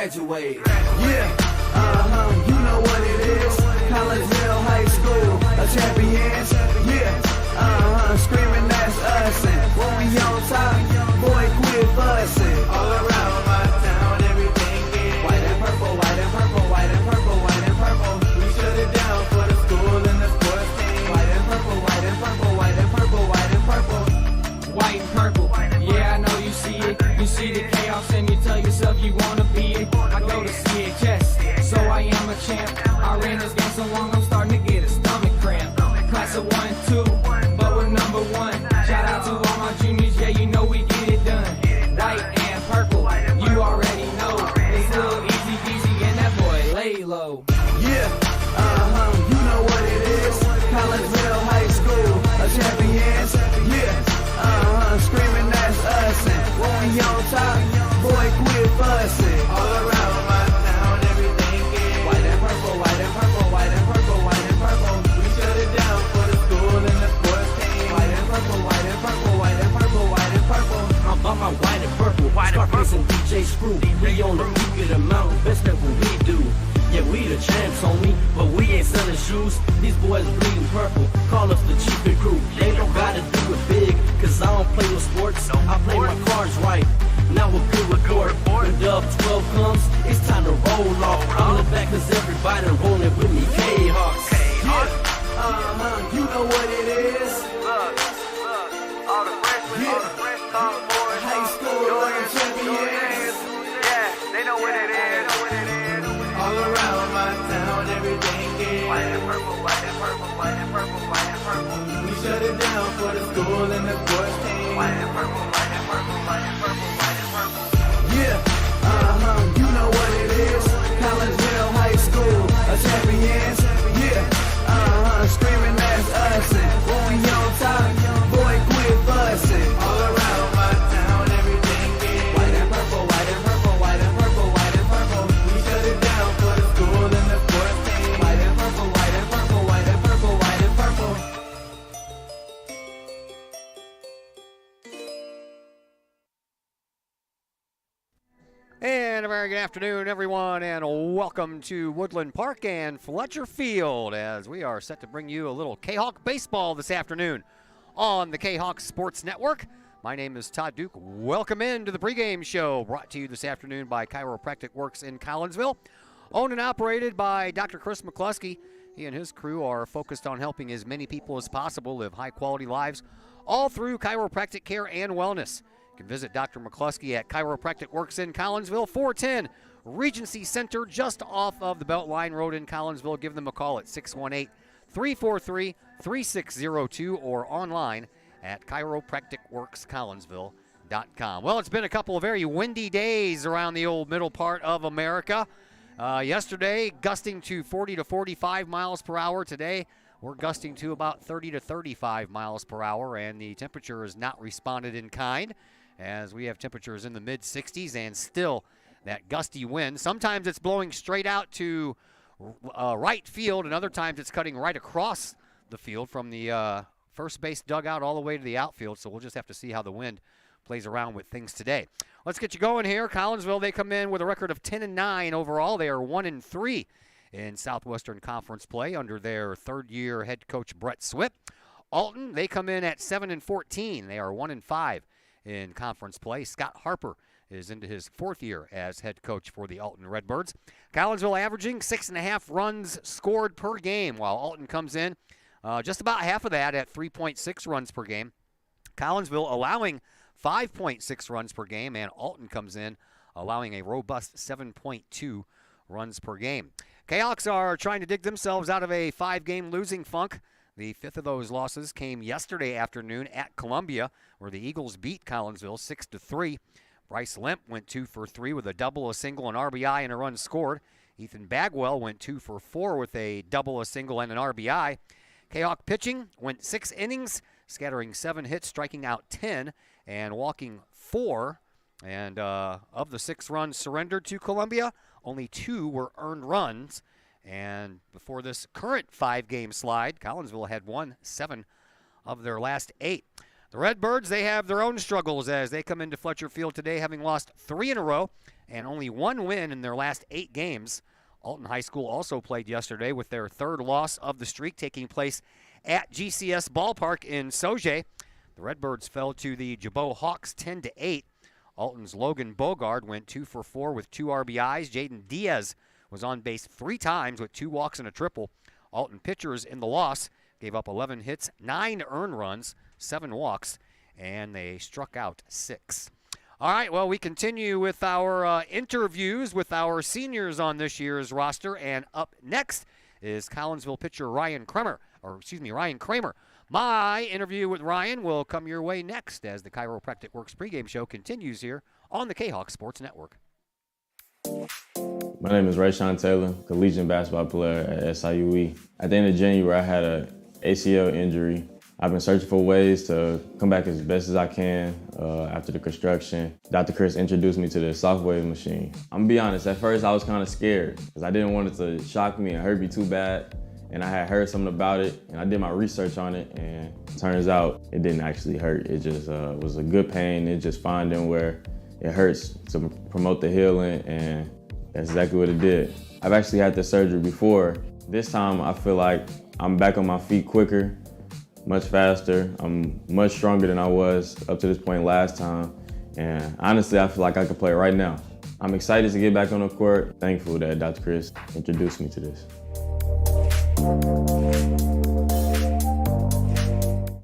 graduate. Yeah, you know what it is. Collegeville High School, a champions. Yeah, screaming that's us. And when we on top, boy, quit fussing. All around my town, everything is white and purple, white and purple, white and purple, white and purple. We shut it down for the school and the sports team. White and purple, white and purple, white and purple, white and purple. White and purple, yeah, I know you see it. You see the chaos and you tell yourself you wanna be it. I go to CHS, so I am a champ. I ran this game so long I'm starting to get a stomach cramp. Class of 1 2, but we're number 1. Shout out to all my juniors, yeah, you know we get it done. White and purple, you already know. It's little easy peasy and that boy lay low. Yeah, you know what it is. Collegeville High School, a champions. Yeah, screaming that's us. And when we on top, boy, quit fussing. All around my town, everything is white and purple, white and purple, white and purple, white and purple. We shut it down for the school and the sports team. White and purple, white and purple, white and purple, white and purple. I'm about my white and purple, Scarface and DJ Screw. We on the peak of the mountain, best at what we do. Yeah, we the champs, homie, but we ain't selling shoes. These boys bleeding purple, call us the chiefin' crew. They don't gotta do it big, cause I don't play with sports. I play my cards right, now a good report. When Dub 12 comes, it's time to roll off. I'm in the back cause everybody rolling with me, K-Hawks. Yeah, you know what it is. Look, all the freshmen, all the boys, High school, champions. yeah, they know what it is. All around my town, everything is White and purple, white and purple, white and purple, white and purple. we shut it down for the school and the sports team. White and purple, white and purple, white and purple, white and purple. Yeah, you know what it is. Collegeville High School, a champions. Yeah, screaming that's us. And when we on top, boy, quit fussing. All around my town, everything is white and purple, white and purple, white and purple, white and purple. We shut it down for the school and the sports team. White and purple, white and purple, white and purple, white and purple. And a very good afternoon, everyone, and welcome to Woodland Park and Fletcher Field as we are set to bring you a little Kahok baseball this afternoon on the Kahok Sports Network. My name is Todd Duke. Welcome into the pregame show brought to you this afternoon by Chiropractic Works in Collinsville. Owned and operated by Dr. Chris McCluskey. He and his crew are focused on helping as many people as possible live high-quality lives all through chiropractic care and wellness. You can visit Dr. McCluskey at Chiropractic Works in Collinsville, 410 Regency Center, just off of the Beltline Road in Collinsville. Give them a call at 618-343-3602 or online at chiropracticworkscollinsville.com. Well, it's been a couple of very windy days around the old middle part of America. Yesterday, gusting to 40 to 45 miles per hour. Today, we're gusting to about 30 to 35 miles per hour, and the temperature has not responded in kind, as we have temperatures in the mid-60s and still that gusty wind. Sometimes it's blowing straight out to right field, and other times it's cutting right across the field from the first base dugout all the way to the outfield, so we'll just have to see how the wind plays around with things today. Let's get you going here. Collinsville, they come in with a record of 10-9 overall. They are 1-3 in Southwestern Conference play under their third-year head coach Brett Swipp. Alton, they come in at 7-14. They are 1-5 in conference play. Scott Harper is into his fourth year as head coach for the Alton Redbirds. Collinsville averaging 6.5 runs scored per game, while Alton comes in just about half of that at 3.6 runs per game. Collinsville allowing 5.6 runs per game, and Alton comes in allowing a robust 7.2 runs per game. Kahawks are trying to dig themselves out of a 5-game losing funk. The fifth of those losses came yesterday afternoon at Columbia, where the Eagles beat Collinsville 6-3. Bryce Lemp went 2 for 3 with a double, a single, an RBI, and a run scored. Ethan Bagwell went 2 for 4 with a double, a single, and an RBI. Kahawk pitching went 6 innings, scattering 7 hits, striking out 10, and walking 4. And of the 6 runs surrendered to Columbia, only 2 were earned runs. And before this current 5-game slide, Collinsville had won 7 of their last 8. The Redbirds, they have their own struggles as they come into Fletcher Field today having lost 3 in a row and only 1 win in their last 8 games. Alton High School also played yesterday with their 3rd loss of the streak taking place at GCS Ballpark in Sauget. The Redbirds fell to the Jabot Hawks 10-8. Alton's Logan Bogard went 2 for 4 with 2 RBIs. Jaden Diaz was on base 3 times with 2 walks and a triple. Alton pitchers in the loss gave up 11 hits, 9 earned runs, 7 walks, and they struck out 6. All right, well, we continue with our interviews with our seniors on this year's roster, and up next is Collinsville pitcher Ryan Kramer. My interview with Ryan will come your way next as the Chiropractic Works pregame show continues here on the Kahok Sports Network. My name is Rayshawn Taylor, collegiate basketball player at SIUE. At the end of January, I had an ACL injury. I've been searching for ways to come back as best as I can after the construction. Dr. Chris introduced me to the soft wave machine. I'm gonna be honest, at first I was kind of scared because I didn't want it to shock me and hurt me too bad. And I had heard something about it and I did my research on it, and it turns out it didn't actually hurt. It just was a good pain. It just finding where it hurts to promote the healing, and that's exactly what it did. I've actually had this surgery before. This time I feel like I'm back on my feet quicker, much faster. I'm much stronger than I was up to this point last time. And honestly, I feel like I could play right now. I'm excited to get back on the court. Thankful that Dr. Chris introduced me to this.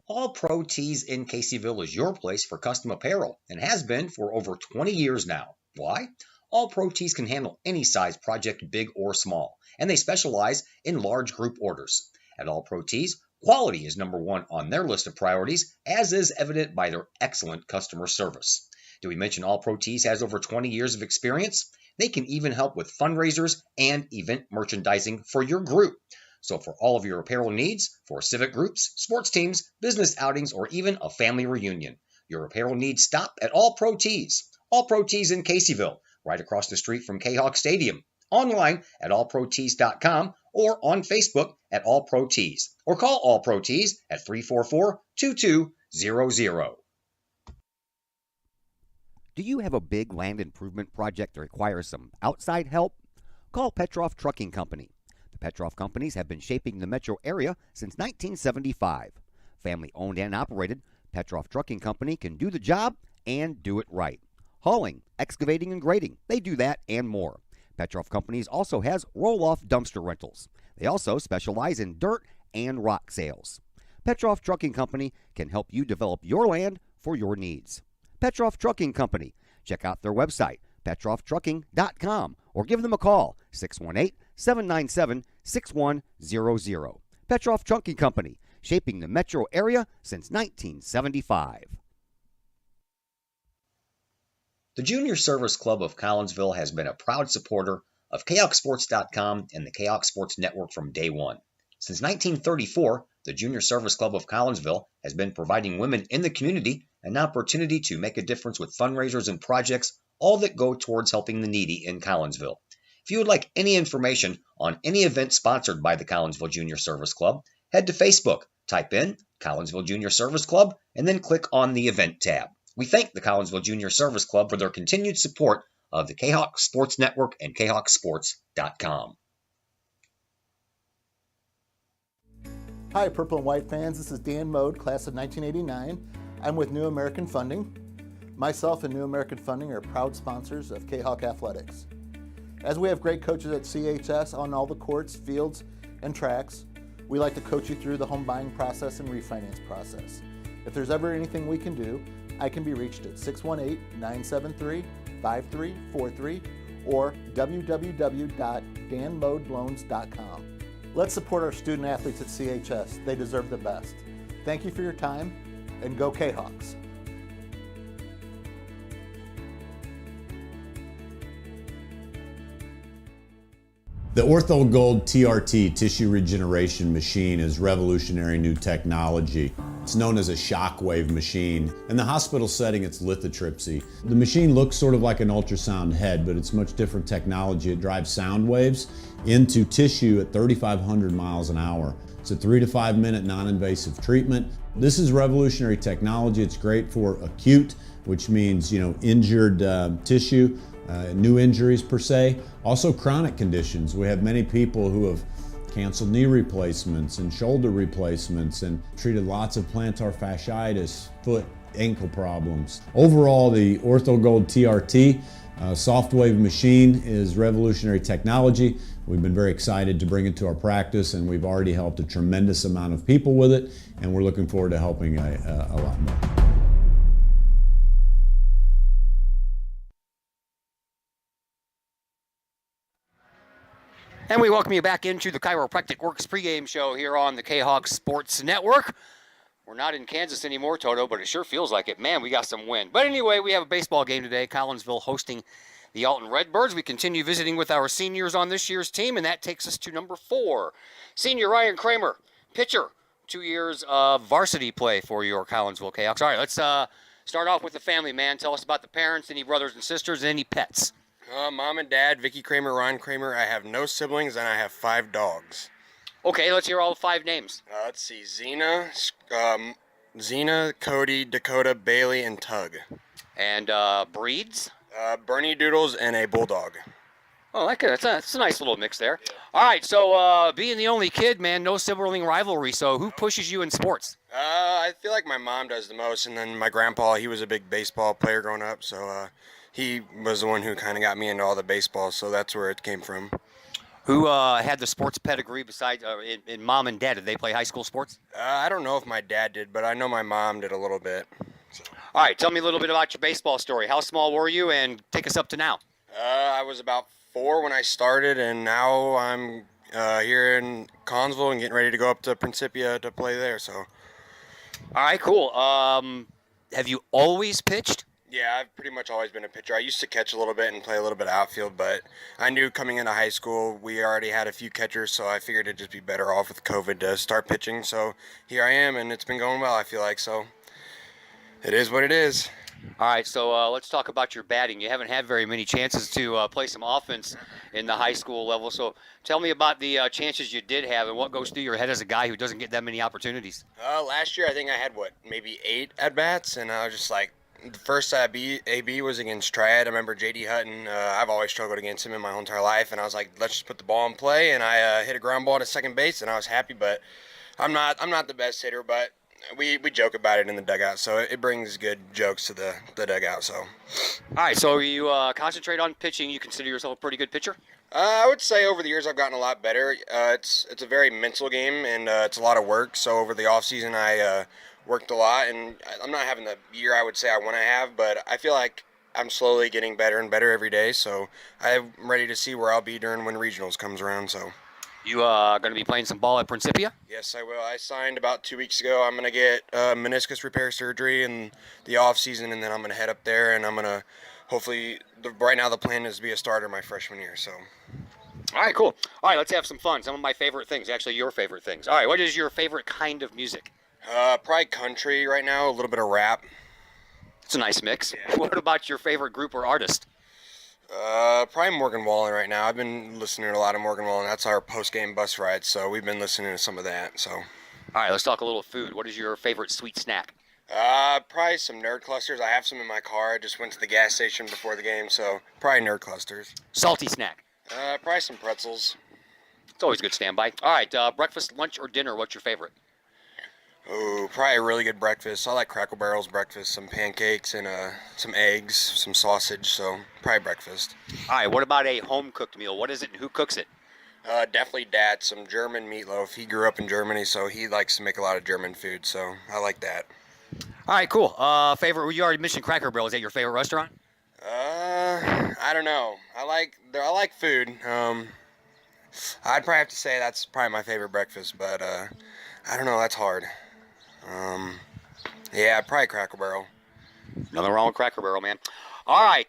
All Pro Tees in Caseyville is your place for custom apparel and has been for over 20 years now. Why? All Pro Tees can handle any size project, big or small, and they specialize in large group orders. At All Pro Tees, quality is number 1 on their list of priorities, as is evident by their excellent customer service. Did we mention All Pro Tees has over 20 years of experience? They can even help with fundraisers and event merchandising for your group. So for all of your apparel needs, for civic groups, sports teams, business outings, or even a family reunion, your apparel needs stop at All Pro Tees. All Pro Tees in Caseyville, right across the street from Kahok Stadium. Online at allprotees.com or on Facebook at All Pro Tees. Or call All Pro Tees at 344-2200. Do you have a big land improvement project that requires some outside help? Call Petroff Trucking Company. The Petroff Companies have been shaping the metro area since 1975. Family owned and operated, Petroff Trucking Company can do the job and do it right. Hauling, excavating, and grading, they do that and more. Petroff Companies also has roll-off dumpster rentals. They also specialize in dirt and rock sales. Petroff Trucking Company can help you develop your land for your needs. Petroff Trucking Company. Check out their website, petrofftrucking.com, or give them a call, 618-797-6100. Petroff Trucking Company, shaping the metro area since 1975. The Junior Service Club of Collinsville has been a proud supporter of KahokSports.com and the Kahok Sports Network from day one. Since 1934, the Junior Service Club of Collinsville has been providing women in the community an opportunity to make a difference with fundraisers and projects, all that go towards helping the needy in Collinsville. If you would like any information on any event sponsored by the Collinsville Junior Service Club, head to Facebook, type in Collinsville Junior Service Club, and then click on the event tab. We thank the Collinsville Junior Service Club for their continued support of the Kahok Sports Network and KahokSports.com. Hi, Purple and White fans. This is Dan Mode, class of 1989. I'm with New American Funding. Myself and New American Funding are proud sponsors of Kahok Athletics. As we have great coaches at CHS on all the courts, fields, and tracks, we like to coach you through the home buying process and refinance process. If there's ever anything we can do, I can be reached at 618-973-5343 or www.danmodeloans.com. Let's support our student athletes at CHS. They deserve the best. Thank you for your time, and go Kahawks. The OrthoGold TRT tissue regeneration machine is revolutionary new technology. It's known as a shockwave machine. In the hospital setting, it's lithotripsy. The machine looks sort of like an ultrasound head, but it's much different technology. It drives sound waves into tissue at 3,500 miles an hour. It's a 3 to 5 minute non-invasive treatment. This is revolutionary technology. It's great for acute, which means, injured tissue, new injuries per se. Also chronic conditions. We have many people who have canceled knee replacements and shoulder replacements and treated lots of plantar fasciitis, foot, ankle problems. Overall, the OrthoGold TRT soft wave machine is revolutionary technology. We've been very excited to bring it to our practice, and we've already helped a tremendous amount of people with it, and we're looking forward to helping a lot more. And we welcome you back into the Chiropractic Works pregame show here on the Kahok Sports Network. We're not in Kansas anymore, Toto, but it sure feels like it. Man, we got some wind. But anyway, we have a baseball game today. Collinsville hosting the Alton Redbirds. We continue visiting with our seniors on this year's team, and that takes us to number 4. Senior Ryan Kramer, pitcher. 2 years of varsity play for your Collinsville Kahawks. All right, let's start off with the family, man. Tell us about the parents, any brothers and sisters, and any pets. Mom and Dad, Vicky Kramer, Ron Kramer. I have no siblings, and I have 5 dogs. Okay, let's hear all 5 names. Let's see, Xena, Cody, Dakota, Bailey, and Tug. And breeds? Bernie Doodles and a Bulldog. Oh, that's a nice little mix there. Yeah. All right, so being the only kid, man, no sibling rivalry. So who pushes you in sports? I feel like my mom does the most, and then my grandpa, he was a big baseball player growing up, so he was the one who kind of got me into all the baseball, so that's where it came from. Who had the sports pedigree besides in mom and dad? Did they play high school sports? I don't know if my dad did, but I know my mom did a little bit. So. All right, tell me a little bit about your baseball story. How small were you, and take us up to now? I was about 4 when I started, and now I'm here in Collinsville and getting ready to go up to Principia to play there. So. All right, cool. Have you always pitched? Yeah, I've pretty much always been a pitcher. I used to catch a little bit and play a little bit of outfield, but I knew coming into high school we already had a few catchers, so I figured it'd just be better off with COVID to start pitching. So here I am, and it's been going well, I feel like. So it is what it is. All right, so let's talk about your batting. You haven't had very many chances to play some offense in the high school level, so tell me about the chances you did have and what goes through your head as a guy who doesn't get that many opportunities. Last year I think I had, maybe 8 at-bats, and I was just like, the first AB was against Triad. I remember J.D. Hutton. I've always struggled against him in my whole entire life, and I was like, let's just put the ball in play, and I hit a ground ball to second base, and I was happy, but I'm not the best hitter, but we joke about it in the dugout, so it brings good jokes to the dugout. So. All right, so you concentrate on pitching. You consider yourself a pretty good pitcher? I would say over the years I've gotten a lot better. It's a very mental game, and it's a lot of work, so over the off season I worked a lot, and I'm not having the year I would say I want to have, but I feel like I'm slowly getting better and better every day, so I'm ready to see where I'll be during when regionals comes around. So. You going to be playing some ball at Principia? Yes, I will. I signed about 2 weeks ago. I'm going to get meniscus repair surgery in the off season, and then I'm going to head up there, and I'm going to hopefully, right now the plan is to be a starter my freshman year. So. All right, cool. All right, let's have some fun. Some of my favorite things, actually your favorite things. All right, what is your favorite kind of music? Probably country right now, a little bit of rap. It's a nice mix. Yeah. What about your favorite group or artist? Probably Morgan Wallen right now. I've been listening to a lot of Morgan Wallen. That's our post-game bus ride, so we've been listening to some of that. So. All right, let's talk a little food. What is your favorite sweet snack? Probably some Nerd Clusters. I have some in my car. I just went to the gas station before the game, so probably Nerd Clusters. Salty snack? Probably some pretzels. It's always a good standby. All right, breakfast, lunch, or dinner, what's your favorite? Oh, probably a really good breakfast. I like Crackle Barrel's breakfast, some pancakes and some eggs, some sausage, so probably breakfast. All right, what about a home-cooked meal? What is it and who cooks it? Definitely Dad, some German meatloaf. He grew up in Germany, so he likes to make a lot of German food, so I like that. All right, cool. Favorite, you already mentioned Cracker Barrel. Is that your favorite restaurant? I don't know. I like food. I'd probably have to say that's probably my favorite breakfast, but I don't know. That's hard. Yeah, probably Cracker Barrel. Nothing wrong with Cracker Barrel, man. All right,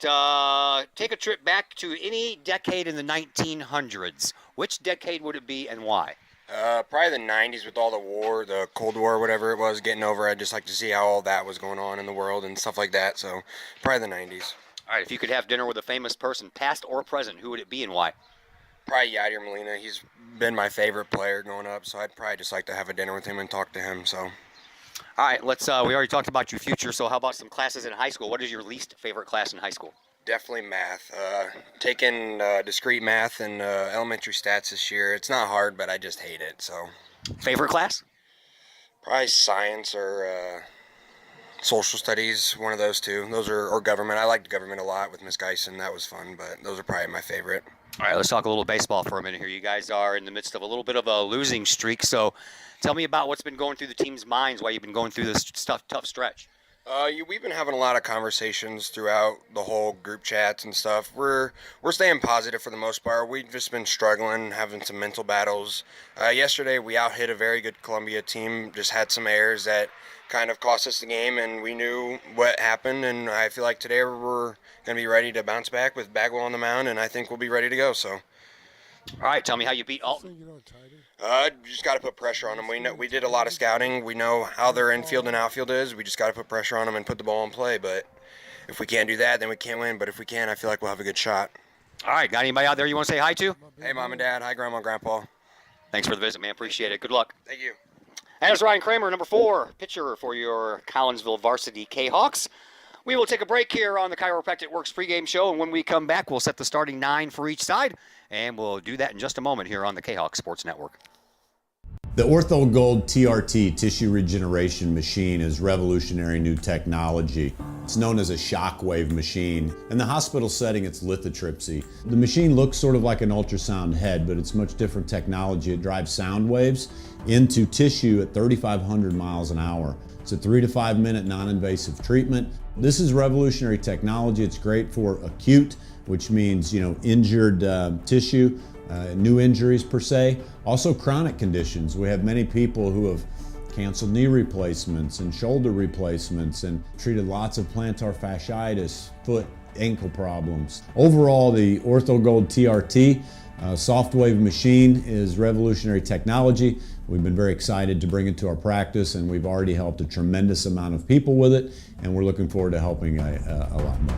take a trip back to any decade in the 1900s. Which decade would it be and why? Probably the 90s with all the war, the Cold War, whatever it was, getting over. I'd just like to see how all that was going on in the world and stuff like that. So probably the 90s. All right, if you could have dinner with a famous person, past or present, who would it be and why? Probably Yadier Molina. He's been my favorite player growing up, so I'd probably just like to have a dinner with him and talk to him. So, All right, let's. We already talked about your future, so how about some classes in high school? What is your least favorite class in high school? definitely math. Taking discrete math and elementary stats this year. It's not hard, but I just hate it. So, favorite class? Probably science or social studies. One of those two. Those are or government. I liked government a lot with Miss Geisen. That was fun, but those are probably my favorite. All right, let's talk a little baseball for a minute here. You guys are in the midst of a little bit of a losing streak, so tell me about what's been going through the team's minds while you've been going through this tough stretch. We've been having a lot of conversations throughout the whole group chats and stuff. We're staying positive for the most part. We've just been struggling, having some mental battles. Yesterday, we out-hit a very good Columbia team, just had some errors that kind of cost us the game, and we knew what happened, and I feel like today we're going to be ready to bounce back with Bagwell on the mound, and I think we'll be ready to go. So, all right, tell me how you beat Alton. You just got to put pressure on them. We did a lot of scouting. We know how their infield and outfield is. We just got to put pressure on them and put the ball in play. But if we can't do that, then we can't win. But if we can, I feel like we'll have a good shot. All right, got anybody out there you want to say hi to? Hey, Mom and Dad. Hi, Grandma and Grandpa. Thanks for the visit, man. Appreciate it. Good luck. Thank you. And it's Ryan Kramer, number 4, pitcher for your Collinsville varsity Kahawks. We will take a break here on the Chiropractic Works pregame show, and when we come back, we'll set the starting 9 for each side, and we'll do that in just a moment here on the Kahawk Sports Network. The Ortho Gold TRT tissue regeneration machine is revolutionary new technology. It's known as a shockwave machine. In the hospital setting, it's lithotripsy. The machine looks sort of like an ultrasound head, but it's much different technology. It drives sound waves into tissue at 3,500 miles an hour. It's a 3 to 5 minute non-invasive treatment. This is revolutionary technology. It's great for acute, which means, injured tissue. New injuries per se, also chronic conditions. We have many people who have canceled knee replacements and shoulder replacements and treated lots of plantar fasciitis, foot, ankle problems. Overall, the Ortho Gold TRT soft wave machine is revolutionary technology. We've been very excited to bring it to our practice, and we've already helped a tremendous amount of people with it, and we're looking forward to helping a lot more.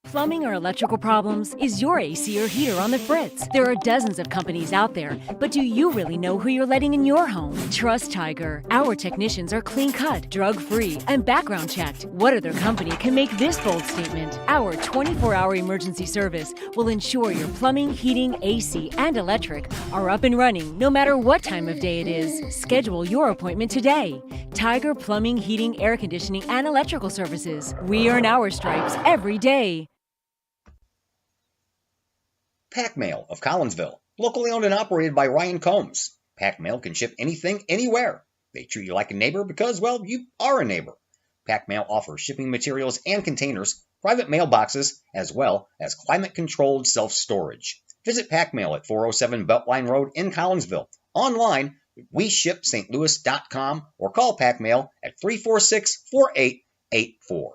Plumbing or electrical problems? Is your AC or heater on the fritz? There are dozens of companies out there, but do you really know who you're letting in your home? Trust Tiger. Our technicians are clean-cut, drug-free, and background checked. What other company can make this bold statement? Our 24-hour emergency service will ensure your plumbing, heating, AC, and electric are up and running no matter what time of day it is. Schedule your appointment today. Tiger Plumbing, Heating, Air Conditioning, and Electrical Services. We earn our stripes every day. Pack Mail of Collinsville, locally owned and operated by Ryan Combs. Pack Mail can ship anything, anywhere. They treat you like a neighbor because, well, you are a neighbor. Pack Mail offers shipping materials and containers, private mailboxes, as well as climate-controlled self-storage. Visit Pack Mail at 407 Beltline Road in Collinsville. Online, WeShipSt.Louis.com or call Pack Mail at 346-4884.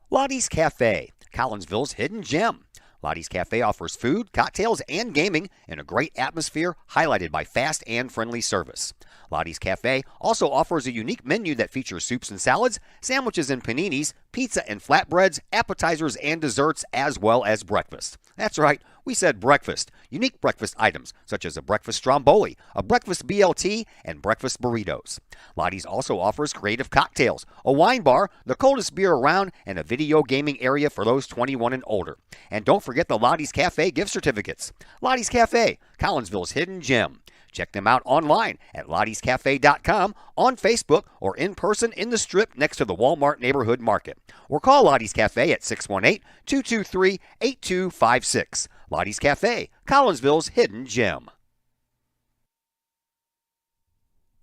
Lottie's Cafe, Collinsville's hidden gem. Lottie's Cafe offers food, cocktails, and gaming in a great atmosphere highlighted by fast and friendly service. Lottie's Cafe also offers a unique menu that features soups and salads, sandwiches and paninis, pizza and flatbreads, appetizers and desserts, as well as breakfast. That's right, we said breakfast. Unique breakfast items such as a breakfast stromboli, a breakfast BLT, and breakfast burritos. Lottie's also offers creative cocktails, a wine bar, the coldest beer around, and a video gaming area for those 21 and older. And don't forget the Lottie's Cafe gift certificates. Lottie's Cafe, Collinsville's hidden gem. Check them out online at lottiescafe.com, on Facebook, or in person in the Strip next to the Walmart Neighborhood Market. Or call Lottie's Cafe at 618-223-8256. Lottie's Cafe, Collinsville's hidden gem.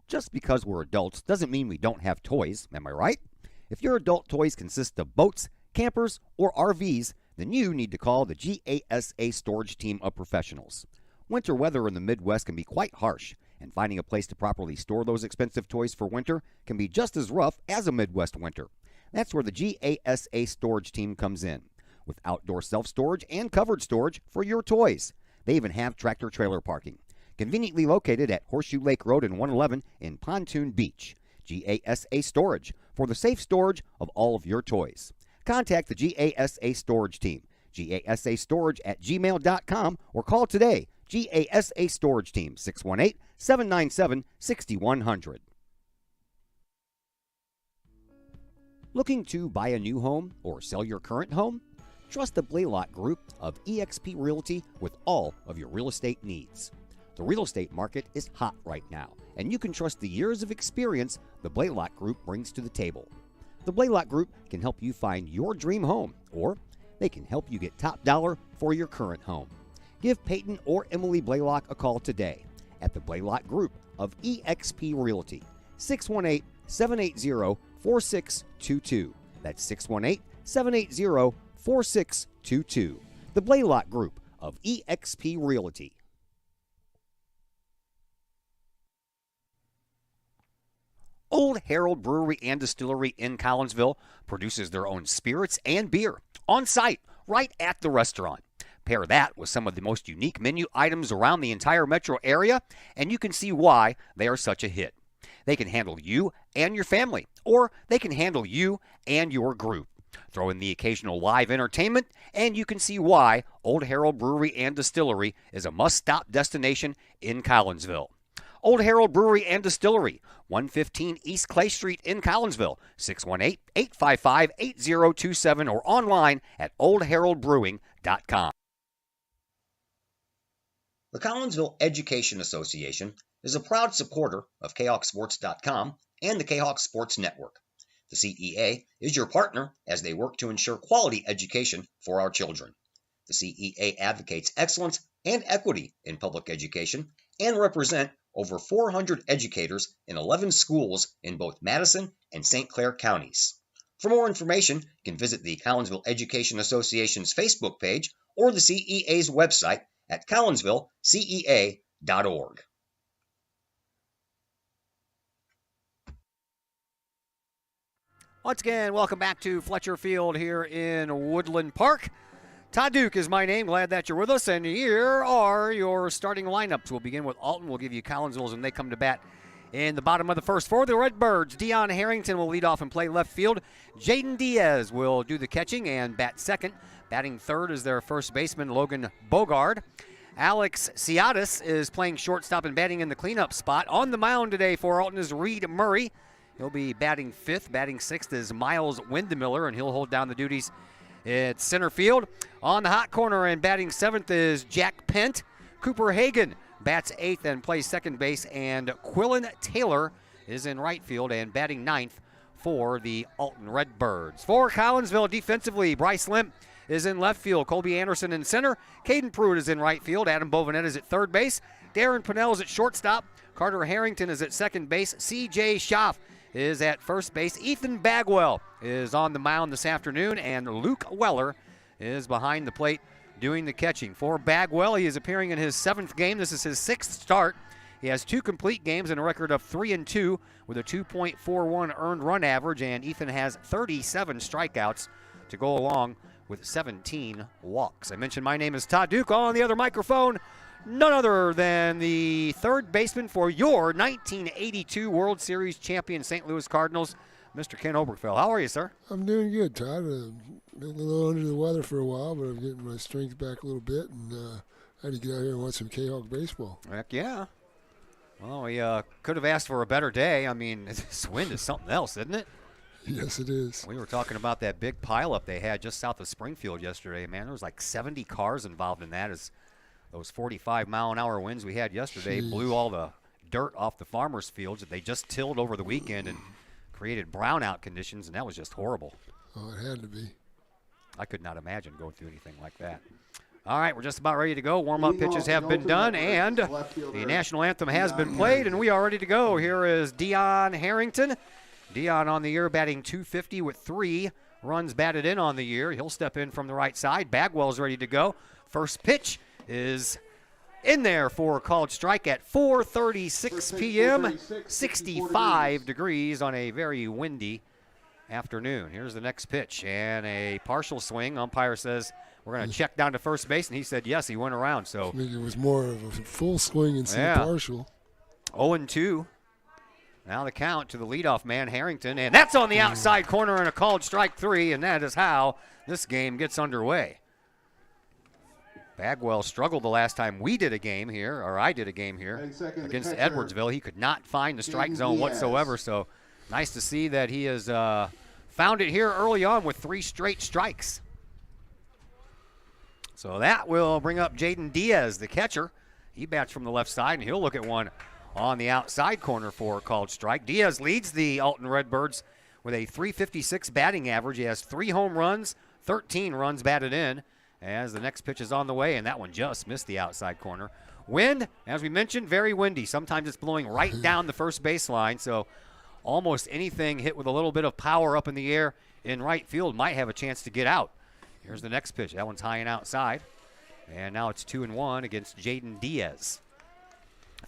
Just because we're adults doesn't mean we don't have toys, am I right? If your adult toys consist of boats, campers, or RVs, then you need to call the GASA storage team of professionals. Winter weather in the Midwest can be quite harsh, and finding a place to properly store those expensive toys for winter can be just as rough as a Midwest winter. That's where the GASA storage team comes in. with outdoor self-storage and covered storage for your toys. They even have tractor-trailer parking. Conveniently located at Horseshoe Lake Road and 111 in Pontoon Beach. GASA Storage for the safe storage of all of your toys. Contact the GASA Storage team, gasastorage@gmail.com, or call today, GASA Storage Team, 618-797-6100. Looking to buy a new home or sell your current home? Trust the Blaylock Group of eXp Realty with all of your real estate needs. The real estate market is hot right now, and you can trust the years of experience the Blaylock Group brings to the table. The Blaylock Group can help you find your dream home, or they can help you get top dollar for your current home. Give Peyton or Emily Blaylock a call today at the Blaylock Group of eXp Realty, 618-780-4622. That's 618-780-4622. The Blaylock Group of eXp Realty. Old Herald Brewery and Distillery in Collinsville produces their own spirits and beer on site, right at the restaurant. Pair that with some of the most unique menu items around the entire metro area, and you can see why they are such a hit. They can handle you and your family, or they can handle you and your group. Throw in the occasional live entertainment, and you can see why Old Herald Brewery and Distillery is a must-stop destination in Collinsville. Old Herald Brewery and Distillery, 115 East Clay Street in Collinsville, 618-855-8027, or online at oldheraldbrewing.com. The Collinsville Education Association is a proud supporter of KahokSports.com and the Kahok Sports Network. The CEA is your partner as they work to ensure quality education for our children. The CEA advocates excellence and equity in public education and represent over 400 educators in 11 schools in both Madison and St. Clair counties. For more information, you can visit the Collinsville Education Association's Facebook page or the CEA's website at collinsvillecea.org. Once again, welcome back to Fletcher Field here in Woodland Park. Todd Duke is my name. Glad that you're with us. And here are your starting lineups. We'll begin with Alton. We'll give you Collinsville's when they come to bat in the bottom of the first. For the Redbirds, Dion Harrington will lead off and play left field. Jaden Diaz will do the catching and bat second. Batting third is their first baseman, Logan Bogard. Alex Ciatis is playing shortstop and batting in the cleanup spot. On the mound today for Alton is Reed Murray. He'll be batting fifth. Batting sixth is Miles Windemiller, and he'll hold down the duties at center field. On the hot corner and batting seventh is Jack Pent. Cooper Hagan bats eighth and plays second base, and Quillen Taylor is in right field and batting ninth for the Alton Redbirds. For Collinsville defensively, Bryce Limp is in left field. Colby Anderson in center. Caden Pruitt is in right field. Adam Bovenet is at third base. Darren Pinnell is at shortstop. Carter Harrington is at second base. C.J. Schaff is at first base. Ethan Bagwell is on the mound this afternoon, and Luke Weller is behind the plate doing the catching. For Bagwell, he is appearing in his seventh game. This is his sixth start. He has two complete games and a record of 3-2 with a 2.41 earned run average, and Ethan has 37 strikeouts to go along with 17 walks. I mentioned my name is Todd Duke. On the other microphone, none other than the third baseman for your 1982 World Series champion St. Louis Cardinals, Mr. Ken Obergefell. How are you, sir? I'm doing good, Todd. Been a little under the weather for a while, but I'm getting my strength back a little bit, and I had to get out here and watch some Kahok baseball. Heck yeah. Well, we could have asked for a better day. I mean, this wind is something else, isn't it? Yes, it is. We were talking about that big pileup they had just south of Springfield yesterday. Man, there was like 70 cars involved in that, as those 45-mile-an-hour winds we had yesterday blew all the dirt off the farmers' fields that they just tilled over the weekend and created brownout conditions, and that was just horrible. Oh, it had to be. I could not imagine going through anything like that. All right, we're just about ready to go. Warm-up pitches have been done, and the national anthem has been played, and we are ready to go. Here is Dion Harrington. Dion on the year batting .250 with 3 runs batted in on the year. He'll step in from the right side. Bagwell's ready to go. First pitch is in there for a called strike at 4:36 p.m. 65 degrees on a very windy afternoon. Here's the next pitch and a partial swing. Umpire says we're going to check down to first base, and he said yes, he went around. So I think it was more of a full swing instead of partial. 0-2. Now the count to the leadoff man, Harrington, and that's on the outside corner and a called strike 3, and that is how this game gets underway. Bagwell struggled the last time we did a game here, or I did a game here against Edwardsville. He could not find the strike zone whatsoever, so nice to see that he has found it here early on with 3 straight strikes. So that will bring up Jaden Diaz, the catcher. He bats from the left side, and he'll look at one on the outside corner for a called strike. Diaz leads the Alton Redbirds with a .356 batting average. He has 3 home runs, 13 runs batted in, as the next pitch is on the way, and that one just missed the outside corner. Wind, as we mentioned, very windy. Sometimes it's blowing right down the first baseline, so almost anything hit with a little bit of power up in the air in right field might have a chance to get out. Here's the next pitch. That one's high and outside, and now it's 2-1 against Jaden Diaz.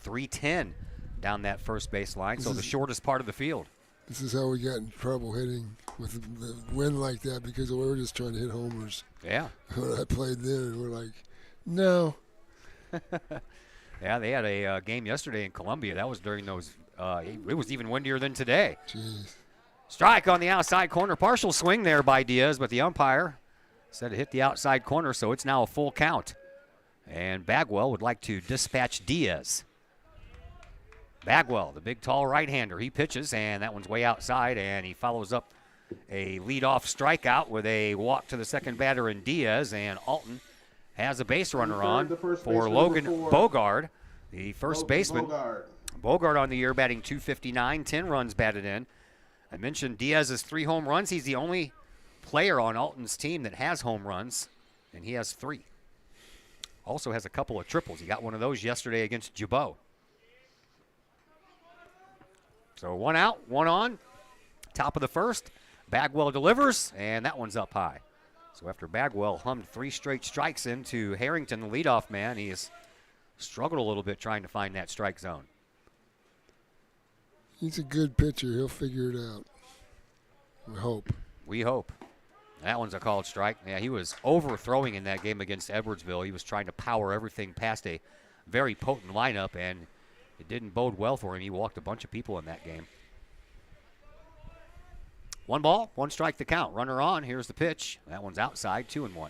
310 down that first baseline, so the shortest part of the field. This is how we got in trouble hitting with the wind like that, because we were just trying to hit homers. Yeah. When I played then, and we're like, no. Yeah, they had a game yesterday in Columbia. That was during those, it was even windier than today. Jeez. Strike on the outside corner. Partial swing there by Diaz, but the umpire said it hit the outside corner, so it's now a full count. And Bagwell would like to dispatch Diaz. Bagwell, the big, tall right-hander, he pitches, and that one's way outside, and he follows up a leadoff strikeout with a walk to the second batter in Diaz, and Alton has a base runner on for Logan Bogard, the first baseman. Bogard on the year batting .259, 10 runs batted in. I mentioned Diaz's 3 home runs. He's the only player on Alton's team that has home runs, and he has 3. Also has a couple of triples. He got one of those yesterday against Jabot. So 1 out, 1 on, top of the first. Bagwell delivers, and that one's up high. So after Bagwell hummed 3 straight strikes into Harrington, the leadoff man, he has struggled a little bit trying to find that strike zone. He's a good pitcher. He'll figure it out. We hope. We hope. That one's a called strike. Yeah, he was overthrowing in that game against Edwardsville. He was trying to power everything past a very potent lineup, and it didn't bode well for him. He walked a bunch of people in that game. 1 ball, 1 strike the count. Runner on. Here's the pitch. That one's outside, 2-1.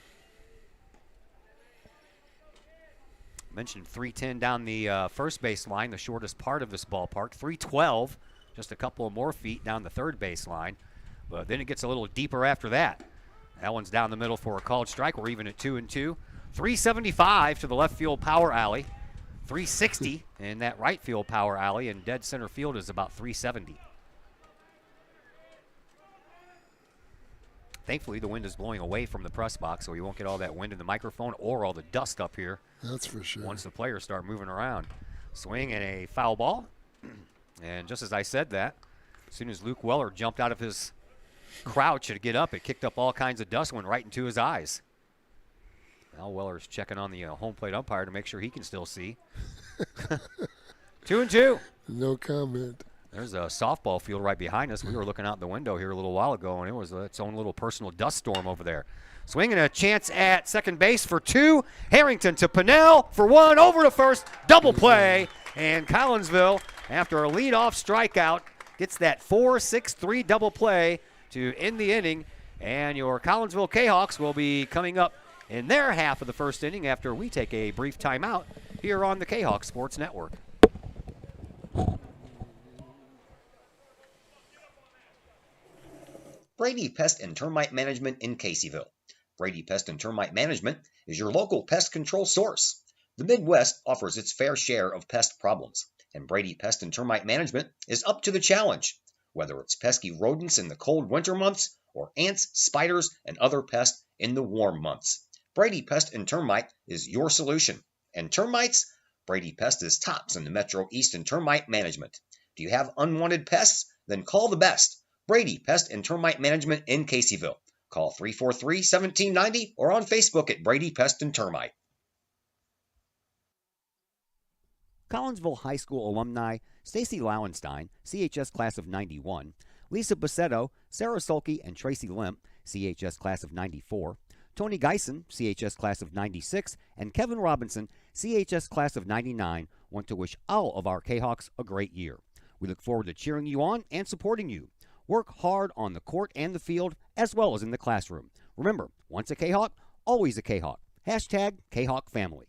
Mentioned 310 down the first base line, the shortest part of this ballpark. 312, just a couple of more feet down the third base line. But then it gets a little deeper after that. That one's down the middle for a called strike. We're even at 2-2. 375 to the left field power alley. 360 in that right field power alley, and dead center field is about 370. Thankfully, the wind is blowing away from the press box, so we won't get all that wind in the microphone or all the dust up here. That's for sure. Once the players start moving around. Swing and a foul ball. And just as I said that, as soon as Luke Weller jumped out of his crouch to get up, it kicked up all kinds of dust, went right into his eyes. Now Weller's checking on the home plate umpire to make sure he can still see. 2-2. No comment. There's a softball field right behind us. We were looking out the window here a little while ago, and it was its own little personal dust storm over there. Swinging a chance at second base for 2. Harrington to Pinnell for 1. Over to first. Double play. And Collinsville, after a leadoff strikeout, gets that 4-6-3 double play to end the inning. And your Collinsville Kahawks will be coming up in their half of the first inning after we take a brief timeout here on the Kahawk Sports Network. Brady Pest and Termite Management in Caseyville. Brady Pest and Termite Management is your local pest control source. The Midwest offers its fair share of pest problems, and Brady Pest and Termite Management is up to the challenge. Whether it's pesky rodents in the cold winter months or ants, spiders, and other pests in the warm months, Brady Pest and Termite is your solution. And termites? Brady Pest is tops in the Metro East in termite management. Do you have unwanted pests? Then call the best. Brady Pest and Termite Management in Caseyville. Call 343-1790 or on Facebook at Brady Pest and Termite. Collinsville High School alumni Stacy Lauenstein, CHS class of '91, Lisa Bassetto, Sarah Sulky, and Tracy Lemp, CHS class of 94, Tony Geisen, CHS class of 96, and Kevin Robinson, CHS class of 99, want to wish all of our K-Hawks a great year. We look forward to cheering you on and supporting you. Work hard on the court and the field, as well as in the classroom. Remember, once a K-Hawk, always a K-Hawk. Hashtag K-Hawk Family.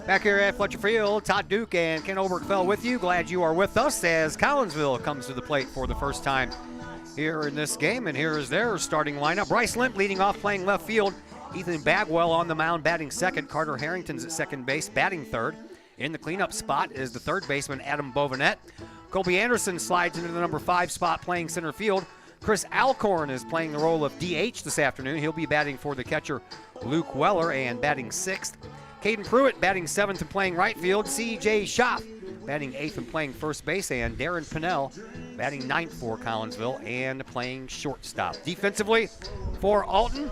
Back here at Fletcher Field, Todd Duke and Ken Obergfell with you. Glad you are with us as Collinsville comes to the plate for the first time here in this game. And here is their starting lineup. Bryce Limp leading off, playing left field. Ethan Bagwell on the mound, batting second. Carter Harrington's at second base, batting third. In the cleanup spot is the third baseman, Adam Bovinet. Colby Anderson slides into the number 5 spot, playing center field. Chris Alcorn is playing the role of DH this afternoon. He'll be batting for the catcher, Luke Weller, and batting 6th. Caden Pruitt batting 7th and playing right field. C.J. Schaff batting 8th and playing first base. And Darren Pinnell batting 9th for Collinsville and playing shortstop. Defensively for Alton,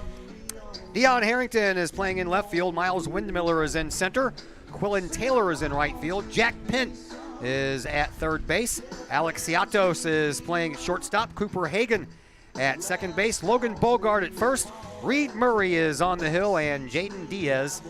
Deion Harrington is playing in left field. Miles Windmiller is in center. Quillen Taylor is in right field. Jack Pint is at third base. Alex Ciatos is playing shortstop. Cooper Hagan at second base. Logan Bogart at first. Reed Murray is on the hill, and Jaden Diaz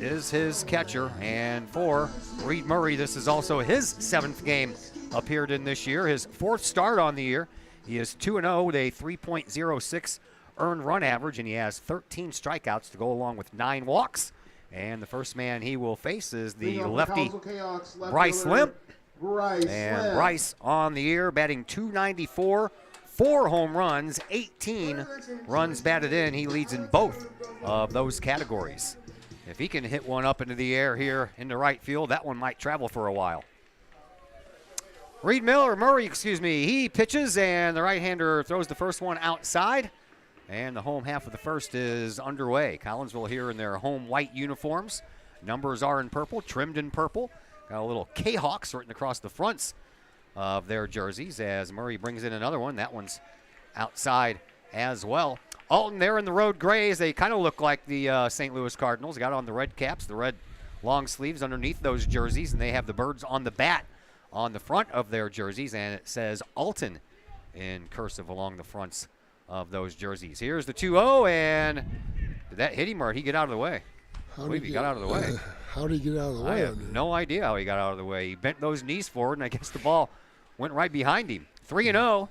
is his catcher. And for Reed Murray, this is also his 7th game appeared in this year, his 4th start on the year. He is 2-0 with a 3.06 earned run average, and he has 13 strikeouts to go along with 9 walks. And the first man he will face is the lefty Bryce Limp. Bryce on the year, batting .294, 4 home runs, 18 runs batted in. He leads in both of those categories. If he can hit one up into the air here into right field, that one might travel for a while. Murray, he pitches, and the right-hander throws the first one outside. And the home half of the first is underway. Collinsville here in their home white uniforms. Numbers are in purple, trimmed in purple. Got a little K-Hawks written across the fronts of their jerseys as Murray brings in another one. That one's outside as well. Alton there in the road grays. They kind of look like the St. Louis Cardinals. Got on the red caps, the red long sleeves underneath those jerseys, and they have the birds on the bat on the front of their jerseys, and it says Alton in cursive along the fronts of those jerseys. Here's the 2-0, and did that hit him or did he get out of the way? I believe he got out of the way. How did he get out of the way? I have no idea how he got out of the way. He bent those knees forward, and I guess the ball went right behind him. 3-0.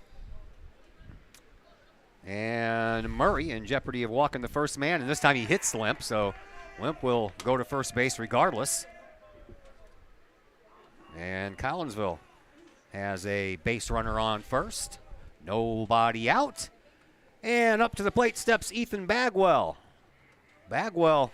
And Murray in jeopardy of walking the first man, and this time he hits Limp, so Limp will go to first base regardless. And Collinsville has a base runner on first. Nobody out. And up to the plate steps Ethan Bagwell. Bagwell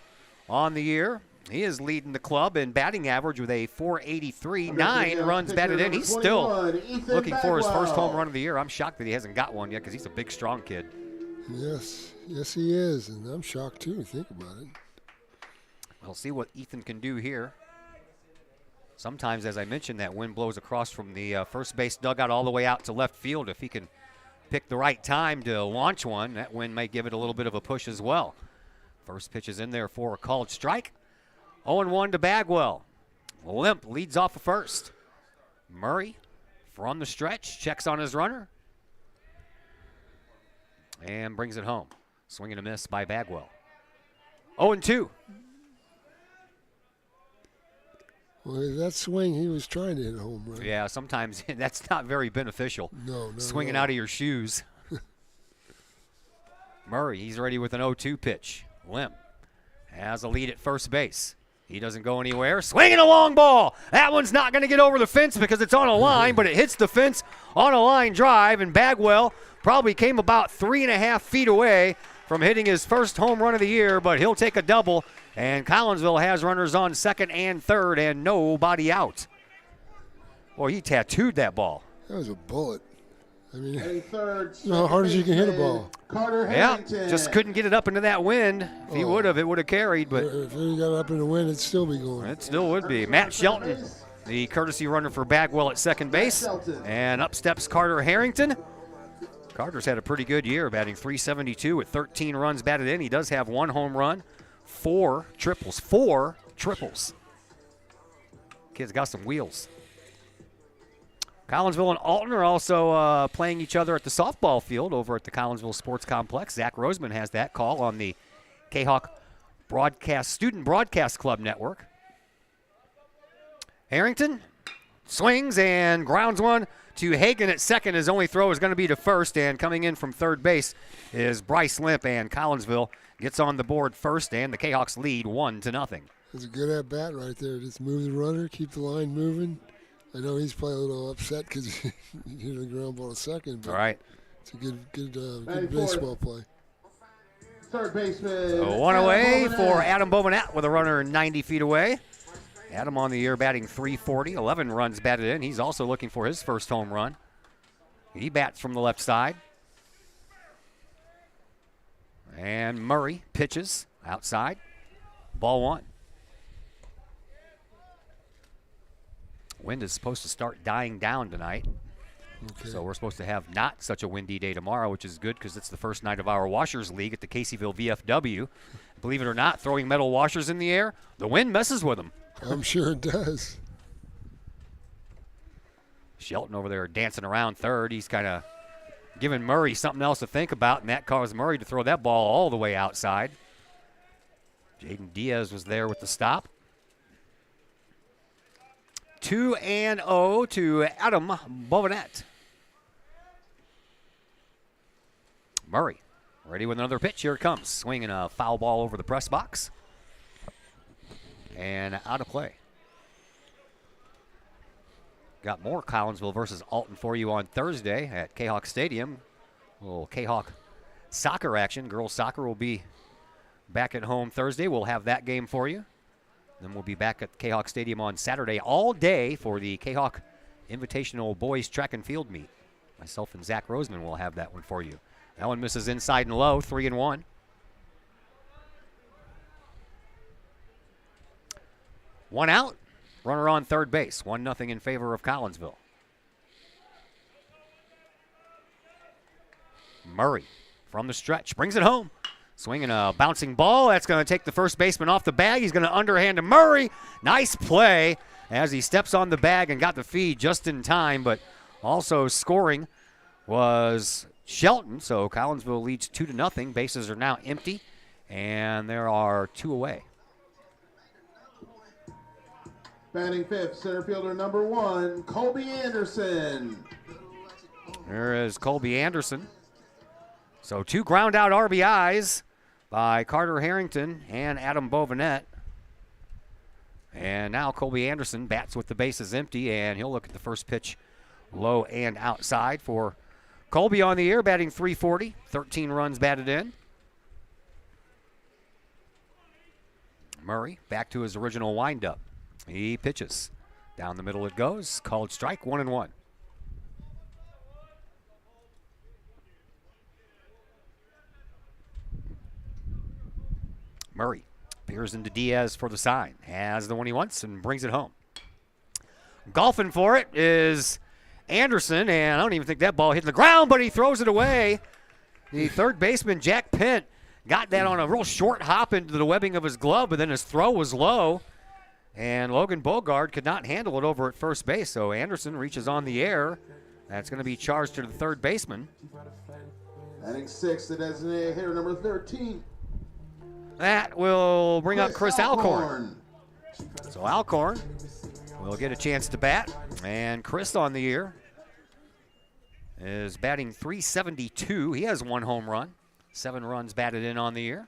on the year. He is leading the club in batting average with a .483, 9 runs batted in. He's still looking for his first home run of the year. I'm shocked that he hasn't got one yet because he's a big, strong kid. Yes, he is, and I'm shocked too. Think about it. We'll see what Ethan can do here. Sometimes, as I mentioned, that wind blows across from the first base dugout all the way out to left field. If he can pick the right time to launch one, that wind may give it a little bit of a push as well. First pitch is in there for a called strike. 0-1 to Bagwell. Limp leads off the first. Murray from the stretch, checks on his runner, and brings it home. Swing and a miss by Bagwell. 0-2. Well, that swing, he was trying to hit a home run. Yeah, sometimes that's not very beneficial. No. Swinging out of your shoes. Murray, he's ready with an 0-2 pitch. Limp has a lead at first base. He doesn't go anywhere. Swinging a long ball. That one's not going to get over the fence because it's on a line, but it hits the fence on a line drive, and Bagwell probably came about 3.5 feet away from hitting his first home run of the year, but he'll take a double, and Collinsville has runners on second and third and nobody out. Boy, he tattooed that ball. That was a bullet. I mean, how hard as you can hit a ball. Yeah, just couldn't get it up into that wind. If he would have, it would have carried. But if he got it up in the wind, it'd still be going. It still would be. Matt Shelton, the courtesy runner for Bagwell at second base. And up steps Carter Harrington. Carter's had a pretty good year, batting .372 with 13 runs batted in. He does have 1 home run, 4 triples. 4 triples. Kid's got some wheels. Collinsville and Alton are also playing each other at the softball field over at the Collinsville Sports Complex. Zach Roseman has that call on the Kahok Student Broadcast Club Network. Harrington swings and grounds one to Hagan at second. His only throw is going to be to first, and coming in from third base is Bryce Limp, and Collinsville gets on the board first, and the Kahawks lead 1-0. It's a good at-bat right there. Just move the runner, keep the line moving. I know he's probably a little upset because he hit a ground ball a second, but all right. It's a good baseball play. Third baseman. So one away for Adam Bovanet with a runner 90 feet away. Adam on the year batting .340, 11 runs batted in. He's also looking for his first home run. He bats from the left side. And Murray pitches outside. Ball one. Wind is supposed to start dying down tonight. Okay. So we're supposed to have not such a windy day tomorrow, which is good because it's the first night of our Washers League at the Caseyville VFW. Believe it or not, throwing metal washers in the air, the wind messes with them. I'm sure it does. Shelton over there dancing around third. He's kind of giving Murray something else to think about, and that caused Murray to throw that ball all the way outside. Jaden Diaz was there with the stop. 2-0 to Adam Bovanet. Murray ready with another pitch. Here it comes. Swinging a foul ball over the press box. And out of play. Got more Collinsville versus Alton for you on Thursday at Kahok Stadium. A little Kahok soccer action. Girls soccer will be back at home Thursday. We'll have that game for you. Then we'll be back at Kahok Stadium on Saturday all day for the Kahok Invitational Boys Track and Field Meet. Myself and Zach Roseman will have that one for you. That one misses inside and low, 3-1. One out, runner on third base. 1-0 in favor of Collinsville. Murray from the stretch brings it home. Swinging a bouncing ball. That's going to take the first baseman off the bag. He's going to underhand to Murray. Nice play as he steps on the bag and got the feed just in time, but also scoring was Shelton. So Collinsville leads 2-0. Bases are now empty, and there are two away. Batting fifth, center fielder number 1, Colby Anderson. There is Colby Anderson. So two ground out RBIs by Carter Harrington and Adam Bovanet. And now Colby Anderson bats with the bases empty, and he'll look at the first pitch low and outside for Colby on the year, batting .340, 13 runs batted in. Murray back to his original windup. He pitches. Down the middle it goes. Called strike, 1-1. Murray peers into Diaz for the sign. Has the one he wants and brings it home. Golfing for it is Anderson, and I don't even think that ball hit the ground, but he throws it away. The third baseman, Jack Pent, got that on a real short hop into the webbing of his glove, but then his throw was low, and Logan Bogard could not handle it over at first base, so Anderson reaches on the air. That's going to be charged to the third baseman. Batting sixth, the designated hitter number 13. That will bring up Chris Alcorn. So Alcorn will get a chance to bat. And Chris on the year is batting .372. He has one home run. 7 runs batted in on the year.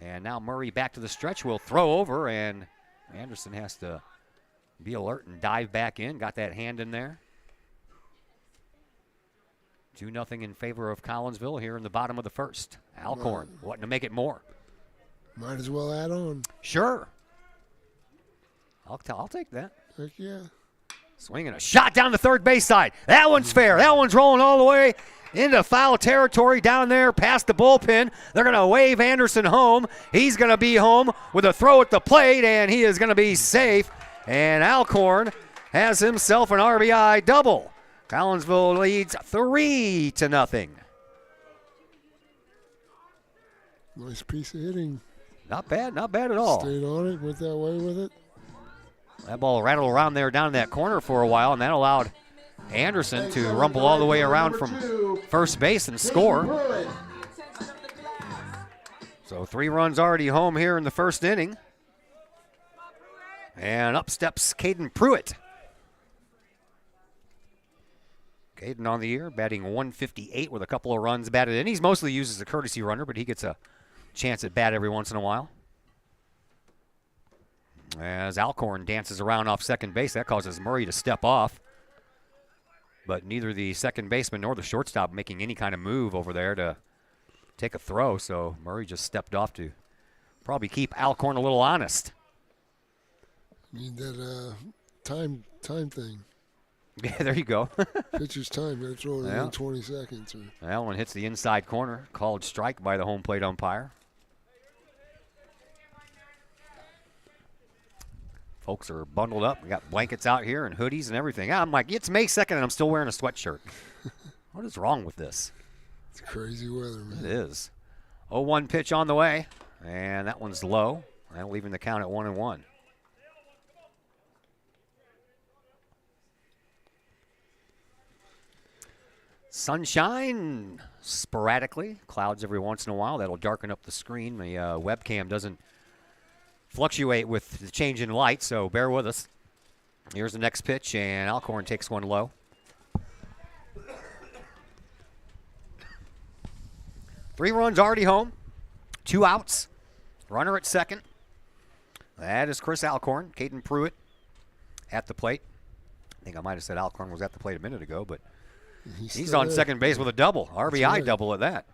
And now Murray back to the stretch will throw over, and Anderson has to be alert and dive back in. Got that hand in there. 2-0 in favor of Collinsville here in the bottom of the first. Alcorn wanting to make it more. Might as well add on. Sure. I'll take that. Heck yeah. Swinging a shot down the third base side. That one's fair. That one's rolling all the way into foul territory down there past the bullpen. They're going to wave Anderson home. He's going to be home with a throw at the plate, and he is going to be safe. And Alcorn has himself an RBI double. Collinsville leads 3-0. Nice piece of hitting. Not bad at all. Stayed on it, went that way with it. That ball rattled around there down in that corner for a while, and that allowed Anderson to rumble all the way around from first base and score. So 3 runs already home here in the first inning. And up steps Caden Pruitt. Caden on the year, batting 158 with a couple of runs batted in. He's mostly used as a courtesy runner, but he gets a chance at bat every once in a while. As Alcorn dances around off second base, that causes Murray to step off. But neither the second baseman nor the shortstop making any kind of move over there to take a throw, so Murray just stepped off to probably keep Alcorn a little honest. Need that time thing. Yeah, there you go. Pitcher's time, got to throw it in 20 seconds. That one hits the inside corner, called strike by the home plate umpire. Folks are bundled up. We got blankets out here and hoodies and everything. I'm like, it's May 2nd and I'm still wearing a sweatshirt. What is wrong with this? It's crazy weather, man. It is. 0-1 pitch on the way, and that one's low. And leaving the count at 1-1. Sunshine sporadically, clouds every once in a while. That'll darken up the screen. The webcam doesn't fluctuate with the change in light, so bear with us. Here's the next pitch, and Alcorn takes one low. Three runs already home, 2 outs, runner at second. That is Chris Alcorn. Caden Pruitt at the plate. I think I might have said Alcorn was at the plate a minute ago, but he's on second base with a double, RBI double at that.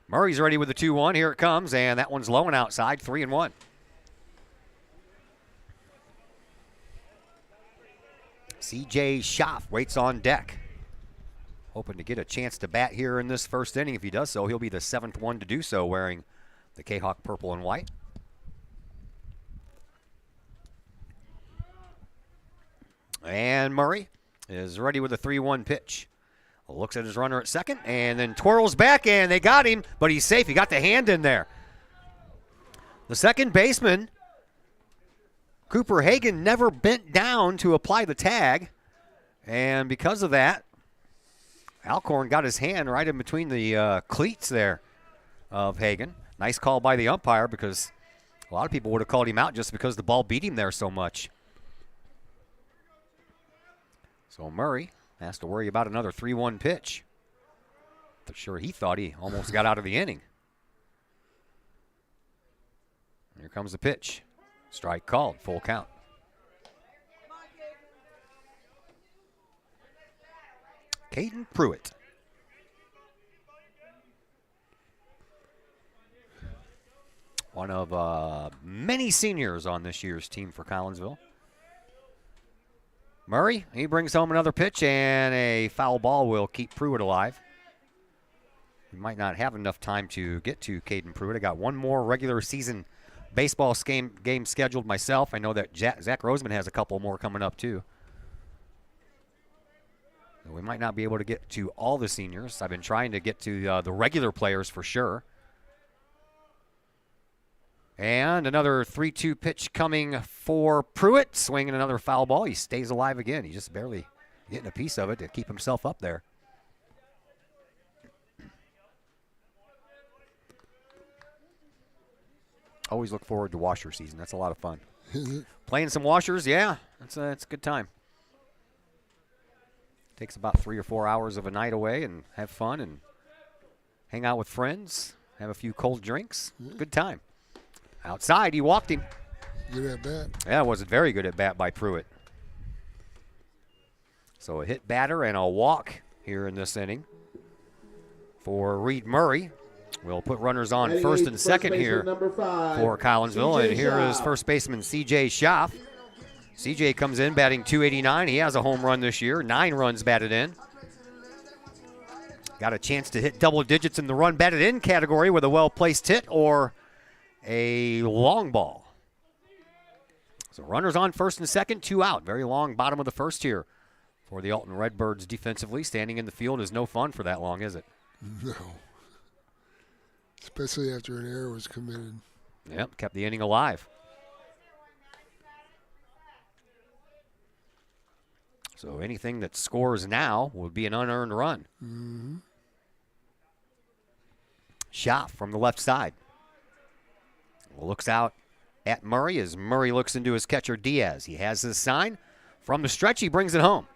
Murray's ready with the 2-1. Here it comes, and that one's low and outside, 3-1. C.J. Schaff waits on deck. Hoping to get a chance to bat here in this first inning. If he does so, he'll be the 7th one to do so wearing the Kahok purple and white. And Murray is ready with a 3-1 pitch. Looks at his runner at second and then twirls back, and they got him, but he's safe. He got the hand in there. The second baseman, Cooper Hagan, never bent down to apply the tag, and because of that, Alcorn got his hand right in between the cleats there of Hagan. Nice call by the umpire, because a lot of people would have called him out just because the ball beat him there so much. So Murray has to worry about another 3-1 pitch. I'm sure he thought he almost got out of the inning. Here comes the pitch. Strike called, full count. Caden Pruitt. One of many seniors on this year's team for Collinsville. Murray, he brings home another pitch, and a foul ball will keep Pruitt alive. We might not have enough time to get to Caden Pruitt. I got one more regular season baseball game scheduled myself. I know that Zach Roseman has a couple more coming up too. We might not be able to get to all the seniors. I've been trying to get to the regular players for sure. And another 3-2 pitch coming for Pruitt. Swinging another foul ball. He stays alive again. He's just barely getting a piece of it to keep himself up there. Always look forward to washer season. That's a lot of fun. Playing some washers, yeah, it's a good time. Takes about 3 or 4 hours of a night away and have fun and hang out with friends, have a few cold drinks. Good time. Outside, he walked him. Good at bat. Yeah, it was a very good at bat by Pruitt. So a hit batter and a walk here in this inning for Reed Murray. We'll put runners on first and second here for Collinsville. And here is first baseman C.J. Schaff. C.J. comes in batting .289. He has a home run this year, 9 runs batted in. Got a chance to hit double digits in the run batted in category with a well-placed hit or a long ball. So runners on first and second, 2 out. Very long bottom of the first here for the Alton Redbirds defensively. Standing in the field is no fun for that long, is it? No. Especially after an error was committed. Yep, kept the inning alive. So anything that scores now would be an unearned run. Mm-hmm. Schaff from the left side. Looks out at Murray as Murray looks into his catcher Diaz. He has his sign. From the stretch, he brings it home.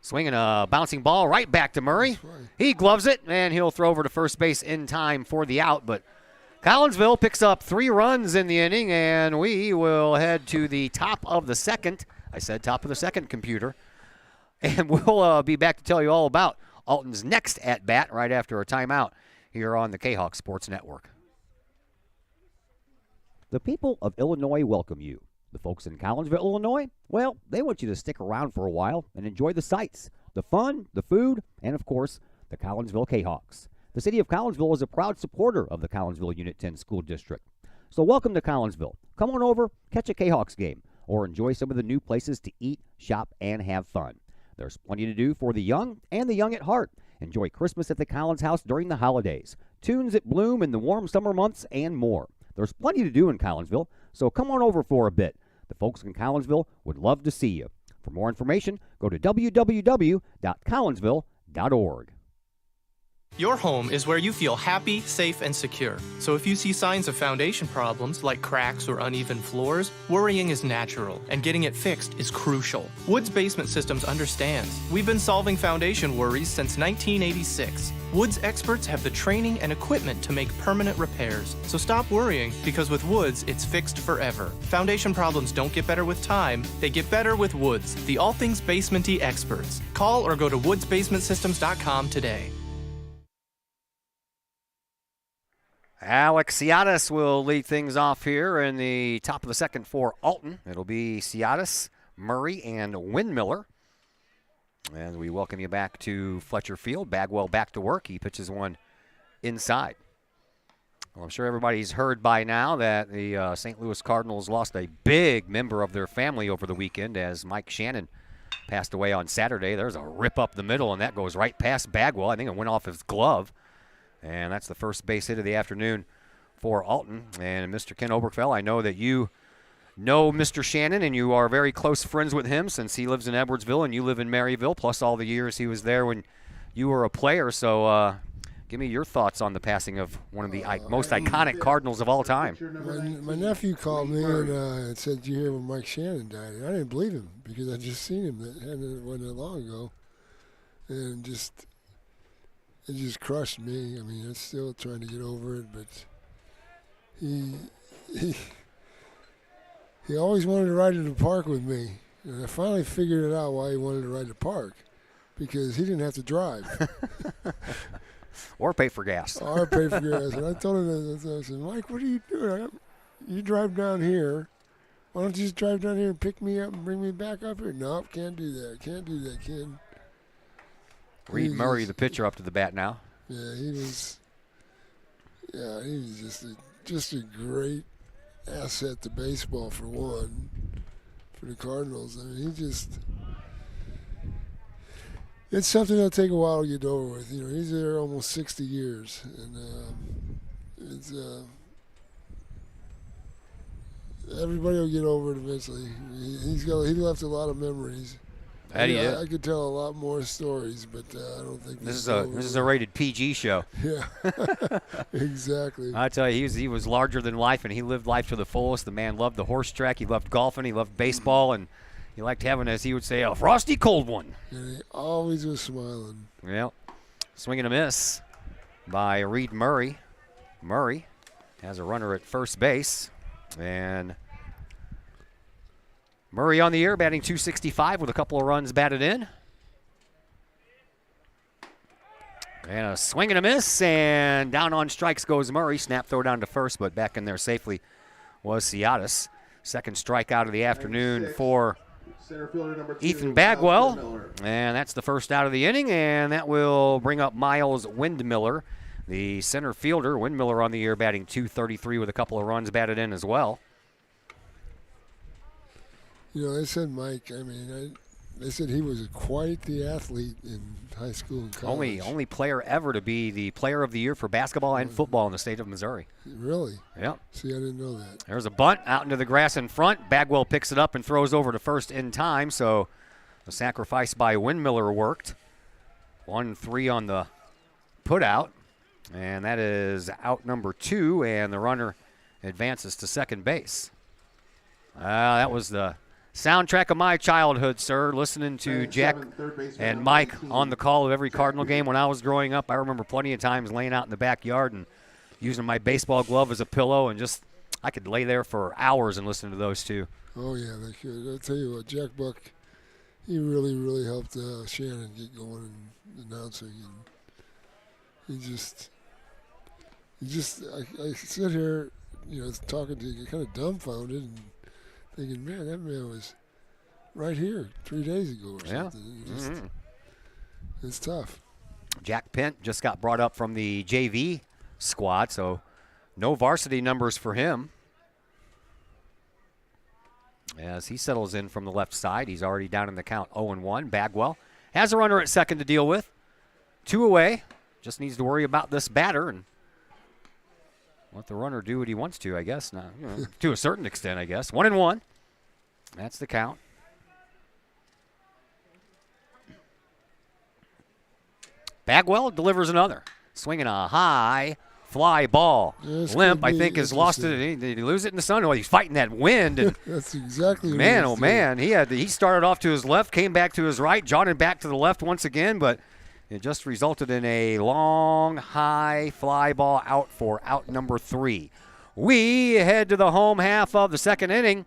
Swinging a bouncing ball right back to Murray. He gloves it, and he'll throw over to first base in time for the out. But Collinsville picks up 3 runs in the inning, and we will head to the top of the second. I said top of the second, computer. And we'll be back to tell you all about Alton's next at-bat right after a timeout here on the Kahok Sports Network. The people of Illinois welcome you. The folks in Collinsville, Illinois, well, they want you to stick around for a while and enjoy the sights, the fun, the food, and, of course, the Collinsville Kahawks. The city of Collinsville is a proud supporter of the Collinsville Unit 10 School District. So welcome to Collinsville. Come on over, catch a Kahawks game, or enjoy some of the new places to eat, shop, and have fun. There's plenty to do for the young and the young at heart. Enjoy Christmas at the Collins House during the holidays, tunes that bloom in the warm summer months, and more. There's plenty to do in Collinsville, so come on over for a bit. The folks in Collinsville would love to see you. For more information, go to www.collinsville.org. Your home is where you feel happy, safe, and secure. So if you see signs of foundation problems like cracks or uneven floors, worrying is natural, and getting it fixed is crucial. Woods Basement Systems understands. We've been solving foundation worries since 1986. Woods experts have the training and equipment to make permanent repairs. So stop worrying, because with Woods, it's fixed forever. Foundation problems don't get better with time, they get better with Woods, the all things basement-y experts. Call or go to woodsbasementsystems.com today. Alex Ciatis will lead things off here in the top of the second for Alton. It'll be Ciatis, Murray, and Windmiller. As we welcome you back to Fletcher Field. Bagwell back to work. He pitches one inside. Well, I'm sure everybody's heard by now that the St. Louis Cardinals lost a big member of their family over the weekend as Mike Shannon passed away on Saturday. There's a rip up the middle, and that goes right past Bagwell. I think it went off his glove. And that's the first base hit of the afternoon for Alton. And Mr. Ken Oberkfell, I know that you know Mr. Shannon, and you are very close friends with him since he lives in Edwardsville and you live in Maryville, plus all the years he was there when you were a player. So give me your thoughts on the passing of one of the most iconic Cardinals of all time. My nephew called me and said, "Did you hear when Mike Shannon died?" And I didn't believe him because I just seen him. It wasn't that long ago. And it just crushed me. I mean, I'm still trying to get over it, but he always wanted to ride to the park with me. And I finally figured it out why he wanted to ride the park, because he didn't have to drive. Or pay for gas. And I told him, I said, "Mike, what are you doing? You drive down here. Why don't you just drive down here and pick me up and bring me back up here?" "Nope, can't do that, kid." Reed Murray, the pitcher, up to the bat now. Yeah, he was just a great asset to baseball, for one, for the Cardinals. I mean, it's something that'll take a while to get over with. You know, he's there almost 60 years, and everybody will get over it eventually. He left a lot of memories. I could tell a lot more stories, but I don't think this is a rated PG show. Yeah, exactly. I tell you, he was larger than life, and he lived life to the fullest. The man loved the horse track. He loved golfing. He loved baseball, and he liked having, as he would say, a frosty cold one. And he always was smiling. Well, swing and a miss by Reed Murray. Murray has a runner at first base, and Murray on the year, batting .265 with a couple of runs batted in. And a swing and a miss, and down on strikes goes Murray. Snap throw down to first, but back in there safely was Ciatis. Second strikeout of the afternoon for Ethan Bagwell. And that's the first out of the inning, and that will bring up Miles Windmiller, the center fielder. Windmiller on the year, batting .233 with a couple of runs batted in as well. You know, they said Mike, they said he was quite the athlete in high school and college. Only player ever to be the player of the year for basketball and football in the state of Missouri. Really? Yep. See, I didn't know that. There's a bunt out into the grass in front. Bagwell picks it up and throws over to first in time, so The sacrifice by Windmiller worked. 1-3 on the put out. And that is out number 2, and the runner advances to second base. That was the soundtrack of my childhood, sir, listening to Jack and Mike on the call of every Cardinal game when I was growing up. I remember plenty of times laying out in the backyard and using my baseball glove as a pillow, and just I could lay there for hours and listen to those two. Oh, yeah, they could. I'll tell you what, Jack Buck, he really, really helped Shannon get going in announcing. And I sit here, talking to you, kind of dumbfounded and thinking, man, that man was right here 3 days ago or something. It's tough. Jack Pent just got brought up from the JV squad, so no varsity numbers for him. As he settles in from the left side, he's already down in the count 0-1. Bagwell has a runner at second to deal with. 2 away. Just needs to worry about this batter and let the runner do what he wants to, I guess. Now, to a certain extent, I guess. 1-1. That's the count. Bagwell delivers another. Swinging a high fly ball. Limp, I think, has lost it. Did he lose it in the sun? Well, he's fighting that wind. And that's exactly man, oh, man. He started off to his left, came back to his right, jotted back to the left once again, but it just resulted in a long, high fly ball out for out number 3. We head to the home half of the second inning,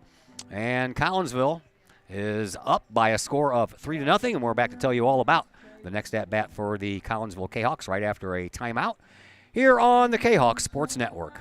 and Collinsville is up by a score of 3-0, and we're back to tell you all about the next at-bat for the Collinsville Kahawks right after a timeout here on the Kahawk Sports Network.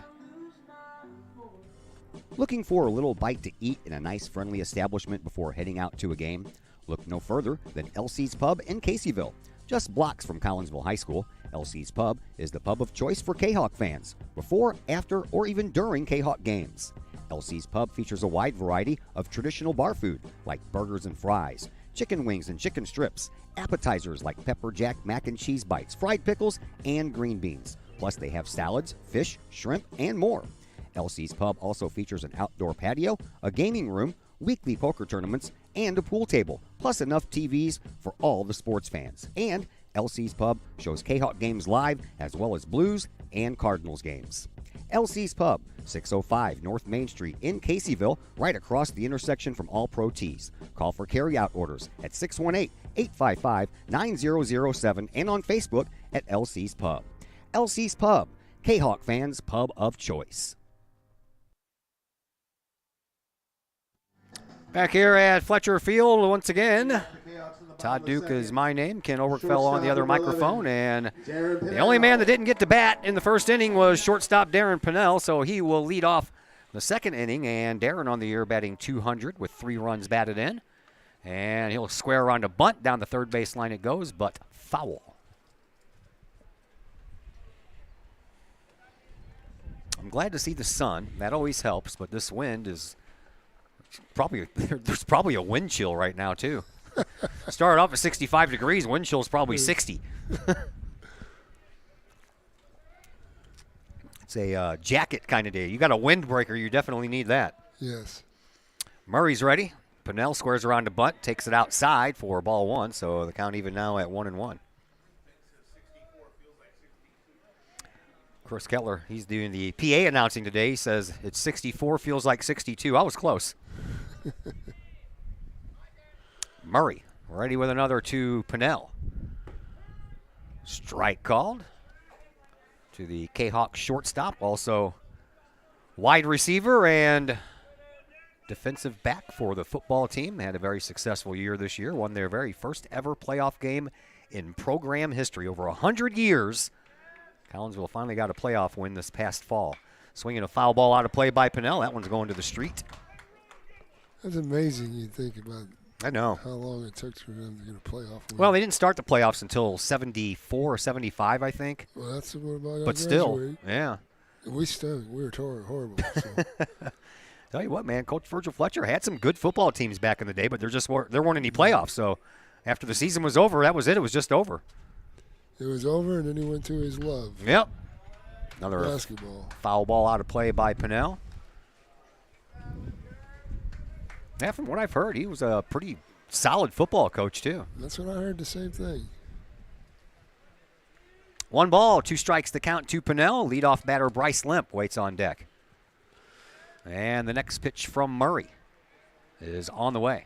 Looking for a little bite to eat in a nice, friendly establishment before heading out to a game? Look no further than LC's Pub in Caseyville. Just blocks from Collinsville High School, LC's Pub is the pub of choice for Kahawk fans, before, after, or even during Kahawk games. LC's Pub features a wide variety of traditional bar food, like burgers and fries, chicken wings and chicken strips, appetizers like pepper jack mac and cheese bites, fried pickles, and green beans. Plus, they have salads, fish, shrimp, and more. LC's Pub also features an outdoor patio, a gaming room, weekly poker tournaments, and a pool table, plus enough TVs for all the sports fans. And LC's Pub shows Kahawk games live, as well as Blues and Cardinals games. LC's Pub, 605 North Main Street in Caseyville, right across the intersection from All Pro Tees. Call for carry-out orders at 618-855-9007 and on Facebook at LC's Pub. LC's Pub, Kahawk fans' pub of choice. Back here at Fletcher Field once again. Todd Duke is my name. Ken Oberkfell on the other microphone. And the only man that didn't get to bat in the first inning was shortstop Darren Pinnell, so he will lead off the second inning. And Darren on the year batting .200 with 3 runs batted in. And he'll square around a bunt. Down the third base line it goes, but foul. I'm glad to see the sun. That always helps, but this wind is there's probably a wind chill right now, too. Started off at 65 degrees. Wind chill's probably 60. It's a jacket kind of day. You got a windbreaker, you definitely need that. Yes. Murray's ready. Pinnell squares around the bunt, takes it outside for ball 1, so the count even now at 1-1. Chris Kettler, he's doing the PA announcing today. He says it's 64, feels like 62. I was close. Murray ready with another to Pinnell. Strike called to the Kahawk shortstop, also wide receiver and defensive back for the football team. They had a very successful year this year, won their very first ever playoff game in program history. Over 100 years, Collinsville finally got a playoff win this past fall. Swinging a foul ball out of play by Pinnell. That one's going to the street. That's amazing. You think about I know how long it took for them to get a playoff win. Well, they didn't start the playoffs until 74 or 75, I think. Well, that's what about but still, yeah. We stunk. We were horrible. So. Tell you what, man, Coach Virgil Fletcher had some good football teams back in the day, but there weren't any playoffs. So after the season was over, that was it. It was just over. It was over, and then he went to his love. Yep. Another basketball. Foul ball out of play by Pinnell. Yeah, from what I've heard, he was a pretty Solid football coach, too. That's what I heard, the same thing. 1 ball, 2 strikes to count to Pinnell. Leadoff batter Bryce Limp waits on deck. And the next pitch from Murray is on the way.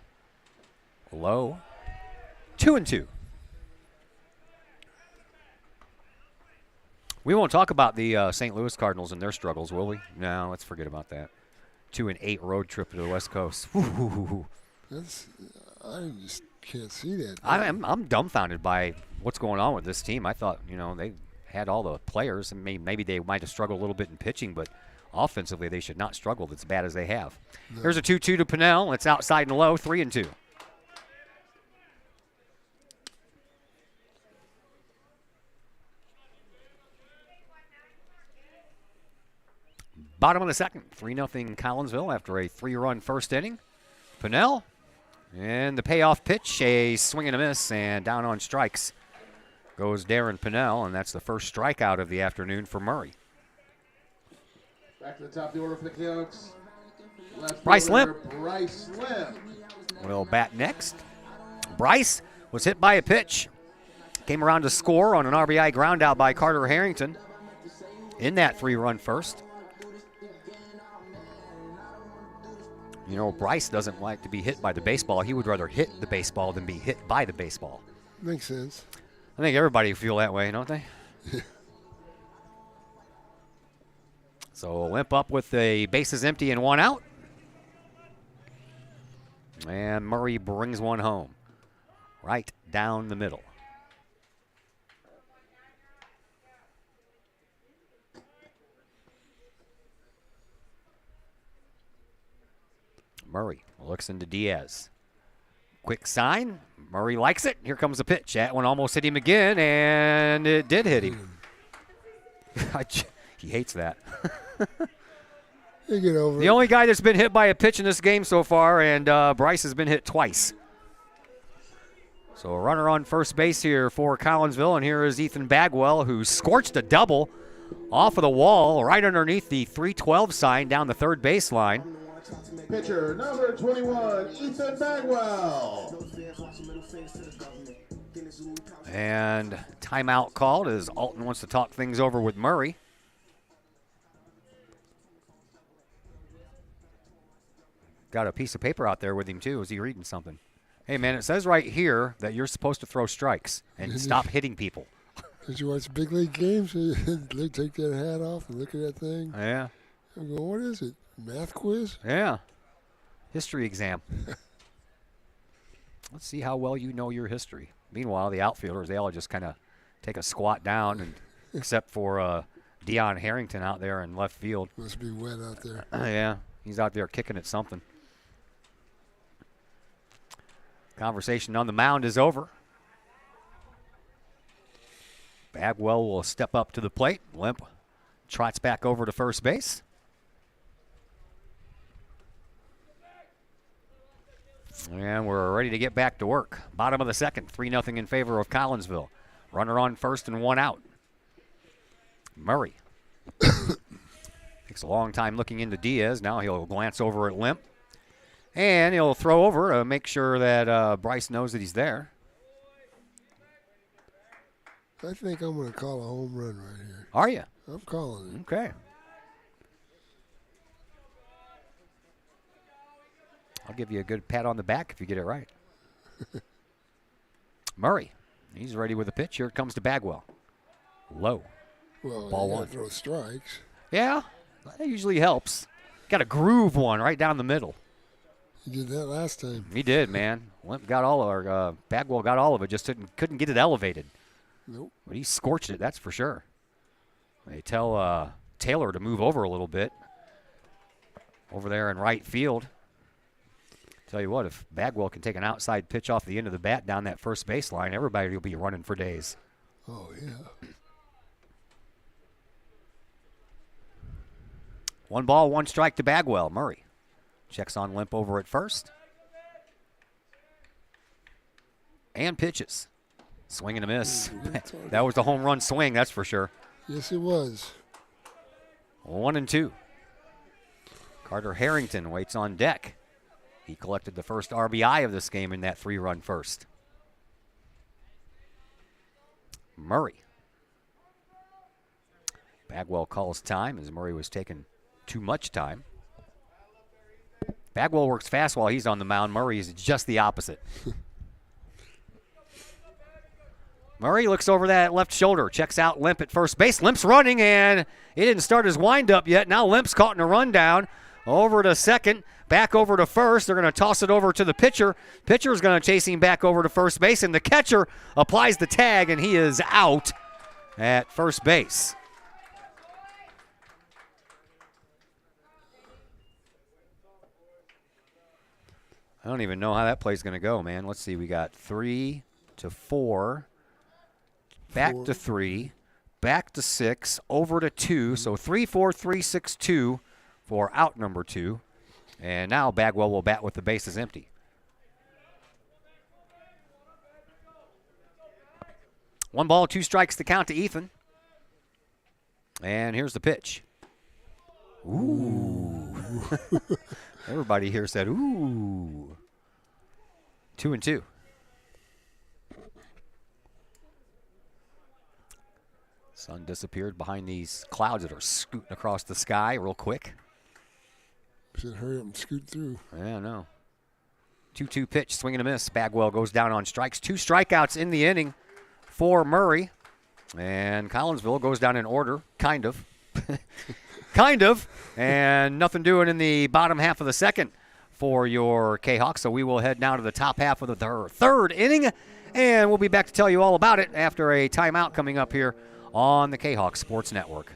Low. 2-2. We won't talk about the St. Louis Cardinals and their struggles, will we? No, let's forget about that. 2-8 road trip to the West Coast. I just can't see that. I'm dumbfounded by what's going on with this team. I thought, they had all the players, and maybe they might have struggled a little bit in pitching, but offensively they should not struggle as bad as they have. No. Here's a 2-2 to Pinnell. It's outside and low, 3-2. Bottom of the second, 3-0 Collinsville after a 3-run first inning. Pinnell, and the payoff pitch, a swing and a miss, and down on strikes goes Darren Pinnell, and that's the first strikeout of the afternoon for Murray. Back to the top of the order for the Cahoks. Bryce Limp. Bryce Limp will bat next. Bryce was hit by a pitch. Came around to score on an RBI ground out by Carter Harrington in that 3-run first. Bryce doesn't like to be hit by the baseball. He would rather hit the baseball than be hit by the baseball. Makes sense. I think everybody feel that way, don't they? So Limp up with the bases empty and 1 out. And Murray brings one home. Right down the middle. Murray looks into Diaz. Quick sign. Murray likes it. Here comes the pitch. That one almost hit him again, and it did hit him. He hates that. You get over the only guy that's been hit by a pitch in this game so far, and Bryce has been hit twice. So a runner on first base here for Collinsville, and here is Ethan Bagwell, who scorched a double off of the wall right underneath the 312 sign down the third baseline. Pitcher number 21, Ethan Bagwell. And timeout called as Alton wants to talk things over with Murray. Got a piece of paper out there with him, too. Is he reading something? Hey, man, it says right here that you're supposed to throw strikes and stop hitting people. Did you watch big league games? Take that hat off and look at that thing? Yeah. I go, what is it? Math quiz? Yeah. History exam. Let's see how well you know your history. Meanwhile, the outfielders, they all just kind of take a squat down, and except for Dion Harrington out there in left field. Must be wet out there. Yeah, he's out there kicking at something. Conversation on the mound is over. Bagwell will step up to the plate. Limp trots back over to first base. And we're ready to get back to work. Bottom of the second, 3-0 in favor of Collinsville. Runner on first and 1 out. Murray takes a long time looking into Diaz. Now he'll glance over at Limp. And he'll throw over to make sure that Bryce knows that he's there. I think I'm going to call a home run right here. Are you? I'm calling it. Okay. I'll give you a good pat on the back if you get it right. Murray, he's ready with a pitch. Here it comes to Bagwell. Low. Well, ball you one. throw strikes. Yeah, that usually helps. Got a groove one right down the middle. He did that last time. He did, man. Limp got all of it. Bagwell got all of it. Just couldn't get it elevated. Nope. But he scorched it, that's for sure. They tell Taylor to move over a little bit. Over there in right field. Tell you what, if Bagwell can take an outside pitch off the end of the bat down that first baseline, everybody will be running for days. Oh, yeah. 1 ball, 1 strike to Bagwell. Murray checks on Limp over at first. And pitches. Swing and a miss. That was the home run swing, that's for sure. Yes, it was. 1-2. Carter Harrington waits on deck. He collected the first RBI of this game in that 3-run first. Murray. Bagwell calls time as Murray was taking too much time. Bagwell works fast while he's on the mound. Murray is just the opposite. Murray looks over that left shoulder, checks out Limp at first base. Limp's running, and he didn't start his windup yet. Now Limp's caught in a rundown. Over to second, back over to first. They're going to toss it over to the pitcher. Pitcher's going to chase him back over to first base, and the catcher applies the tag, and he is out at first base. I don't even know how that play's going to go, man. Let's see. We got 3 to 4, back to 3, back to 6, over to 2. So 3, 4, 3, 6, 2 for out number 2. And now Bagwell will bat with the bases empty. 1 ball, 2 strikes to count to Ethan. And here's the pitch. Ooh. Everybody here said, ooh. 2-2. Sun disappeared behind these clouds that are scooting across the sky real quick. Should hurry up and scoot through. Yeah, I know. 2-2 pitch, swing and a miss. Bagwell goes down on strikes. 2 strikeouts in the inning for Murray. And Collinsville goes down in order, kind of. Kind of. And nothing doing in the bottom half of the second for your Kahawks. So we will head now to the top half of the third inning. And we'll be back to tell you all about it after a timeout coming up here on the Kahawk Sports Network.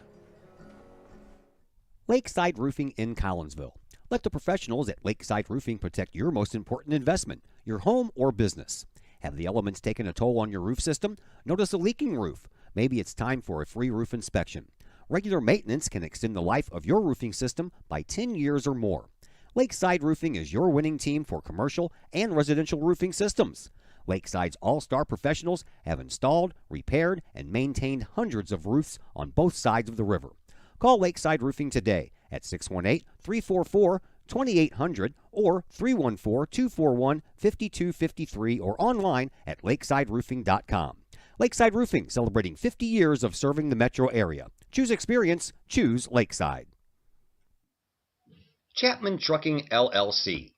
Lakeside Roofing in Collinsville. Let the professionals at Lakeside Roofing protect your most important investment, your home or business. Have the elements taken a toll on your roof system? Notice a leaking roof? Maybe it's time for a free roof inspection. Regular maintenance can extend the life of your roofing system by 10 years or more. Lakeside Roofing is your winning team for commercial and residential roofing systems. Lakeside's all-star professionals have installed, repaired, and maintained hundreds of roofs on both sides of the river. Call Lakeside Roofing today at 618-344-2800 or 314-241-5253 or online at lakesideroofing.com. Lakeside Roofing, celebrating 50 years of serving the metro area. Choose experience, choose Lakeside. Chapman Trucking, LLC.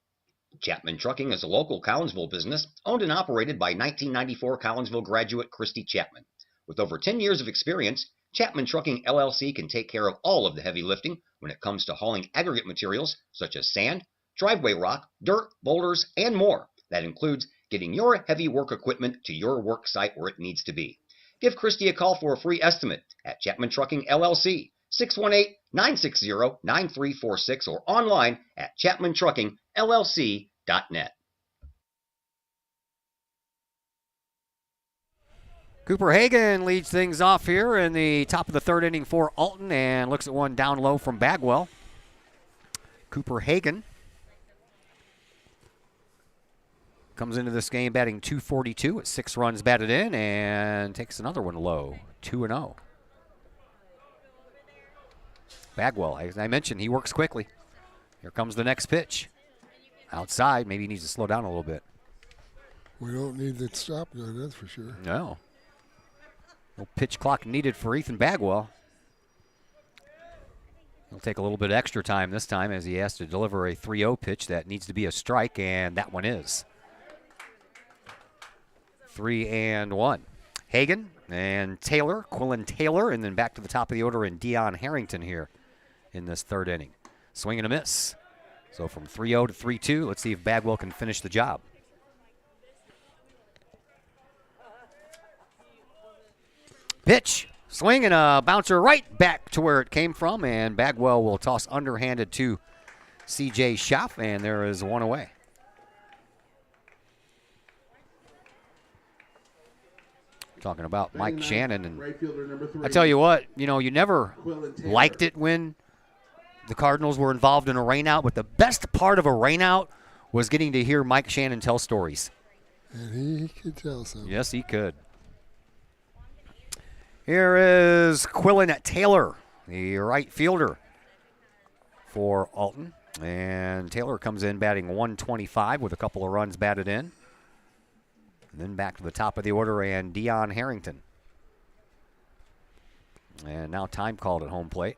Chapman Trucking is a local Collinsville business owned and operated by 1994 Collinsville graduate Christy Chapman. With over 10 years of experience, Chapman Trucking, LLC can take care of all of the heavy lifting when it comes to hauling aggregate materials such as sand, driveway rock, dirt, boulders, and more. That includes getting your heavy work equipment to your work site where it needs to be. Give Christy a call for a free estimate at Chapman Trucking, LLC, 618-960-9346 or online at chapmantruckingllc.net. Cooper Hagan leads things off here in the top of the third inning for Alton and looks at one down low from Bagwell. Cooper Hagan comes into this game batting .242 at 6 runs batted in and takes another one low, 2-0. Bagwell, as I mentioned, he works quickly. Here comes the next pitch. Outside, maybe he needs to slow down a little bit. We don't need the stop gun, that's for sure. No. No pitch clock needed for Ethan Bagwell. He'll take a little bit extra time this time as he has to deliver a 3-0 pitch that needs to be a strike, and that one is. 3-1. Hagan and Taylor, Quillen Taylor, and then back to the top of the order in Dion Harrington here in this third inning. Swing and a miss. So from 3-0 to 3-2, let's see if Bagwell can finish the job. Pitch, swing, and a bouncer right back to where it came from, and Bagwell will toss underhanded to C.J. Schaff, and there is one away. Talking about Mike Shannon, and I tell you what, you know, you never liked it when the Cardinals were involved in a rainout, but the best part of a rainout was getting to hear Mike Shannon tell stories. And he could tell some. Yes, he could. Here is Quillen Taylor, the right fielder for Alton. And Taylor comes in batting 125 with a couple of runs batted in. And then back to the top of the order, and Dion Harrington. And now time called at home plate.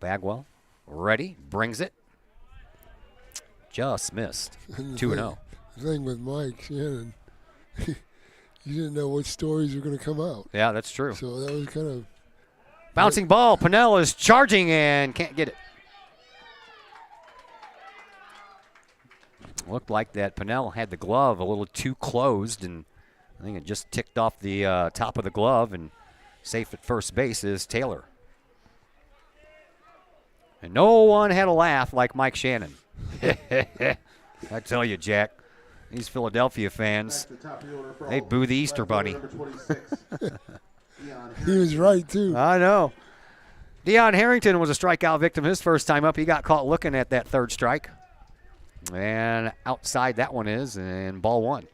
Bagwell ready, brings it. Just missed. 2-0. The thing with Mike Shannon, you didn't know what stories were going to come out. Yeah, that's true. So that was kind of... Bouncing ball. Pinnell is charging and can't get it. Looked like that Pinnell had the glove a little too closed, and I think it just ticked off the top of the glove, and safe at first base is Taylor. And no one had a laugh like Mike Shannon. I tell you, Jack, these Philadelphia fans, they boo the Easter Bunny. He was right, too. I know. Dion Harrington was a strikeout victim his first time up. He got caught looking at that third strike. And outside that one is, and ball one.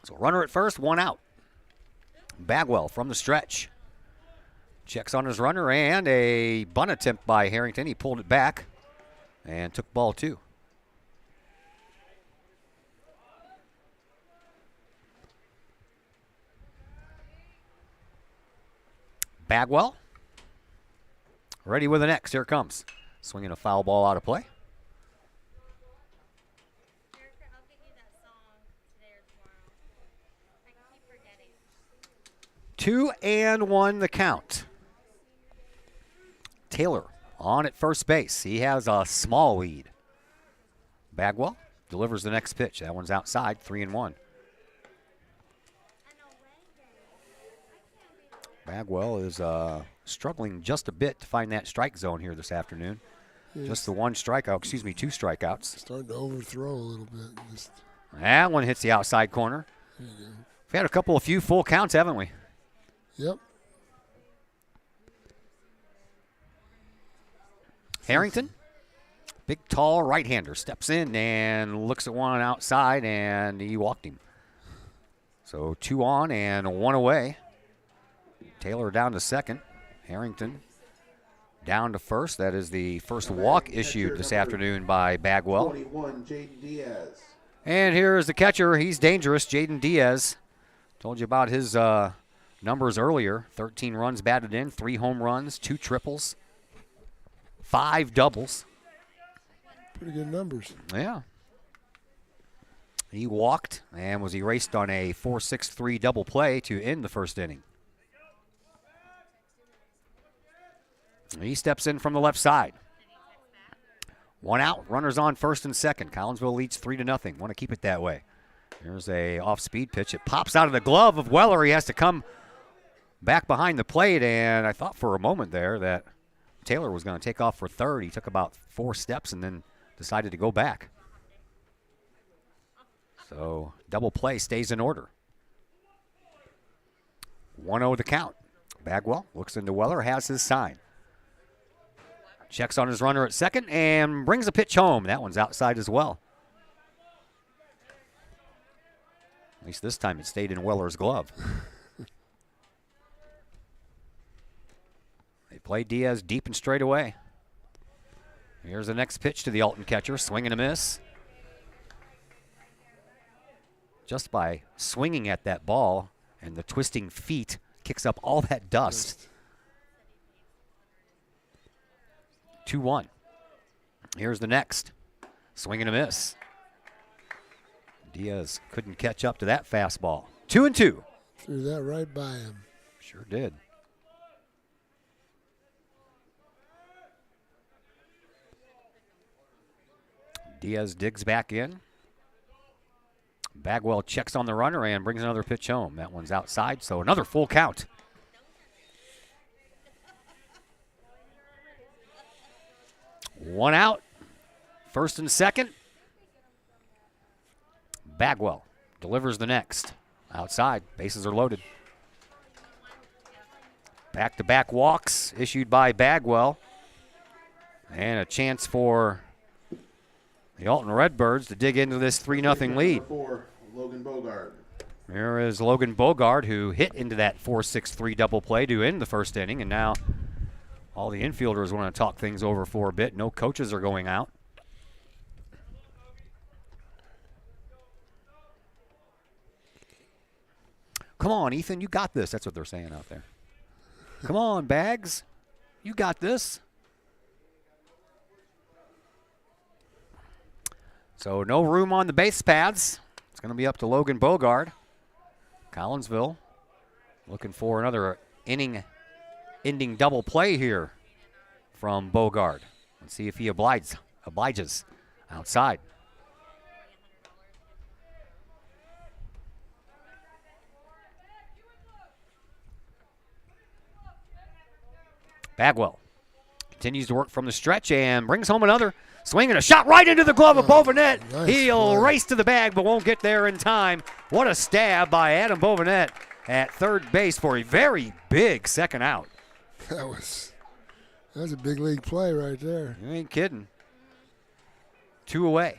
So runner at first, one out. Bagwell from the stretch. Checks on his runner, and a bunt attempt by Harrington. He pulled it back and took ball two. Bagwell ready with the next. Here it comes. Swinging a foul ball out of play. Two and one the count. Taylor on at first base. He has a small lead. Bagwell delivers the next pitch. That one's outside, 3-1. Bagwell is struggling just a bit to find that strike zone here this afternoon. Yeah, just the one strikeout, two strikeouts. Starting to overthrow a little bit. That one hits the outside corner. We've had a few full counts, haven't we? Yep. Harrington, big, tall right-hander, steps in and looks at one outside, and he walked him. So 2 on and 1 away. Taylor down to second. Harrington down to first. That is the first walk issued this afternoon by Bagwell. 21, Jaden Diaz. And here is the catcher. He's dangerous, Jaden Diaz. Told you about his numbers earlier. 13 runs batted in, 3 home runs, 2 triples, 5 doubles. Pretty good numbers. Yeah. He walked and was erased on a 4-6-3 double play to end the first inning. He steps in from the left side. 1 out, runners on first and second. Collinsville leads 3-0. Want to keep it that way. Here's a off-speed pitch. It pops out of the glove of Weller. He has to come back behind the plate, and I thought for a moment there that Taylor was going to take off for third. He took about 4 steps and then decided to go back. So double play stays in order. 1-0 the count. Bagwell looks into Weller, has his sign. Checks on his runner at second and brings a pitch home. That one's outside as well. At least this time it stayed in Weller's glove. They play Diaz deep and straight away. Here's the next pitch to the Alton catcher. Swing and a miss. Just by swinging at that ball and the twisting feet kicks up all that dust. 2-1. Here's the next. Swing and a miss. Diaz couldn't catch up to that fastball. 2-2. Threw that right by him. Sure did. Diaz digs back in. Bagwell checks on the runner and brings another pitch home. That one's outside, so another full count. One out, first and second. Bagwell delivers the next. Outside, bases are loaded. Back-to-back walks issued by Bagwell. And a chance for the Alton Redbirds to dig into this 3-0 lead. Logan Bogard. Here is Logan Bogard, who hit into that 4-6-3 double play to end the first inning, and now all the infielders want to talk things over for a bit. No coaches are going out. Come on, Ethan, you got this. That's what they're saying out there. Come on, Bags. You got this. So no room on the base paths. It's going to be up to Logan Bogard. Collinsville looking for another inning-ending double play here from Bogard. Let's see if he obliges outside. Bagwell continues to work from the stretch and brings home another swing and a shot right into the glove of Bovenet. Nice He'll play. race to the bag but won't get there in time. What a stab by Adam Bovenet at third base for a very big second out. That was a big league play right there. You ain't kidding. 2 away.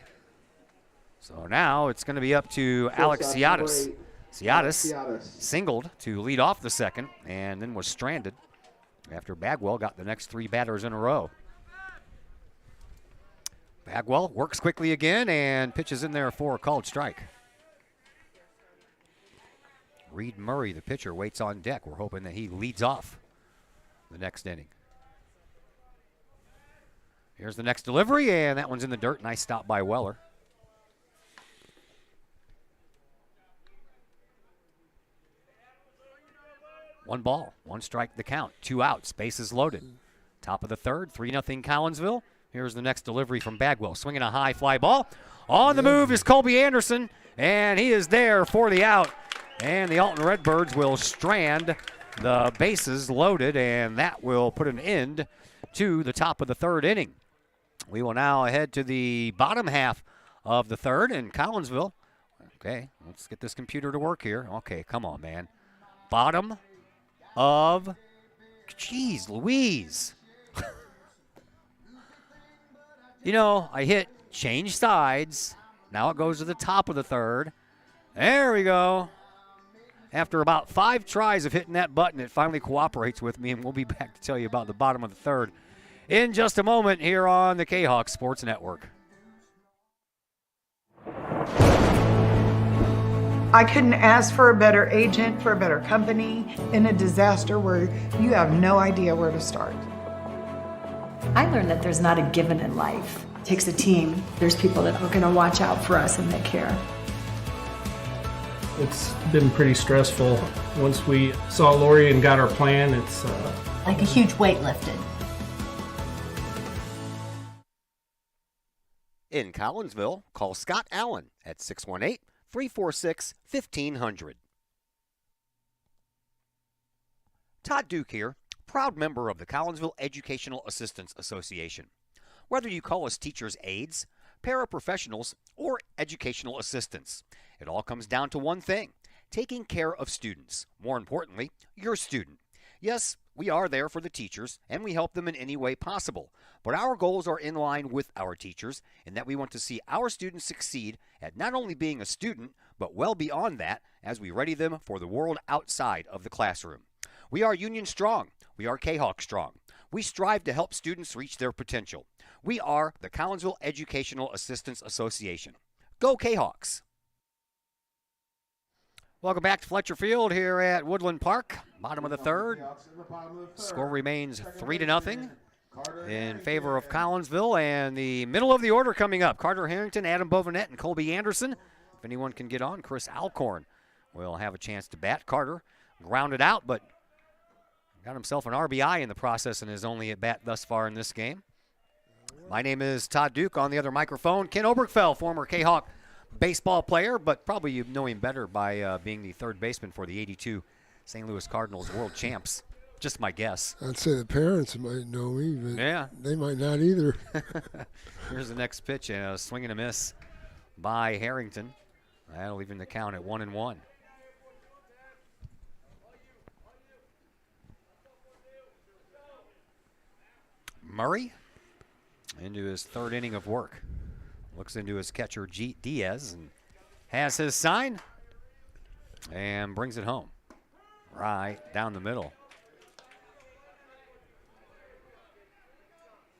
So now it's going to be up to Alex Ciatis. Ciatis singled to lead off the second and then was stranded after Bagwell got the next 3 batters in a row. Bagwell works quickly again and pitches in there for a called strike. Reed Murray, the pitcher, waits on deck. We're hoping that he leads off the next inning. Here's the next delivery, and that one's in the dirt. Nice stop by Weller. One ball, 1 strike the count, 2 outs, bases loaded. Top of the third, 3-0 Collinsville. Here's the next delivery from Bagwell, swinging a high fly ball. On the move is Colby Anderson, and he is there for the out. And the Alton Redbirds will strand the bases loaded, and that will put an end to the top of the third inning. We will now head to the bottom half of the third, and Collinsville. Okay, let's get this computer to work here. Okay, come on, man. Bottom of, geez Louise. You know, I hit change sides. Now it goes to the top of the third. There we go. After about 5 tries of hitting that button, it finally cooperates with me, and we'll be back to tell you about the bottom of the third in just a moment here on the Kahok Sports Network. I couldn't ask for a better agent, for a better company in a disaster where you have no idea where to start. I learned that there's not a given in life. It takes a team. There's people that are going to watch out for us and that care. It's been pretty stressful. Once we saw Lori and got our plan, it's like a huge weight lifted. In Collinsville, call Scott Allen at 618-346-1500. Todd Duke here, proud member of the Collinsville Educational Assistance Association. Whether you call us teachers' aides, paraprofessionals, or educational assistants, it all comes down to one thing: taking care of students. More importantly, your student. Yes, we are there for the teachers, and we help them in any way possible. But our goals are in line with our teachers in that we want to see our students succeed at not only being a student, but well beyond that as we ready them for the world outside of the classroom. We are Union Strong. We are Kahok Strong. We strive to help students reach their potential. We are the Collinsville Educational Assistance Association. Go Kahawks! Welcome back to Fletcher Field here at Woodland Park. Bottom of the third. Score remains 3-0 in favor of Collinsville. And the middle of the order coming up: Carter Harrington, Adam Bovenet, and Colby Anderson. If anyone can get on, Chris Alcorn will have a chance to bat. Carter grounded out, but got himself an RBI in the process and is only at bat thus far in this game. My name is Todd Duke. On the other microphone, Ken Obergfell, former Kahawk baseball player, but probably you know him better by being the third baseman for the '82 St. Louis Cardinals world champs. Just my guess. I'd say the parents might know me, but yeah, they might not either. Here's the next pitch, and a swing and a miss by Harrington. That'll even the count at 1-1. Murray into his third inning of work. Looks into his catcher, Diaz, and has his sign. And brings it home. Right down the middle.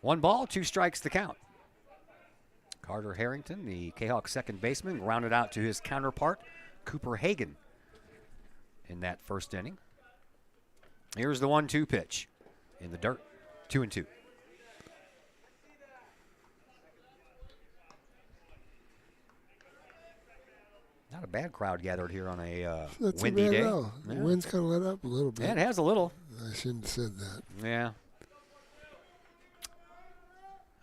1 ball, 2 strikes to count. Carter Harrington, the Kahok second baseman, grounded out to his counterpart, Cooper Hagan, in that first inning. Here's the 1-2 pitch in the dirt, 2-2. Not a bad crowd gathered here on a windy day. The wind's kind of let up a little bit. Yeah, it has a little. I shouldn't have said that. Yeah.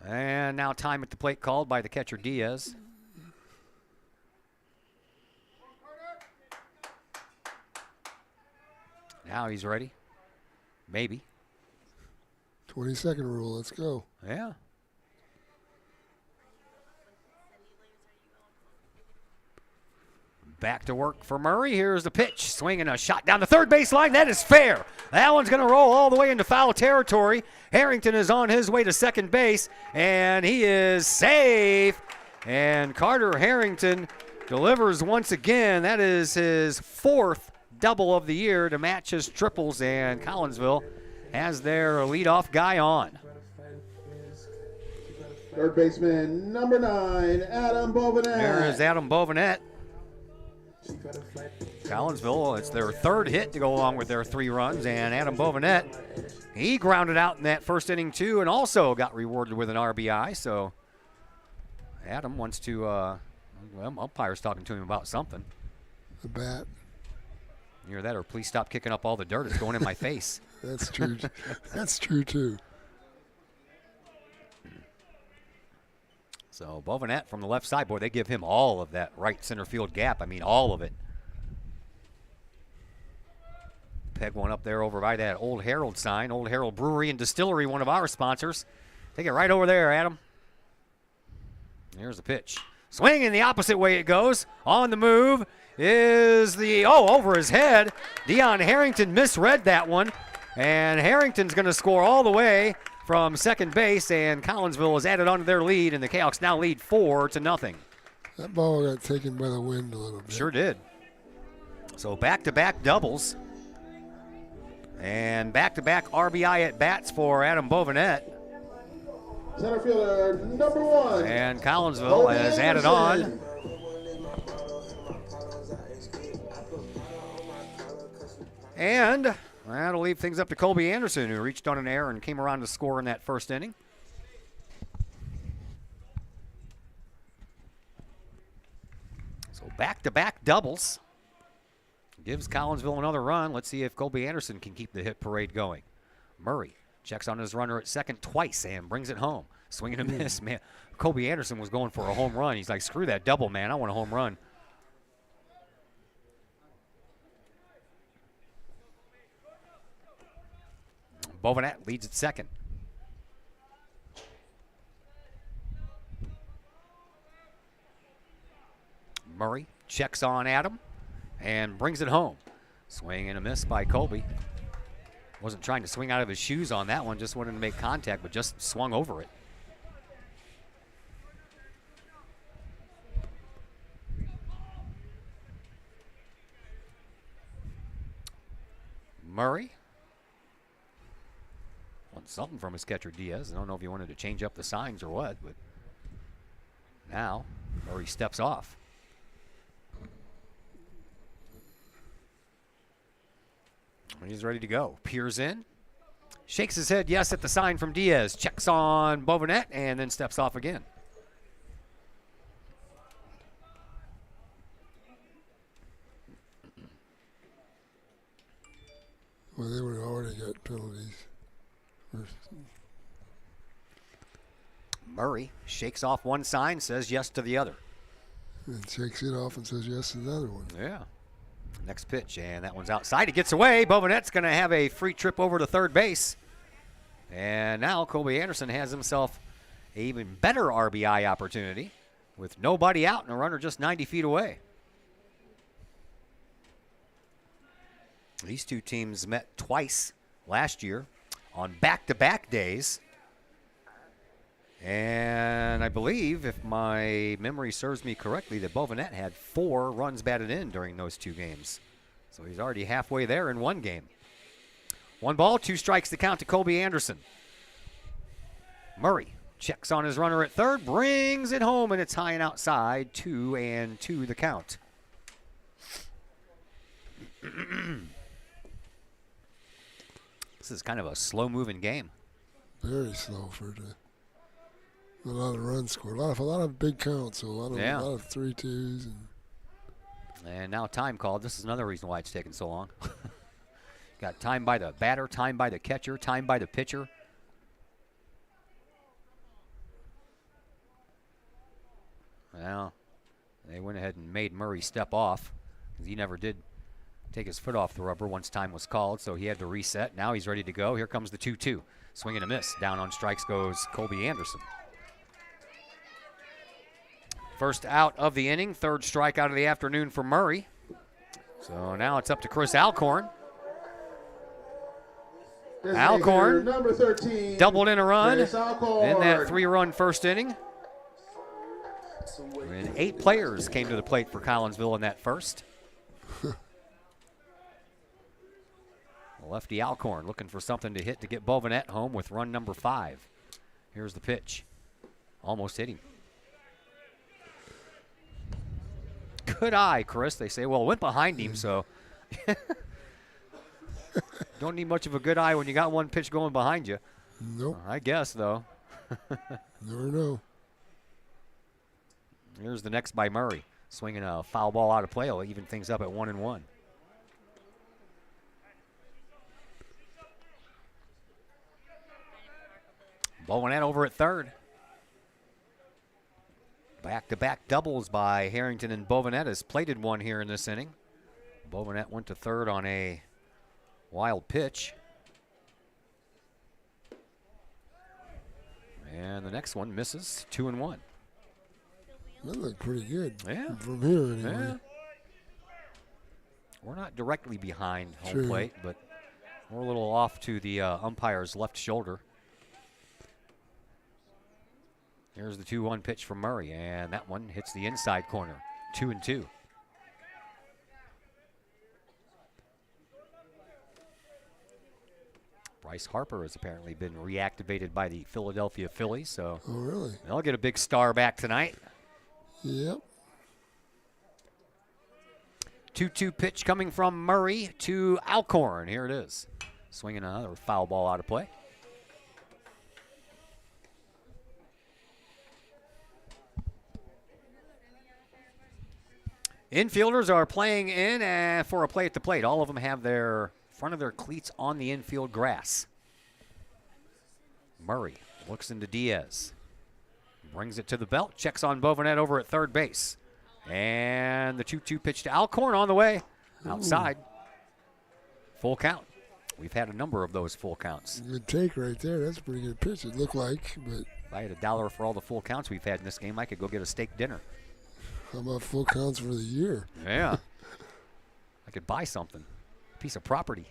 And now time at the plate called by the catcher Diaz. Now he's ready. Maybe. 20-second rule. Let's go. Yeah. Back to work for Murray. Here's the pitch. Swinging a shot down the third base line. That is fair. That one's going to roll all the way into foul territory. Harrington is on his way to second base, and he is safe. And Carter Harrington delivers once again. That is his 4th double of the year to match his triples, and Collinsville has their leadoff guy on. Third baseman, number 9, Adam Bovenet. There is Adam Bovenet. Collinsville, it's their 3rd hit to go along with their 3 runs, and Adam Bovenet, he grounded out in that first inning too and also got rewarded with an RBI. So Adam wants to, well, umpire's talking to him about something. The bat. You hear that, or please stop kicking up all the dirt. It's going in my face. That's true. That's true too. So Bovenet from the left side, boy, they give him all of that right center field gap. I mean, all of it. Peg one up there over by that Old Herald sign. Old Herald Brewery and Distillery, one of our sponsors. Take it right over there, Adam. Here's the pitch. Swinging the opposite way it goes. On the move is the, over his head. Dion Harrington misread that one. And Harrington's going to score all the way from second base, and Collinsville has added on to their lead, and the Cahoks now lead 4-0. That ball got taken by the wind a little bit. Sure did. So back-to-back doubles. And back-to-back RBI at bats for Adam Bovenet. Center fielder, number 1. And Collinsville has added on. And that'll leave things up to Colby Anderson, who reached on an error and came around to score in that first inning. So back-to-back doubles. Gives Collinsville another run. Let's see if Colby Anderson can keep the hit parade going. Murray checks on his runner at second twice and brings it home. Swing and a miss, man. Colby Anderson was going for a home run. He's like, screw that double, man. I want a home run. Bovenet leads at second. Murray checks on Adam and brings it home. Swing and a miss by Colby. Wasn't trying to swing out of his shoes on that one, just wanted to make contact, but just swung over it. Murray wants something from his catcher Diaz. I don't know if he wanted to change up the signs or what, but now Murray steps off. He's ready to go. Peers in. Shakes his head yes at the sign from Diaz. Checks on Bovenet and then steps off again. Well, they would have already got penalties. Murray shakes off one sign, says yes to the other. And shakes it off and says yes to the other one. Yeah. Next pitch, and that one's outside. He gets away. Bovenet's going to have a free trip over to third base. And now Colby Anderson has himself an even better RBI opportunity with nobody out and a runner just 90 feet away. These two teams met twice last year on back-to-back days. And I believe, if my memory serves me correctly, that Bovenet had 4 runs batted in during those 2 games. So he's already halfway there in one game. 1 ball, 2 strikes to count to Colby Anderson. Murray checks on his runner at third, brings it home, and it's high and outside. 2-2 the count. This is kind of a slow-moving game. Very slow for a lot of runs scored. A lot of big counts, so a lot of 3-2s. And now time called. This is another reason why it's taking so long. Got time by the batter, time by the catcher, time by the pitcher. Well, they went ahead and made Murray step off, because he never did take his foot off the rubber once time was called, so he had to reset. Now he's ready to go. Here comes the 2-2. Swing and a miss. Down on strikes goes Colby Anderson. First out of the inning, 3rd strikeout of the afternoon for Murray. So now it's up to Chris Alcorn. Alcorn number 13, doubled in a run in Alcorn. that 3-run first inning. And 8 players came to the plate for Collinsville in that first. Lefty Alcorn looking for something to hit to get Bovenet home with run number 5. Here's the pitch. Almost hit him. Good eye, Chris. They say, well, it went behind him, so don't need much of a good eye when you got one pitch going behind you. Nope. I guess, though. Never know. Here's the next by Murray. Swinging a foul ball out of play. Will even things up at 1-1. Bovenet over at third. Back-to-back doubles by Harrington and Bovenet has plated one here in this inning. Bovenet went to third on a wild pitch. And the next one misses, 2-1. That looked pretty good. Yeah. From here, anyway. Yeah. We're not directly behind home True. plate, but we're a little off to the umpire's left shoulder. Here's the 2-1 pitch from Murray, and that one hits the inside corner. 2-2. Bryce Harper has apparently been reactivated by the Philadelphia Phillies, so Oh, really? they'll get a big star back tonight. Yep. 2-2 pitch coming from Murray to Alcorn. Here it is. Swinging another foul ball out of play. Infielders are playing in for a play at the plate. All of them have their front of their cleats on the infield grass. Murray looks into Diaz. Brings it to the belt. Checks on Bovenet over at third base. And the 2-2 pitch to Alcorn on the way. Outside. Full count. We've had a number of those full counts. Good take right there. That's a pretty good pitch, it looked like. But If I had $1 for all the full counts we've had in this game, I could go get a steak dinner. how about full counts for the year? Yeah. I could buy something. A piece of property.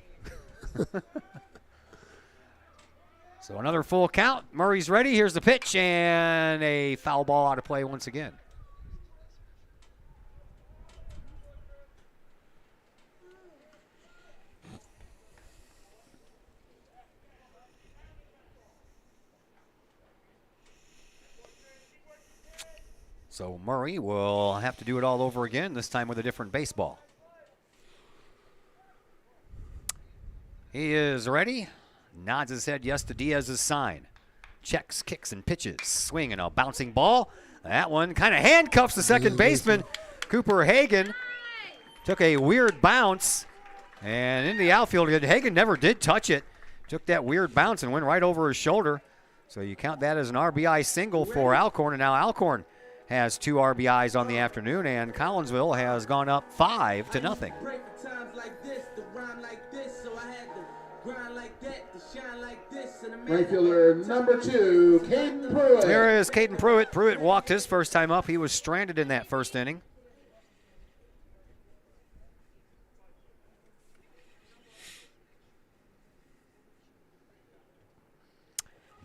So another full count. Murray's ready. Here's the pitch, and a foul ball out of play once again. So Murray will have to do it all over again, this time with a different baseball. He is ready. Nods his head yes to Diaz's sign. Checks, kicks, and pitches. Swing and a bouncing ball. That one kind of handcuffs the second baseman. Cooper Hagan took a weird bounce. And in the outfield, Hagan never did touch it. Took that weird bounce and went right over his shoulder. So you count that as an RBI single for Alcorn. And now Alcorn has 2 RBIs on the afternoon, and Collinsville has gone up 5-0. Right fielder number 2, Caden Pruitt. There is Caden Pruitt. Pruitt walked his first time up. He was stranded in that first inning.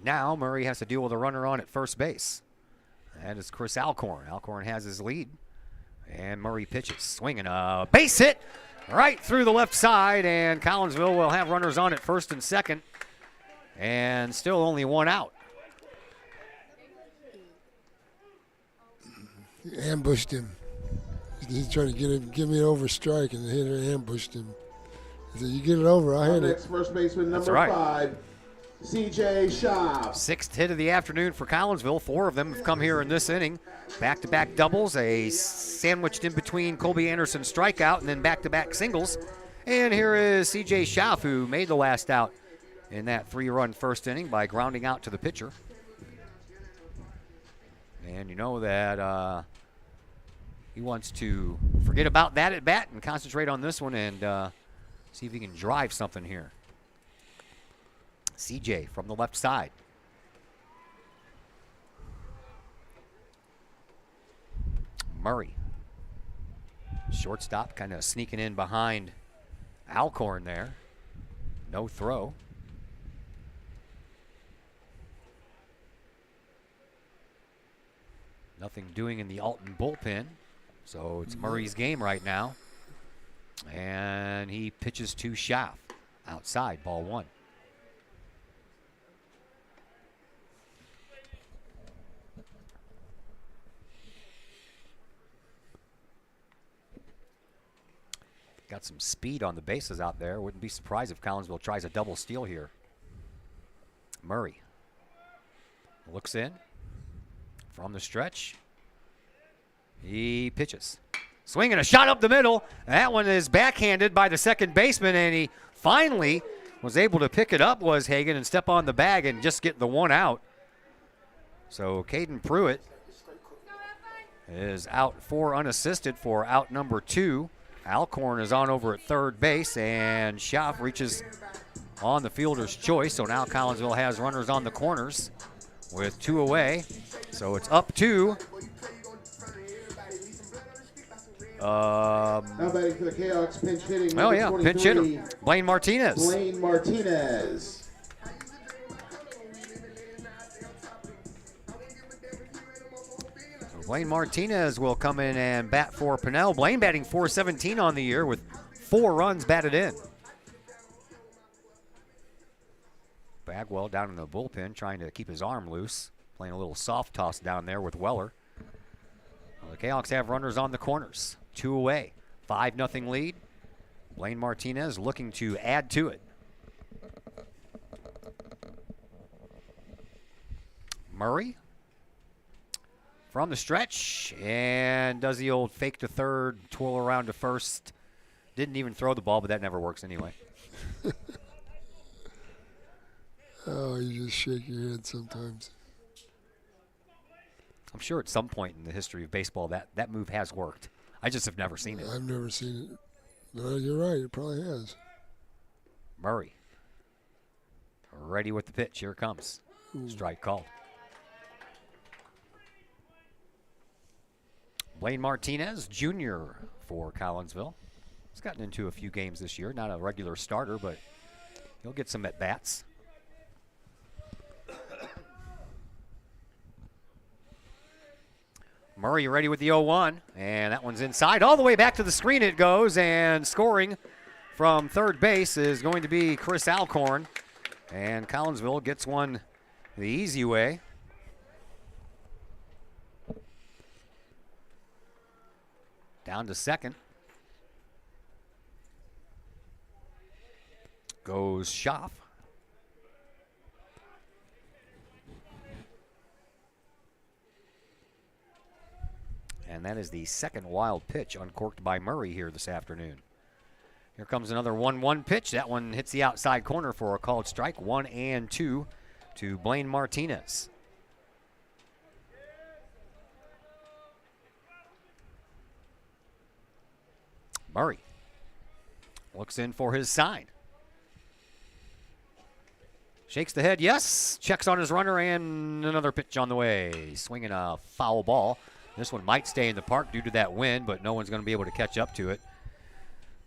Now Murray has to deal with a runner on at first base. That is Chris Alcorn. Alcorn has his lead. And Murray pitches. Swinging a base hit right through the left side, and Collinsville will have runners on at first and second, and still only one out. He ambushed him. He's trying to give me an over strike, and the hitter ambushed him. He said, "You get it over, I'll hit it." Next first baseman number 5, C.J. Schaaf. Sixth hit of the afternoon for Collinsville. 4 of them have come here in this inning. Back-to-back doubles, a sandwiched in between Colby Anderson's strikeout, and then back-to-back singles. And here is C.J. Schaaf, who made the last out in that 3-run first inning by grounding out to the pitcher. And you know that he wants to forget about that at bat and concentrate on this one and see if he can drive something here. CJ from the left side. Murray. Shortstop kind of sneaking in behind Alcorn there. No throw. Nothing doing in the Alton bullpen. So it's Murray's game right now. And he pitches to Schaaf. Outside, ball 1. Got some speed on the bases out there. Wouldn't be surprised if Collinsville tries a double steal here. Murray looks in from the stretch. He pitches. Swinging a shot up the middle. That one is backhanded by the second baseman, and he finally was able to pick it up, was Hagan, and step on the bag and just get the one out. So Caden Pruitt is out 4 unassisted for out number 2. Alcorn is on over at third base, and Schaaf reaches on the fielder's choice. So now Collinsville has runners on the corners with 2 away. So it's up 2. Now batting for the Cahoks, pinch hitting. Oh, yeah, pinch hitter. Blaine Martinez. Blaine Martinez. Blaine Martinez will come in and bat for Pinnell. Blaine batting .417 on the year with 4 runs batted in. Bagwell down in the bullpen trying to keep his arm loose. Playing a little soft toss down there with Weller. Well, the Cahoks have runners on the corners. 2 away. 5-0 lead. Blaine Martinez looking to add to it. Murray from the stretch and does the old fake to third, twirl around to first. Didn't even throw the ball, but that never works anyway. Oh, you just shake your head sometimes. I'm sure at some point in the history of baseball that move has worked. I just have never seen it. I've never seen it. No, you're right. It probably has. Murray ready with the pitch. Here it comes. Strike called. Blaine Martinez, Jr. for Collinsville. He's gotten into a few games this year. Not a regular starter, but he'll get some at-bats. Murray ready with the 0-1, and that one's inside. All the way back to the screen it goes, and scoring from third base is going to be Chris Alcorn. And Collinsville gets one the easy way. Down to second. Goes Schaaf. And that is the second wild pitch uncorked by Murray here this afternoon. Here comes another 1-1 pitch. That one hits the outside corner for a called strike. 1-2 to Blaine Martinez. Murray looks in for his sign. Shakes the head, yes. Checks on his runner, and another pitch on the way. Swinging a foul ball. This one might stay in the park due to that wind, but no one's going to be able to catch up to it.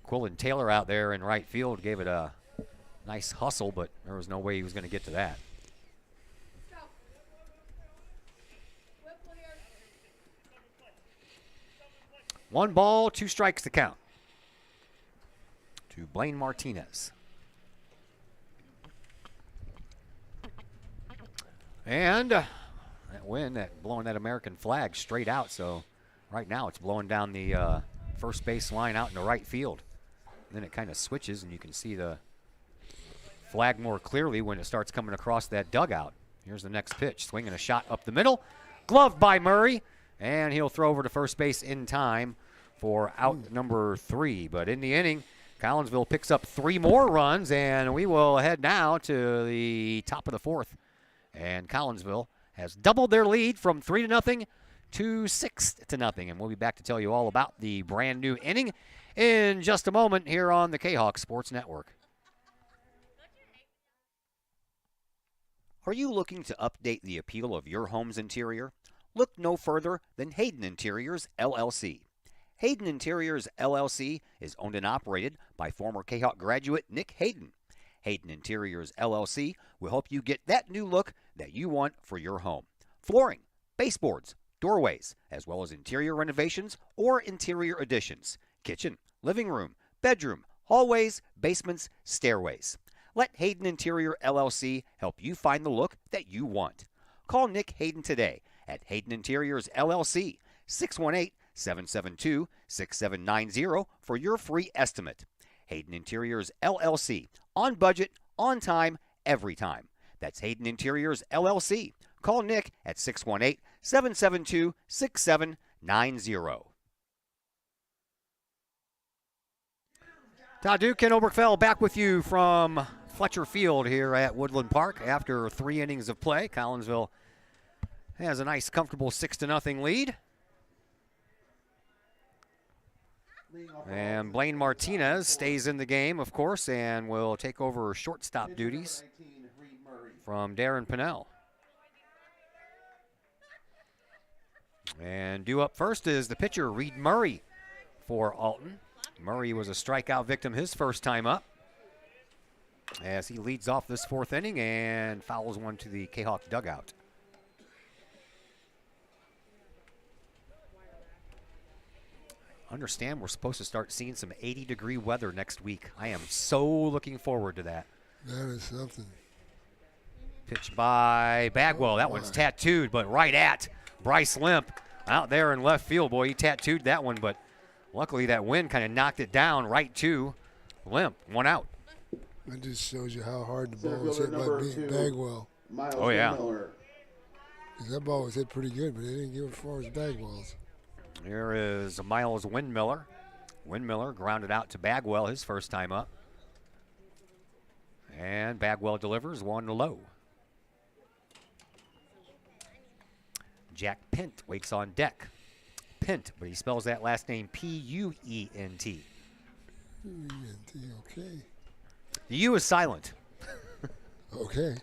Quillen Taylor out there in right field gave it a nice hustle, but there was no way he was going to get to that. One ball, 2 strikes to count. to Blaine Martinez. And that wind, that blowing that American flag straight out. So right now it's blowing down the first base line out in the right field. And then it kind of switches, and you can see the flag more clearly when it starts coming across that dugout. Here's the next pitch, swinging a shot up the middle. Gloved by Murray, and he'll throw over to first base in time for out number 3. But in the inning, Collinsville picks up 3 more runs, and we will head now to the top of the 4th. And Collinsville has doubled their lead from 3-0 to 6-0. And we'll be back to tell you all about the brand new inning in just a moment here on the Kahok Sports Network. Are you looking to update the appeal of your home's interior? Look no further than Hayden Interiors, LLC. Hayden Interiors, LLC is owned and operated by former Kahok graduate Nick Hayden. Hayden Interiors, LLC will help you get that new look that you want for your home. Flooring, baseboards, doorways, as well as interior renovations or interior additions. Kitchen, living room, bedroom, hallways, basements, stairways. Let Hayden Interior LLC help you find the look that you want. Call Nick Hayden today at Hayden Interiors LLC, 618-772-6790 for your free estimate. Hayden Interiors LLC, on budget, on time, every time. That's Hayden Interiors LLC. Call Nick at 618-772-6790. Todd Duke, Ken Obergfell back with you from Fletcher Field here at Woodland Park after 3 innings of play. Collinsville has a nice, comfortable 6-0 lead. And Blaine Martinez stays in the game, of course, and will take over shortstop duties from Darren Pinnell. And due up first is the pitcher, Reed Murray, for Alton. Murray was a strikeout victim his first time up, as he leads off this 4th inning and fouls one to the Kahok dugout. Understand we're supposed to start seeing some 80-degree weather next week. I am so looking forward to that. That is something. Pitch by Bagwell. That one's tattooed, but right at Bryce Limp out there in left field. Boy, he tattooed that one, but luckily that wind kind of knocked it down right to Limp. 1 out. That just shows you how hard the ball was hit by Bagwell. Oh, yeah. That ball was hit pretty good, but they didn't go as far as Bagwell's. Here is Miles Windmiller. Windmiller grounded out to Bagwell his first time up. And Bagwell delivers 1 low. Jack Pent waits on deck. Pent, but he spells that last name P-U-E-N-T. P-U-E-N-T, okay. The U is silent. Okay.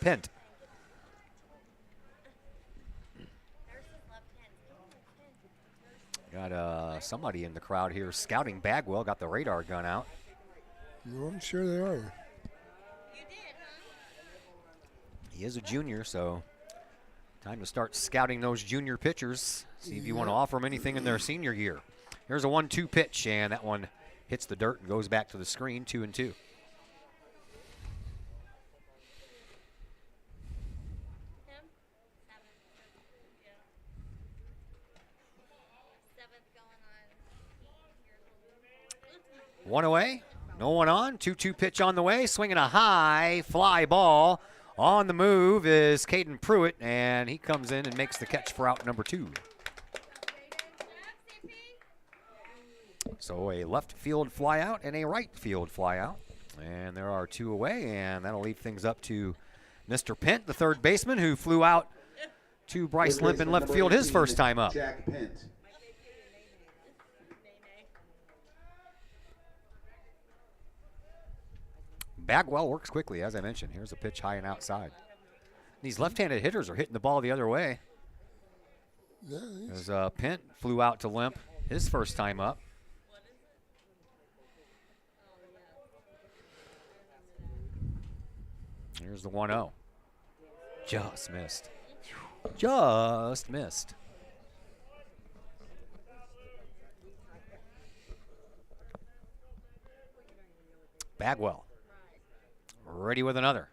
Pent. Got somebody in the crowd here scouting Bagwell. Got the radar gun out. Well, I'm sure they are. He is a junior, so time to start scouting those junior pitchers. See if you want to offer them anything in their senior year. Here's a 1-2 pitch, and that one hits the dirt and goes back to the screen, 2-2. One away, no one on. 2-2 pitch on the way, swinging a high fly ball. On the move is Caden Pruitt, and he comes in and makes the catch for out number 2. So a left field fly out and a right field fly out. And there are 2 away, and that'll leave things up to Mr. Pent, the third baseman, who flew out to Bryce Limp in left field his first time up. Jack Pent. Bagwell works quickly, as I mentioned. Here's a pitch high and outside. These left-handed hitters are hitting the ball the other way. As Pent flew out to Limp his first time up. Here's the 1-0. Just missed. Just missed. Bagwell. Ready with another.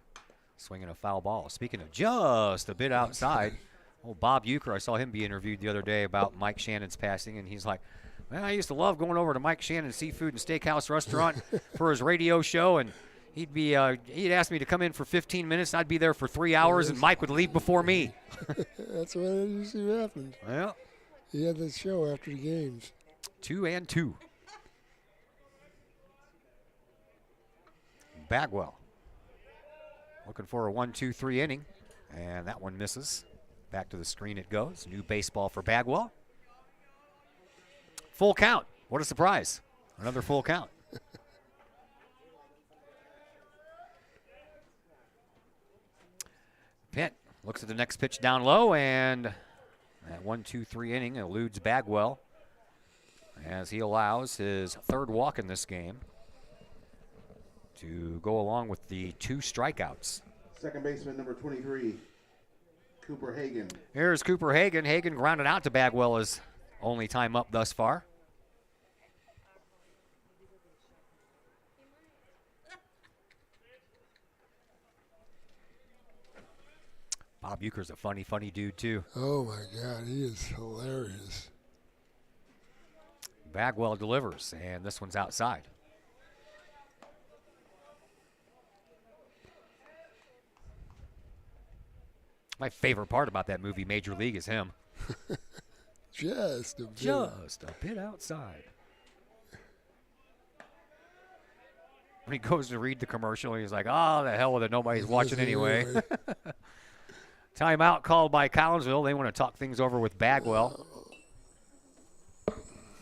Swinging a foul ball. Speaking of just a bit outside, old Bob Euchre, I saw him be interviewed the other day about Mike Shannon's passing, and he's like, man, I used to love going over to Mike Shannon's Seafood and Steakhouse restaurant for his radio show, and he'd ask me to come in for 15 minutes, and I'd be there for 3 hours, and Mike would leave before me. That's what usually happened. Yeah. He had that show after the games. 2-2. Bagwell looking for a 1-2-3 inning, and that one misses. Back to the screen it goes. New baseball for Bagwell. Full count. What a surprise. Another full count. Pitt looks at the next pitch down low, and that 1-2-3 inning eludes Bagwell as he allows his third walk in this game to go along with the 2 strikeouts. Second baseman number 23, Cooper Hagan. Here's Cooper Hagan. Hagan grounded out to Bagwell his only time up thus far. Bob Euchre's a funny dude, too. Oh, my God. He is hilarious. Bagwell delivers, and this one's outside. My favorite part about that movie, Major League, is him. Just a bit outside. When he goes to read the commercial, he's like, oh, the hell with it. Nobody's watching anyway. Timeout called by Collinsville. They want to talk things over with Bagwell.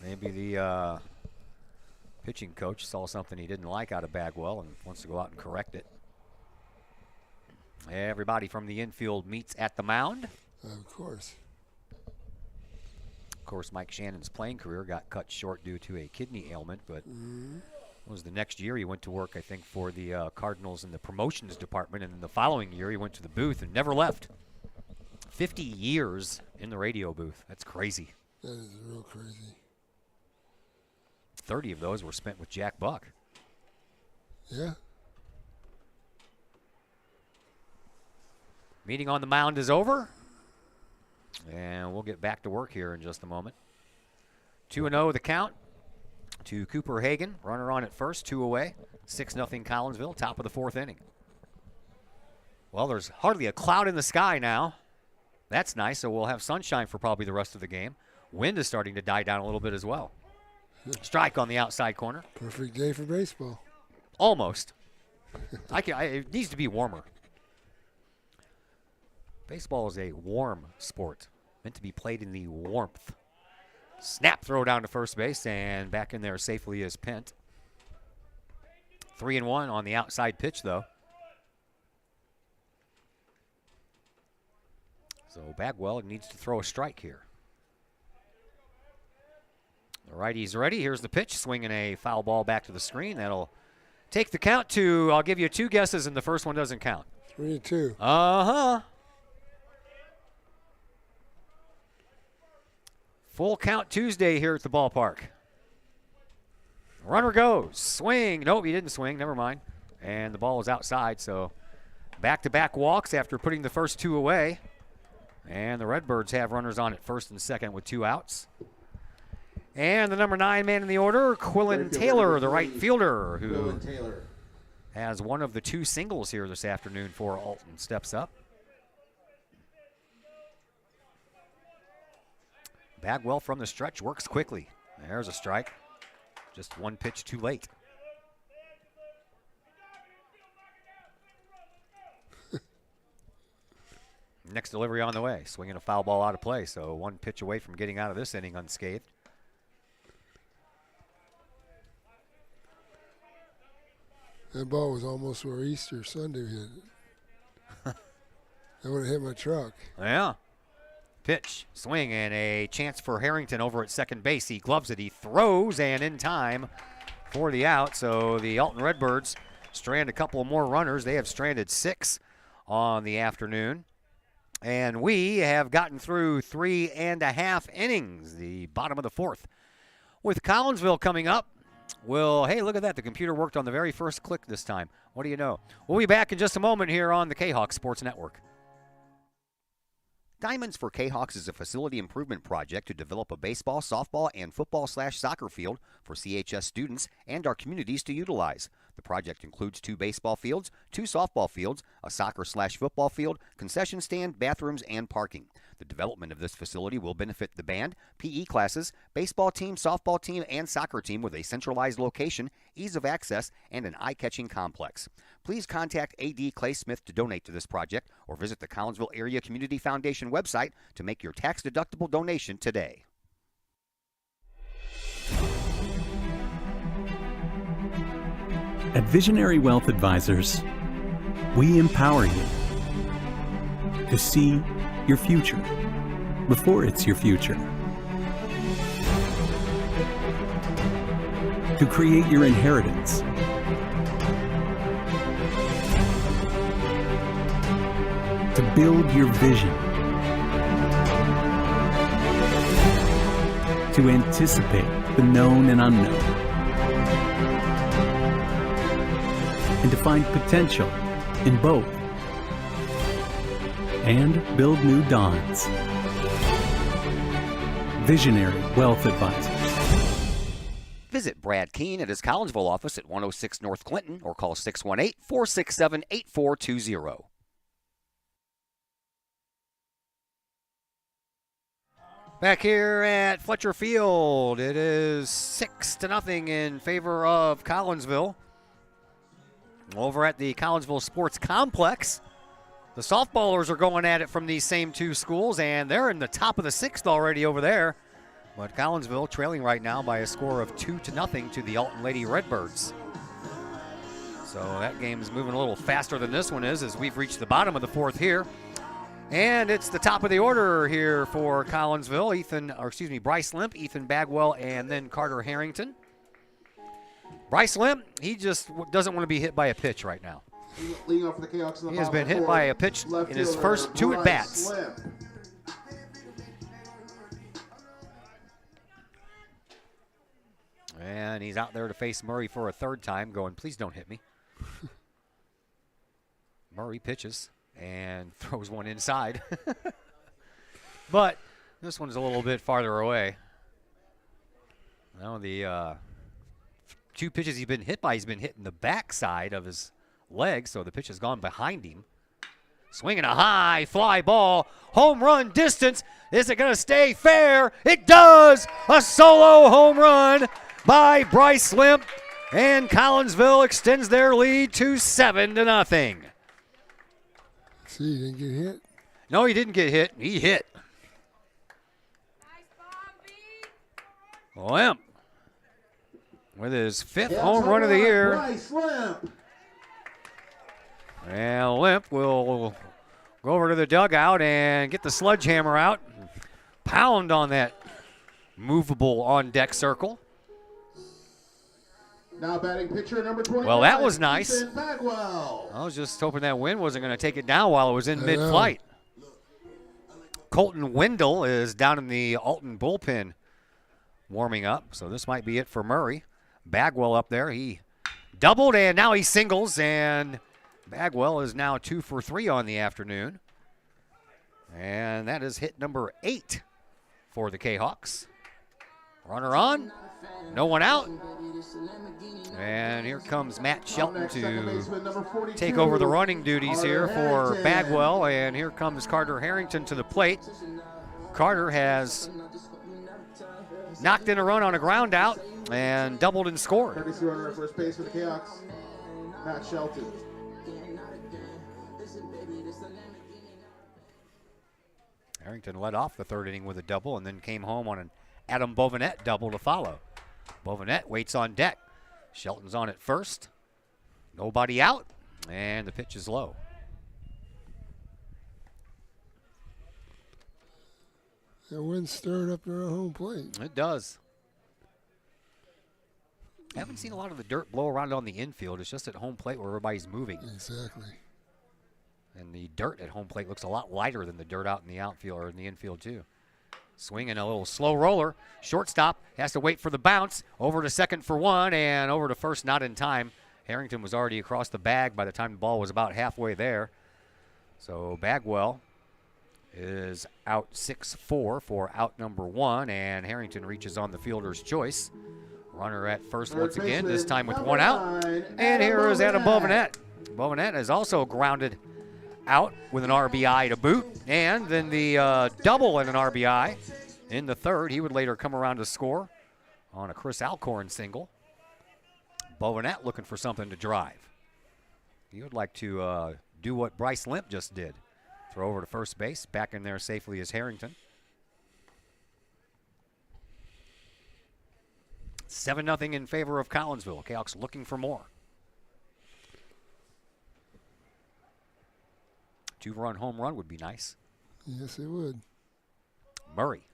Maybe the pitching coach saw something he didn't like out of Bagwell and wants to go out and correct it. Everybody from the infield meets at the mound. Of course. Of course, Mike Shannon's playing career got cut short due to a kidney ailment, but it was the next year he went to work, I think, for the Cardinals in the promotions department, and then the following year he went to the booth and never left. 50 years in the radio booth. That's crazy. That is real crazy. 30 of those were spent with Jack Buck. Yeah. Meeting on the mound is over. And we'll get back to work here in just a moment. 2-0 the count to Cooper Hagan. Runner on at first, 2 away. 6-0 Collinsville, top of the 4th inning. Well, there's hardly a cloud in the sky now. That's nice, so we'll have sunshine for probably the rest of the game. Wind is starting to die down a little bit as well. Strike on the outside corner. Perfect day for baseball. Almost. It needs to be warmer. Baseball is a warm sport, meant to be played in the warmth. Snap throw down to first base, and back in there safely is Pent. 3-1 on the outside pitch, though. So Bagwell needs to throw a strike here. The righty's ready. Here's the pitch, swinging a foul ball back to the screen. That'll take the count to, I'll give you 2 guesses, and the first one doesn't count. 3-2. Uh-huh. Full count Tuesday here at the ballpark. Runner goes. Swing. Nope, he didn't swing. Never mind. And the ball is outside, so back-to-back walks after putting the first 2 away. And the Redbirds have runners on at first and second with 2 outs. And the number 9 man in the order, Quillen Taylor, the right fielder, who has one of the 2 singles here this afternoon for Alton, steps up. Bagwell from the stretch works quickly. There's a strike. Just 1 pitch too late. Next delivery on the way. Swinging a foul ball out of play, so 1 pitch away from getting out of this inning unscathed. That ball was almost where Easter Sunday hit it. That would have hit my truck. Yeah. Pitch, swing, and a chance for Harrington over at second base. He gloves it. He throws, and in time for the out. So the Alton Redbirds strand a couple more runners. They have stranded 6 on the afternoon. And we have gotten through 3.5 innings, the bottom of the 4th. With Collinsville coming up Well, hey, look at that. The computer worked on the very first click this time. What do you know? We'll be back in just a moment here on the Kahok Sports Network. Diamonds for Kahawks is a facility improvement project to develop a baseball, softball, and football/soccer field for CHS students and our communities to utilize. The project includes 2 baseball fields, 2 softball fields, a soccer/football field, concession stand, bathrooms, and parking. The development of this facility will benefit the band, PE classes, baseball team, softball team, and soccer team with a centralized location, ease of access, and an eye-catching complex. Please contact A.D. Clay Smith to donate to this project or visit the Collinsville Area Community Foundation website to make your tax-deductible donation today. At Visionary Wealth Advisors, we empower you to see your future before it's your future, to create your inheritance, to build your vision, to anticipate the known and unknown, and to find potential in both, and build new dawns. Visionary Wealth Advisors. Visit Brad Keene at his Collinsville office at 106 North Clinton or call 618-467-8420. Back here at Fletcher Field, it is 6-0 in favor of Collinsville. Over at the Collinsville Sports Complex, the softballers are going at it from these same 2 schools, and they're in the top of the 6th already over there. But Collinsville trailing right now by a score of 2-0 to the Alton Lady Redbirds. So that game is moving a little faster than this one is as we've reached the bottom of the 4th here. And it's the top of the order here for Collinsville. Bryce Limp, Ethan Bagwell, and then Carter Harrington. Bryce Limp, he just doesn't want to be hit by a pitch right now. Leading off for the Kahawks in the He has been hit by a pitch in his first 2 at-bats. And he's out there to face Murray for a 3rd time, going, please don't hit me. Murray pitches and throws one inside. But this one's a little bit farther away. Now the 2 pitches he's been hit by, he's been hitting the backside of his leg, so the pitch has gone behind him. Swinging a high fly ball, home run distance. Is it going to stay fair? It does! A solo home run by Bryce Limp, and Collinsville extends their lead to 7-0. See, he didn't get hit? No, he didn't get hit. He hit. Limp with his 5th home run of the year. Bryce Limp. And Limp will go over to the dugout and get the sledgehammer out. Pound on that movable on-deck circle. Now batting pitcher number 20. Well, that was nice. Bagwell. I was just hoping that wind wasn't going to take it down while it was in mid-flight. Colton Wendell is down in the Alton bullpen warming up, so this might be it for Murray. Bagwell up there, he doubled, and now he singles, and Bagwell is now 2 for 3 on the afternoon. And that is hit number 8 for the Kahawks. Runner on, no one out. And here comes Matt Shelton to take over the running duties here for Bagwell. And here comes Carter Harrington to the plate. Carter has knocked in a run on a ground out and doubled and scored. Courtesy runner at first base for the Kahawks, Matt Shelton. Harrington led off the 3rd inning with a double and then came home on an Adam Bovinette double to follow. Bovinette waits on deck. Shelton's on at first. Nobody out, and the pitch is low. That wind's stirring up their home plate. It does. I haven't seen a lot of the dirt blow around on the infield. It's just at home plate where everybody's moving. Exactly. And the dirt at home plate looks a lot lighter than the dirt out in the outfield or in the infield too. Swinging a little slow roller. Shortstop has to wait for the bounce. Over to second for one, and over to first not in time. Harrington was already across the bag by the time the ball was about halfway there. So Bagwell is out 6-4 for out number one, and Harrington reaches on the fielder's choice. Runner at first once again, this time with one out. And here is Adam Bovenet. Bovenet is also grounded out with an RBI to boot, and then the double and an RBI in the third. He would later come around to score on a Chris Alcorn single. Bovenet looking for something to drive. He would like to do what Bryce Limp just did. Throw over to first base. Back in there safely is Harrington. 7-0 in favor of Collinsville. Kahawks looking for more. 2-run home run would be nice. Yes, it would. Murray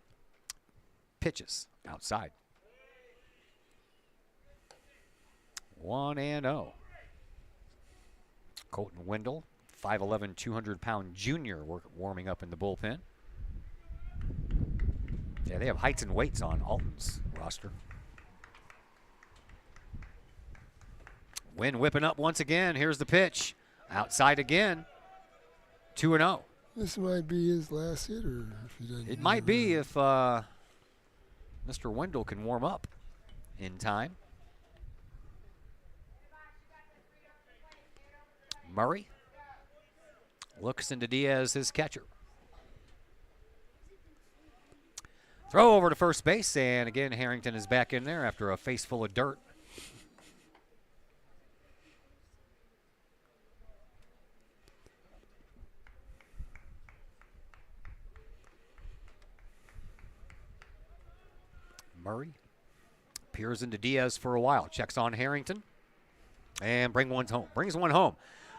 pitches outside. 1-0. Colton Wendell, 5'11", 200-pound junior, warming up in the bullpen. Yeah, they have heights and weights on Alton's roster. Wynn whipping up once again. Here's the pitch. Outside again. 2-0. This might be his last hitter. If he doesn't. It might be if Mr. Wendell can warm up in time. Murray looks into Diaz, his catcher. Throw over to first base, and again Harrington is back in there after a face full of dirt. Murray peers into Diaz for a while, checks on Harrington, and brings one home.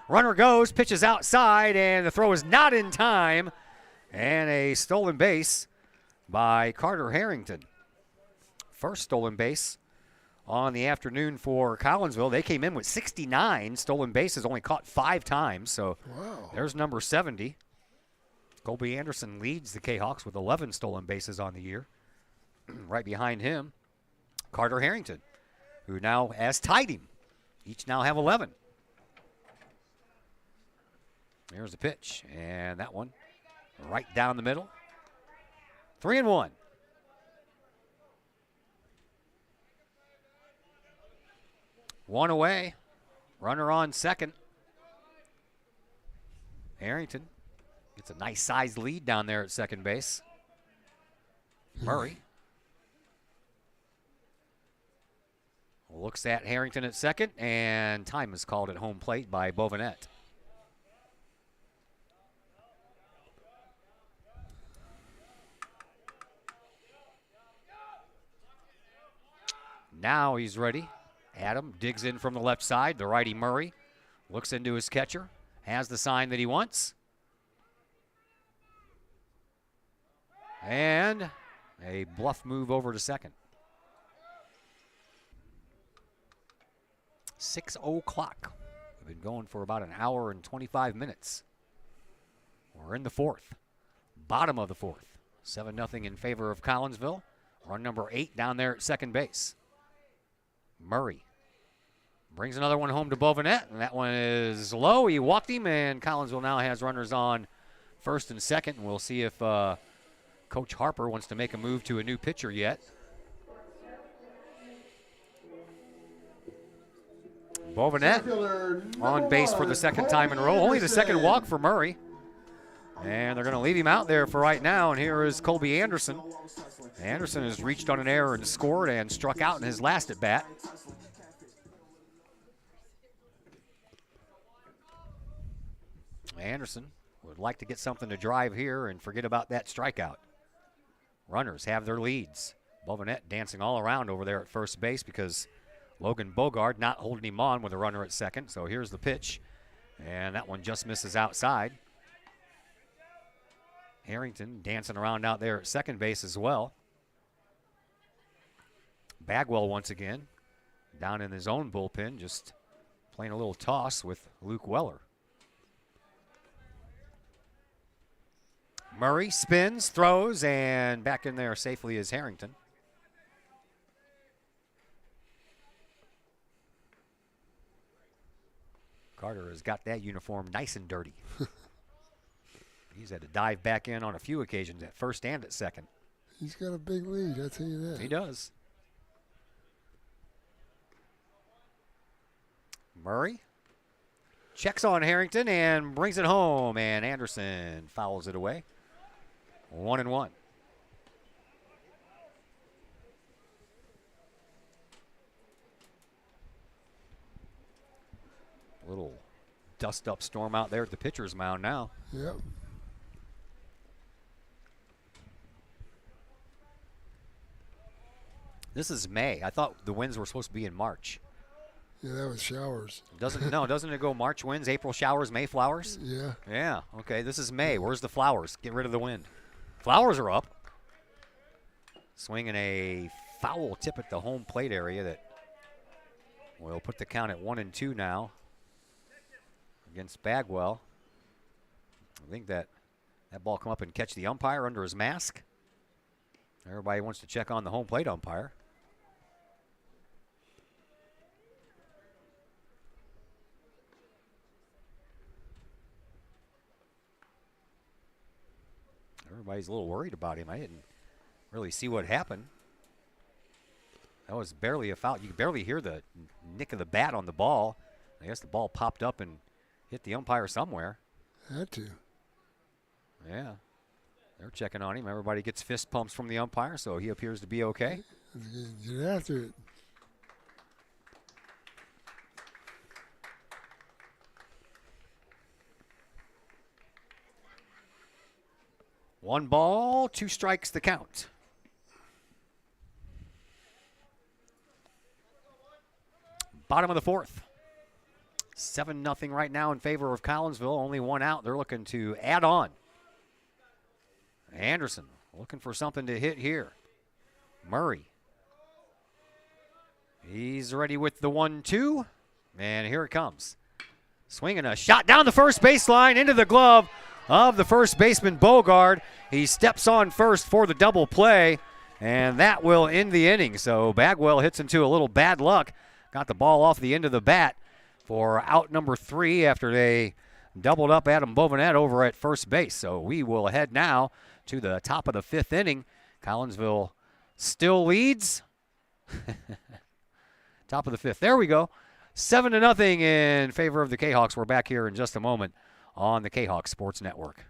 Runner goes, pitches outside, and the throw is not in time. And a stolen base by Carter Harrington. First stolen base on the afternoon for Collinsville. They came in with 69 stolen bases, only caught 5 times. So there's number 70. Colby Anderson leads the Kahawks with 11 stolen bases on the year. Right behind him, Carter Harrington, who now has tied him. Each now have 11. Here's the pitch, and that one right down the middle. 3-1. One away. Runner on second. Harrington gets a nice sized lead down there at second base. Murray looks at Harrington at second, and time is called at home plate by Bovenet. Now he's ready. Adam digs in from the left side. The righty Murray looks into his catcher, has the sign that he wants. And a bluff move over to second. 6:00 clock. We've been going for about an hour and 25 minutes. We're in the fourth. Bottom of the fourth. 7-0 in favor of Collinsville. Run number 8 down there at second base. Murray brings another one home to Bovenet, and that one is low. He walked him, and Collinsville now has runners on first and second. And we'll see if Coach Harper wants to make a move to a new pitcher yet. Bovenet on base for the second time in a row. Only the second walk for Murray. And they're going to leave him out there for right now. And here is Colby Anderson. Anderson has reached on an error and scored and struck out in his last at bat. Anderson would like to get something to drive here and forget about that strikeout. Runners have their leads. Bovenet dancing all around over there at first base because Logan Bogard not holding him on with a runner at second. So here's the pitch, and that one just misses outside. Harrington dancing around out there at second base as well. Bagwell once again down in his own bullpen, just playing a little toss with Luke Weller. Murray spins, throws, and back in there safely is Harrington. Carter has got that uniform nice and dirty. He's had to dive back in on a few occasions at first and at second. He's got a big lead, I'll tell you that. He does. Murray checks on Harrington and brings it home, and Anderson fouls it away. 1-1. Little dust-up storm out there at the pitcher's mound now. Yep. This is May. I thought the winds were supposed to be in March. Yeah, that was showers. Doesn't it go March winds, April showers, May flowers? Yeah. Yeah, okay, this is May. Where's the flowers? Get rid of the wind. Flowers are up. Swinging a foul tip at the home plate area that will put the count at 1-2 now against Bagwell. I think that ball come up and catch the umpire under his mask. Everybody wants to check on the home plate umpire. Everybody's a little worried about him. I didn't really see what happened. That was barely a foul. You could barely hear the nick of the bat on the ball. I guess the ball popped up and hit the umpire somewhere. Had to. Yeah. They're checking on him. Everybody gets fist pumps from the umpire, so he appears to be okay. Get after it. One ball, 2 strikes the count. Bottom of the fourth. 7-0 right now in favor of Collinsville. Only one out. They're looking to add on. Anderson looking for something to hit here. Murray. He's ready with the 1-2. And here it comes. Swinging a shot down the first baseline into the glove of the first baseman Bogard. He steps on first for the double play, and that will end the inning. So Bagwell hits into a little bad luck. Got the ball off the end of the bat for out number 3 after they doubled up Adam Bovenet over at first base. So we will head now to the top of the 5th inning. Collinsville still leads. Top of the 5th. There we go. 7-0 in favor of the Kahawks. We're back here in just a moment on the Kahawk Sports Network.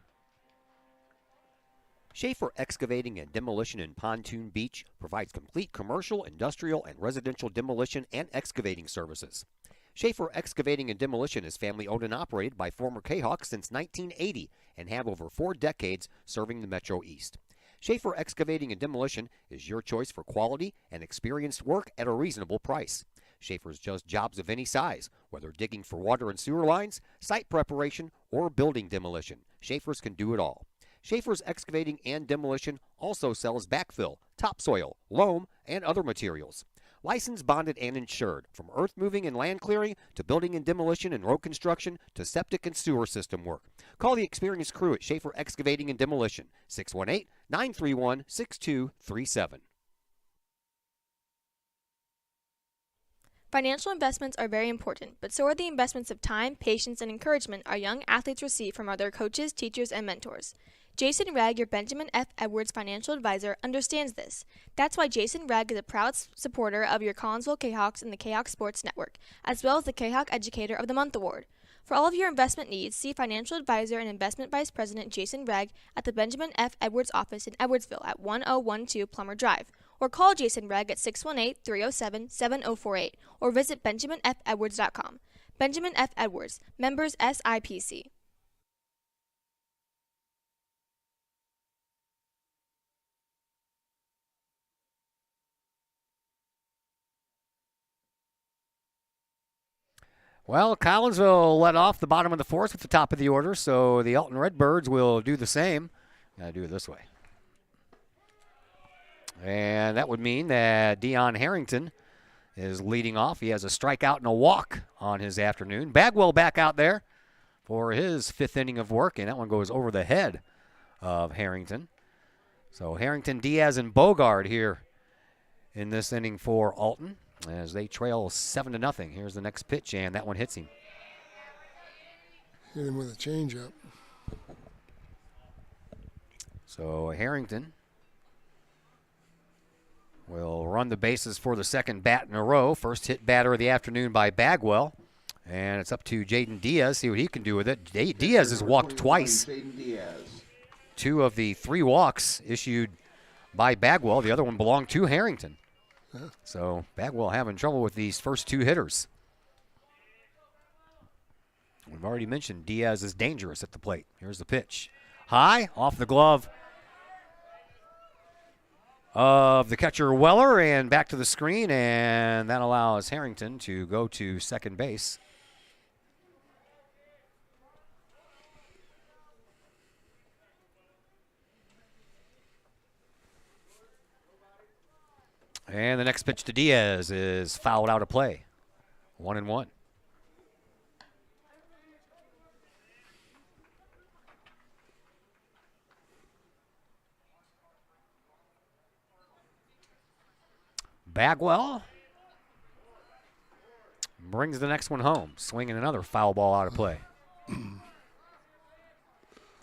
Schaefer Excavating and Demolition in Pontoon Beach provides complete commercial, industrial, and residential demolition and excavating services. Schaefer Excavating and Demolition is family-owned and operated by former Kahawks since 1980 and have over 4 decades serving the Metro East. Schaefer Excavating and Demolition is your choice for quality and experienced work at a reasonable price. Schaefer's does jobs of any size, whether digging for water and sewer lines, site preparation, or building demolition. Schaefer's can do it all. Schaefer's Excavating and Demolition also sells backfill, topsoil, loam, and other materials. Licensed, bonded, and insured, from earth moving and land clearing to building and demolition and road construction to septic and sewer system work. Call the experienced crew at Schaefer Excavating and Demolition, 618-931-6237. Financial investments are very important, but so are the investments of time, patience, and encouragement our young athletes receive from their coaches, teachers, and mentors. Jason Ragg, your Benjamin F. Edwards financial advisor, understands this. That's why Jason Ragg is a proud supporter of your Collinsville Kahawks and the Kahawk Sports Network, as well as the Kahawk Educator of the Month Award. For all of your investment needs, see financial advisor and investment vice president Jason Ragg at the Benjamin F. Edwards office in Edwardsville at 1012 Plummer Drive, or call Jason Ragg at 618-307-7048, or visit benjaminfedwards.com. Benjamin F. Edwards, members SIPC. Well, Collinsville led off the bottom of the 4th at the top of the order, so the Alton Redbirds will do the same. Gotta do it this way. And that would mean that Dion Harrington is leading off. He has a strikeout and a walk on his afternoon. Bagwell back out there for his 5th inning of work, and that one goes over the head of Harrington. So Harrington, Diaz, and Bogard here in this inning for Alton as they trail 7-0. Here's the next pitch, and that one hits him. Hit him with a changeup. So Harrington will run the bases for the second bat in a row. First hit batter of the afternoon by Bagwell. And it's up to Jaden Diaz, see what he can do with it. Diaz has walked twice. 2 of the 3 walks issued by Bagwell. The other one belonged to Harrington. So Bagwell having trouble with these first 2 hitters. We've already mentioned Diaz is dangerous at the plate. Here's the pitch. High, off the glove of the catcher Weller, and back to the screen, and that allows Harrington to go to second base. And the next pitch to Diaz is fouled out of play. 1-1. Bagwell brings the next one home, swinging another foul ball out of play.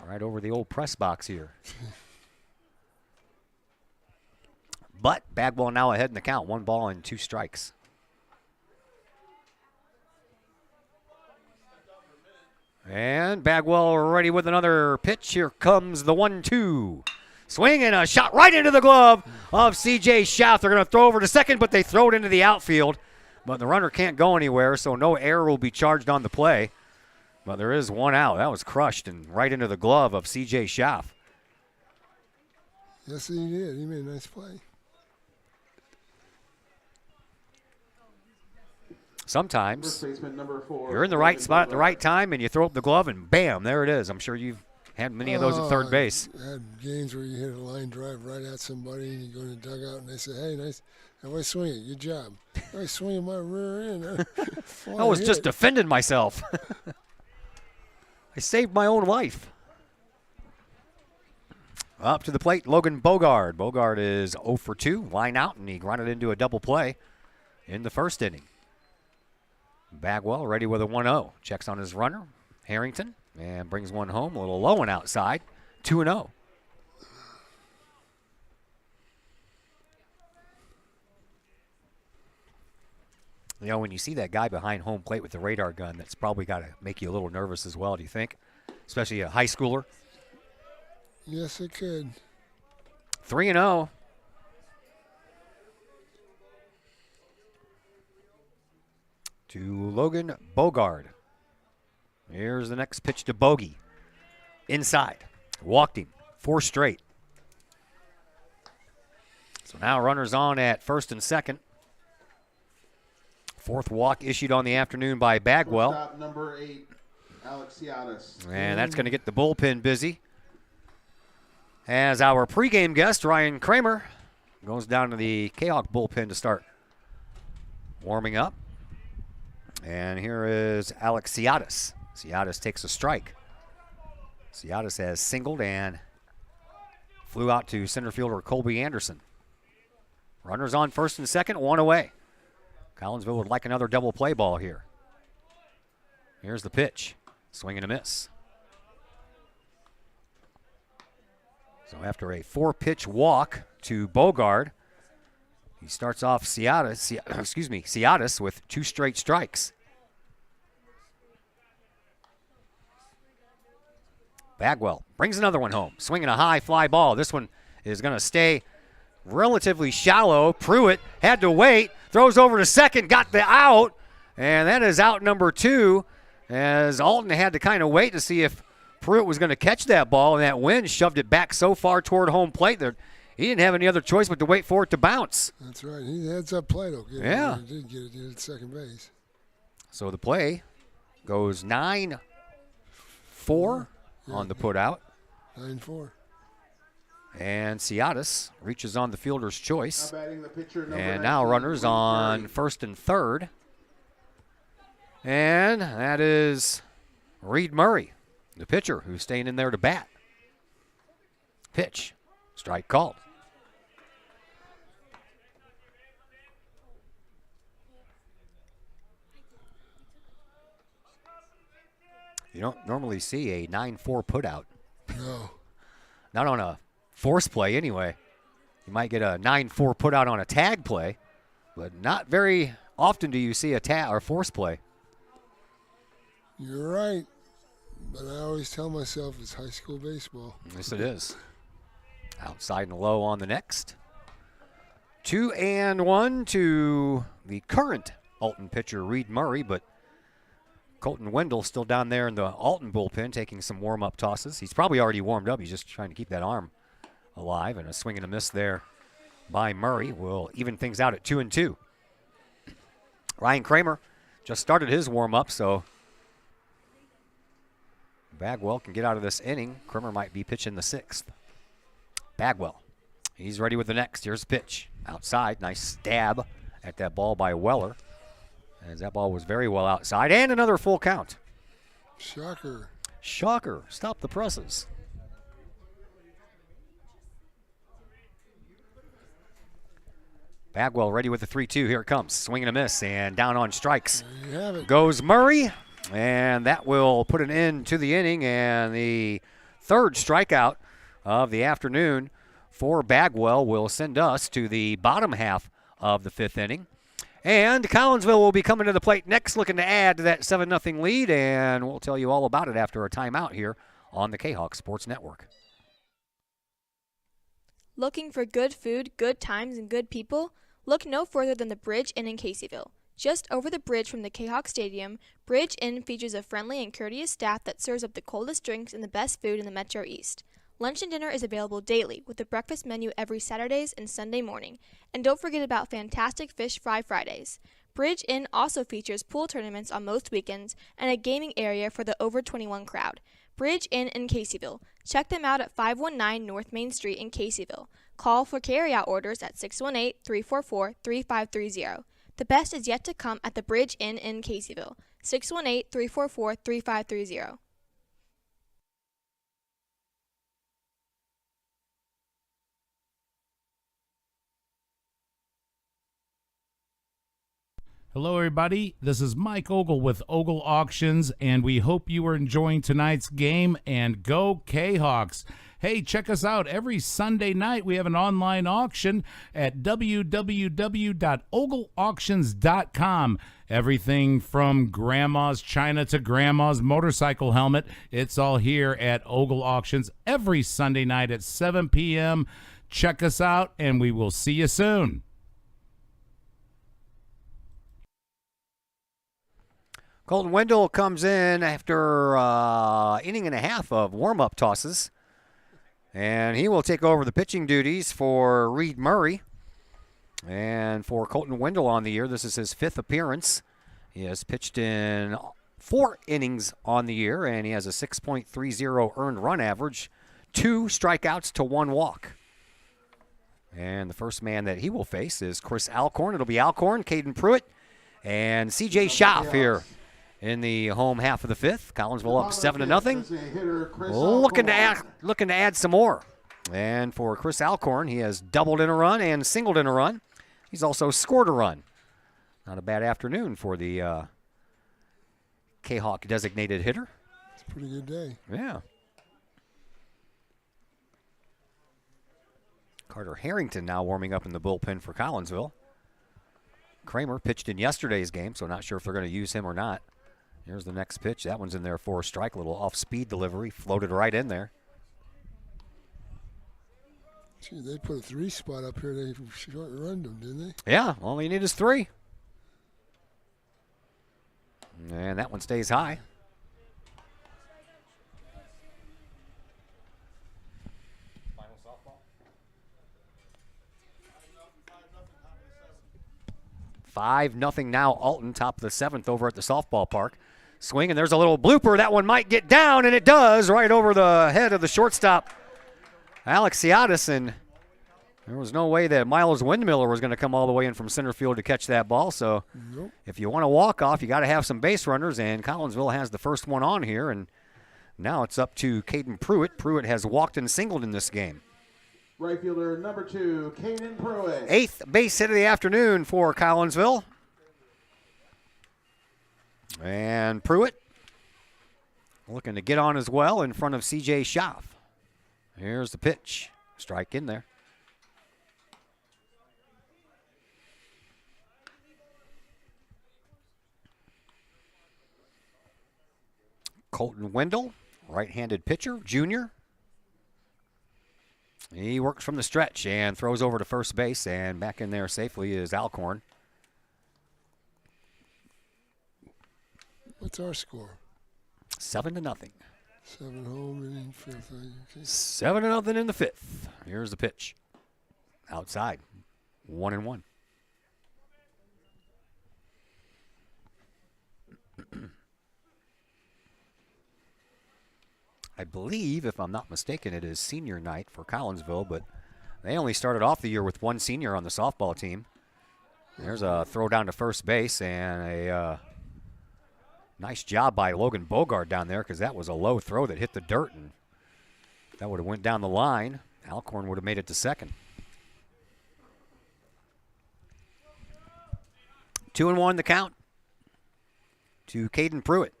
Right over the old press box here. But Bagwell now ahead in the count, 1 ball and 2 strikes. And Bagwell ready with another pitch. Here comes the 1-2. Swing and a shot right into the glove of C.J. Schaff. They're going to throw over to second, but they throw it into the outfield. But the runner can't go anywhere, so no error will be charged on the play. But there is 1 out. That was crushed and right into the glove of C.J. Schaff. Yes, he did. He made a nice play. Sometimes number 4, you're in the right spot at the right time, and you throw up the glove, and bam, there it is. I'm sure you've had many of those at third base. I had games where you hit a line drive right at somebody, and you go in the dugout, and they say, hey, nice. How I swing it? Good job. I swing my rear end. I was just defending myself. I saved my own life. Up to the plate, Logan Bogard. Bogard is 0 for 2, line out, and he grounded into a double play in the first inning. Bagwell ready with a 1-0. Checks on his runner, Harrington, and brings one home. A little low and outside. 2-0. You know, when you see that guy behind home plate with the radar gun, that's probably got to make you a little nervous as well, do you think? Especially a high schooler. Yes, it could. 3-0. To Logan Bogard. Here's the next pitch to Bogey. Inside. Walked him. 4 straight. So now runners on at first and second. 4th walk issued on the afternoon by Bagwell. Stop number 8, Alexiadis. And that's going to get the bullpen busy. As our pregame guest, Ryan Kramer, goes down to the Kahok bullpen to start warming up. And here is Alexiadis. Ciatis takes a strike. Ciatis has singled and flew out to center fielder Colby Anderson. Runners on first and second, 1 away. Collinsville would like another double play ball here. Here's the pitch. Swing and a miss. So after a 4-pitch walk to Bogard, he starts off Ciatis with 2 straight strikes. Bagwell brings another one home, swinging a high fly ball. This one is going to stay relatively shallow. Pruitt had to wait, throws over to second, got the out, and that is out number 2, as Alton had to kind of wait to see if Pruitt was going to catch that ball, and that wind shoved it back so far toward home plate that he didn't have any other choice but to wait for it to bounce. That's right. He heads up play, though. Yeah. He did get it at second base. So the play goes 9-4 on the put out. 9-4. And Ciatis reaches on the fielder's choice. Now batting the pitcher, number And 19, now runners Reed on Murray. first and third. And that is Reed Murray, the pitcher, who's staying in there to bat. Pitch. Strike called. You don't normally see a 9-4 putout. No. Not on a force play anyway. You might get a 9-4 putout on a tag play, but not very often do you see a tag or force play. You're right. But I always tell myself it's high school baseball. Yes, it is. Outside and low on the next. 2-1 to the current Alton pitcher, Reed Murray, but Colton Wendell still down there in the Alton bullpen taking some warm-up tosses. He's probably already warmed up. He's just trying to keep that arm alive, and a swing and a miss there by Murray will even things out at 2-2. Ryan Kramer just started his warm-up, so Bagwell can get out of this inning. Kramer might be pitching the 6th. Bagwell, he's ready with the next. Here's the pitch. Outside, nice stab at that ball by Weller. As that ball was very well outside. And another full count. Shocker. Shocker. Stop the presses. Bagwell ready with the 3-2. Here it comes. Swing and a miss. And down on strikes There you have it. goes Murray. And that will put an end to the inning. And the third strikeout of the afternoon for Bagwell will send us to the bottom half of the 5th inning. And Collinsville will be coming to the plate next, looking to add to that 7-0 lead, and we'll tell you all about it after a timeout here on the Kahok Sports Network. Looking for good food, good times, and good people? Look no further than the Bridge Inn in Caseyville. Just over the bridge from the Kahok Stadium, Bridge Inn features a friendly and courteous staff that serves up the coldest drinks and the best food in the Metro East. Lunch and dinner is available daily with a breakfast menu every Saturdays and Sunday morning. And don't forget about fantastic fish fry Fridays. Bridge Inn also features pool tournaments on most weekends and a gaming area for the over 21 crowd. Bridge Inn in Caseyville. Check them out at 519 North Main Street in Caseyville. Call for carryout orders at 618-344-3530. The best is yet to come at the Bridge Inn in Caseyville. 618-344-3530. Hello, everybody. This is Mike Ogle with Ogle Auctions, and we hope you are enjoying tonight's game, and go Kahawks. Hey, check us out. Every Sunday night, we have an online auction at www.ogleauctions.com. Everything from grandma's china to grandma's motorcycle helmet, it's all here at Ogle Auctions every Sunday night at 7 p.m. Check us out, and we will see you soon. Colton Wendell comes in after inning and a half of warm-up tosses, and he will take over the pitching duties for Reed Murray. And for Colton Wendell on the year, this is his 5th appearance. He has pitched in 4 innings on the year, and he has a 6.30 earned run average, 2 strikeouts to 1 walk. And the first man that he will face is Chris Alcorn. It'll be Alcorn, Caden Pruitt, and C.J. Schaff here in the home half of the 5th. Collinsville up 7-0. Looking to add some more. And for Chris Alcorn, he has doubled in a run and singled in a run. He's also scored a run. Not a bad afternoon for the Kahok designated hitter. It's a pretty good day. Yeah. Carter Harrington now warming up in the bullpen for Collinsville. Kramer pitched in yesterday's game, so not sure if they're going to use him or not. Here's the next pitch. That one's in there for a strike. A little off-speed delivery. Floated right in there. Gee, they put a 3 spot up here. They short-runned them, didn't they? Yeah, all you need is 3. And that one stays high. Final softball. 5-0 now. Alton, top of the 7th over at the softball park. Swing, and there's a little blooper. That one might get down, and it does, right over the head of the shortstop, Alex Ciatis. And there was no way that Miles Windmiller was going to come all the way in from center field to catch that ball. So if you want to walk off, you got to have some base runners, and Collinsville has the first one on here. And Now it's up to Caden Pruitt. Pruitt has walked and singled in this game. Right fielder number 2, Caden Pruitt. 8th base hit of the afternoon for Collinsville. And Pruitt looking to get on as well in front of C.J. Schaff. Here's the pitch. Strike in there. Colton Wendell, right-handed pitcher, junior. He works from the stretch and throws over to first base, and back in there safely is Alcorn. What's our score? 7-0. 7 home and in fifth. Okay. 7-0 in the fifth. Here's the pitch. Outside. 1-1. I believe, if I'm not mistaken, it is senior night for Collinsville, but they only started off the year with one senior on the softball team. There's a throw down to first base and a nice job by Logan Bogard down there, because that was a low throw that hit the dirt, and that would have went down the line. Alcorn would have made it to second. 2-1 the count to Caden Pruitt.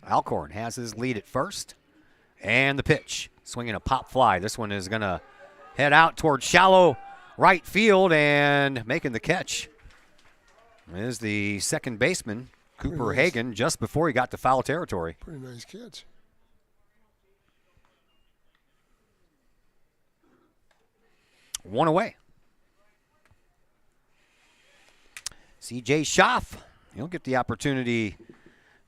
Alcorn has his lead at first. And the pitch, swinging a pop fly. This one is going to head out towards shallow right field, and making the catch is the second baseman, Cooper nice. Hagan, just before he got to foul territory. Pretty nice catch. One away. C.J. Schaff, he'll get the opportunity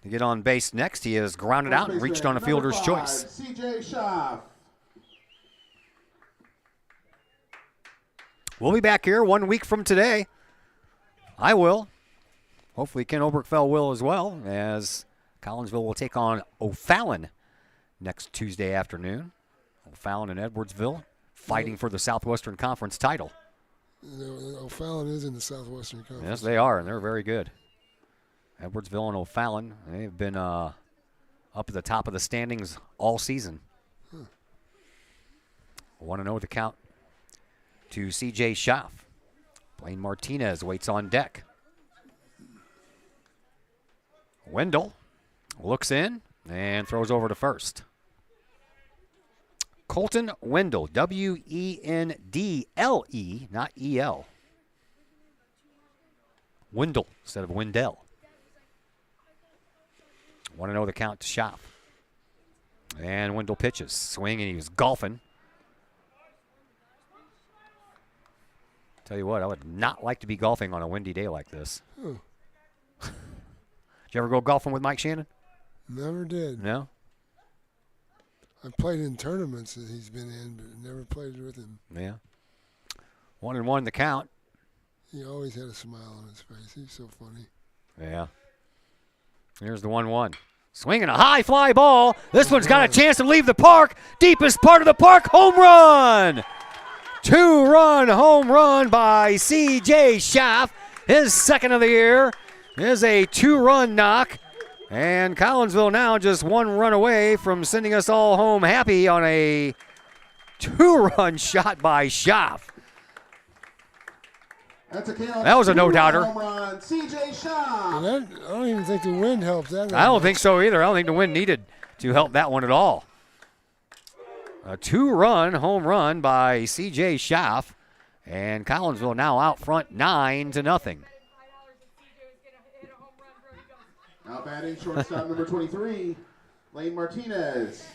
to get on base next. He has grounded out and reached on a fielder's choice. C.J. Schaff. We'll be back here 1 week from today. I will. Hopefully Ken Oberkfell will as well, as Collinsville will take on O'Fallon next Tuesday afternoon. O'Fallon and Edwardsville fighting for the Southwestern Conference title. O'Fallon is in the Southwestern Conference. Yes, they are, and they're very good. Edwardsville and O'Fallon, they've been up at the top of the standings all season. 1-0 the count to C.J. Schaff. Blaine Martinez waits on deck. Wendell looks in and throws over to first. Colton Wendell, W-E-N-D-L-E, not E-L. Wendell instead of Wendell. 1-0 the count to Schaff. And Wendell pitches. Swing, and he was golfing. Tell you what, I would not like to be golfing on a windy day like this. Oh. Did you ever go golfing with Mike Shannon? Never did. No? I played in tournaments that he's been in, but never played with him. Yeah. 1-1 the count. He always had a smile on his face. He's so funny. Yeah. Here's the 1-1. Swinging a high fly ball. This one's got a chance to leave the park. Deepest part of the park. Home run. 2-run home run by C.J. Schaff. His second of the year is a 2-run knock. And Collinsville now just 1 run away from sending us all home happy on a 2-run shot by Schaff. That was a no-doubter. Home run, C.J. Schaff. I don't even think the wind helped that. I don't think so either. I don't think the wind needed to help that one at all. A 2-run home run by C.J. Schaff. And Collinsville now out front 9-0. Now batting shortstop number 23, Lane Martinez.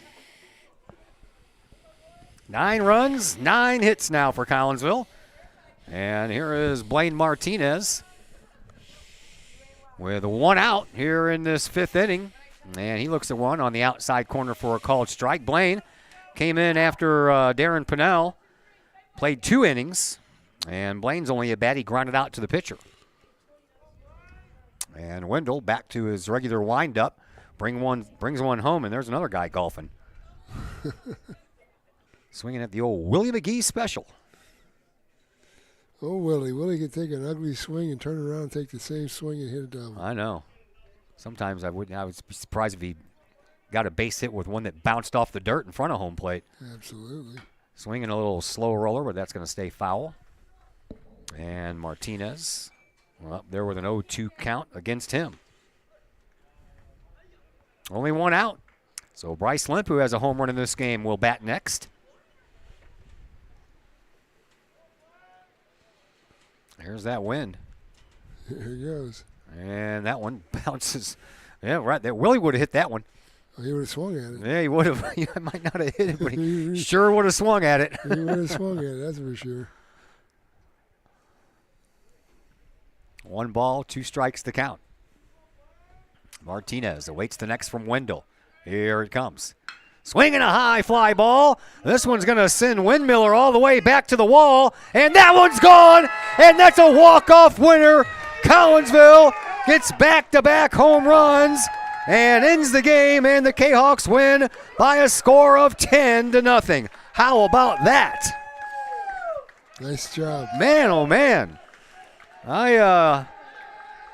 9 runs, 9 hits now for Collinsville. And here is Blaine Martinez with 1 out here in this 5th inning. And he looks at one on the outside corner for a called strike. Blaine came in after Darren Pinnell, played 2 innings. And Blaine's only a bat. He grounded out to the pitcher. And Wendell back to his regular windup, brings one home, and there's another guy golfing. Swinging at the old Willie McGee special. Oh, Willie. Willie could take an ugly swing and turn around and take the same swing and hit a double. I know. Sometimes I would be surprised if he got a base hit with one that bounced off the dirt in front of home plate. Absolutely. Swinging a little slow roller, but that's going to stay foul. And Martinez up there with an 0-2 count against him. Only one out. So Bryce Limp, who has a home run in this game, will bat next. Here's that wind. Here he goes. And that one bounces. Yeah, right there. Willie would have hit that one. Oh, he would have swung at it. Yeah, he would have. He might not have hit it, but he sure would have swung at it. He would have swung at it, that's for sure. 1 ball, 2 strikes to count. Martinez awaits the next from Wendell. Here it comes. Swinging a high fly ball. This one's going to send Windmiller all the way back to the wall. And that one's gone. And that's a walk-off winner. Collinsville gets back-to-back home runs and ends the game. And the Kahawks win by a score of 10-0. How about that? Nice job. Man, oh, man. I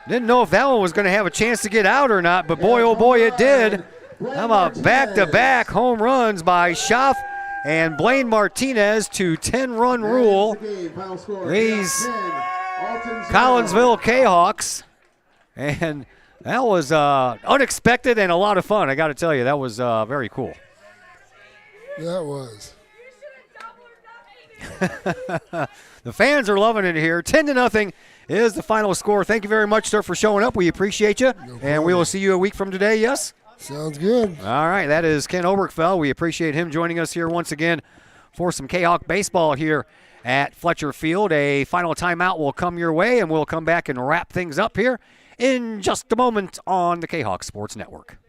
didn't know if that one was going to have a chance to get out or not, but boy, oh boy, it did. How about back-to-back home runs by Schaff and Blaine Martinez to 10-run rule. These Collinsville Kahawks. And that was unexpected and a lot of fun. I got to tell you, that was very cool. That was. The fans are loving it here. 10-0 is the final score. Thank you very much, sir, for showing up. We appreciate you. And we will see you a week from today, yes? Sounds good. All right, that is Ken Oberkfell. We appreciate him joining us here once again for some Kahawk baseball here at Fletcher Field. A final timeout will come your way, and we'll come back and wrap things up here in just a moment on the Kahawk Sports Network.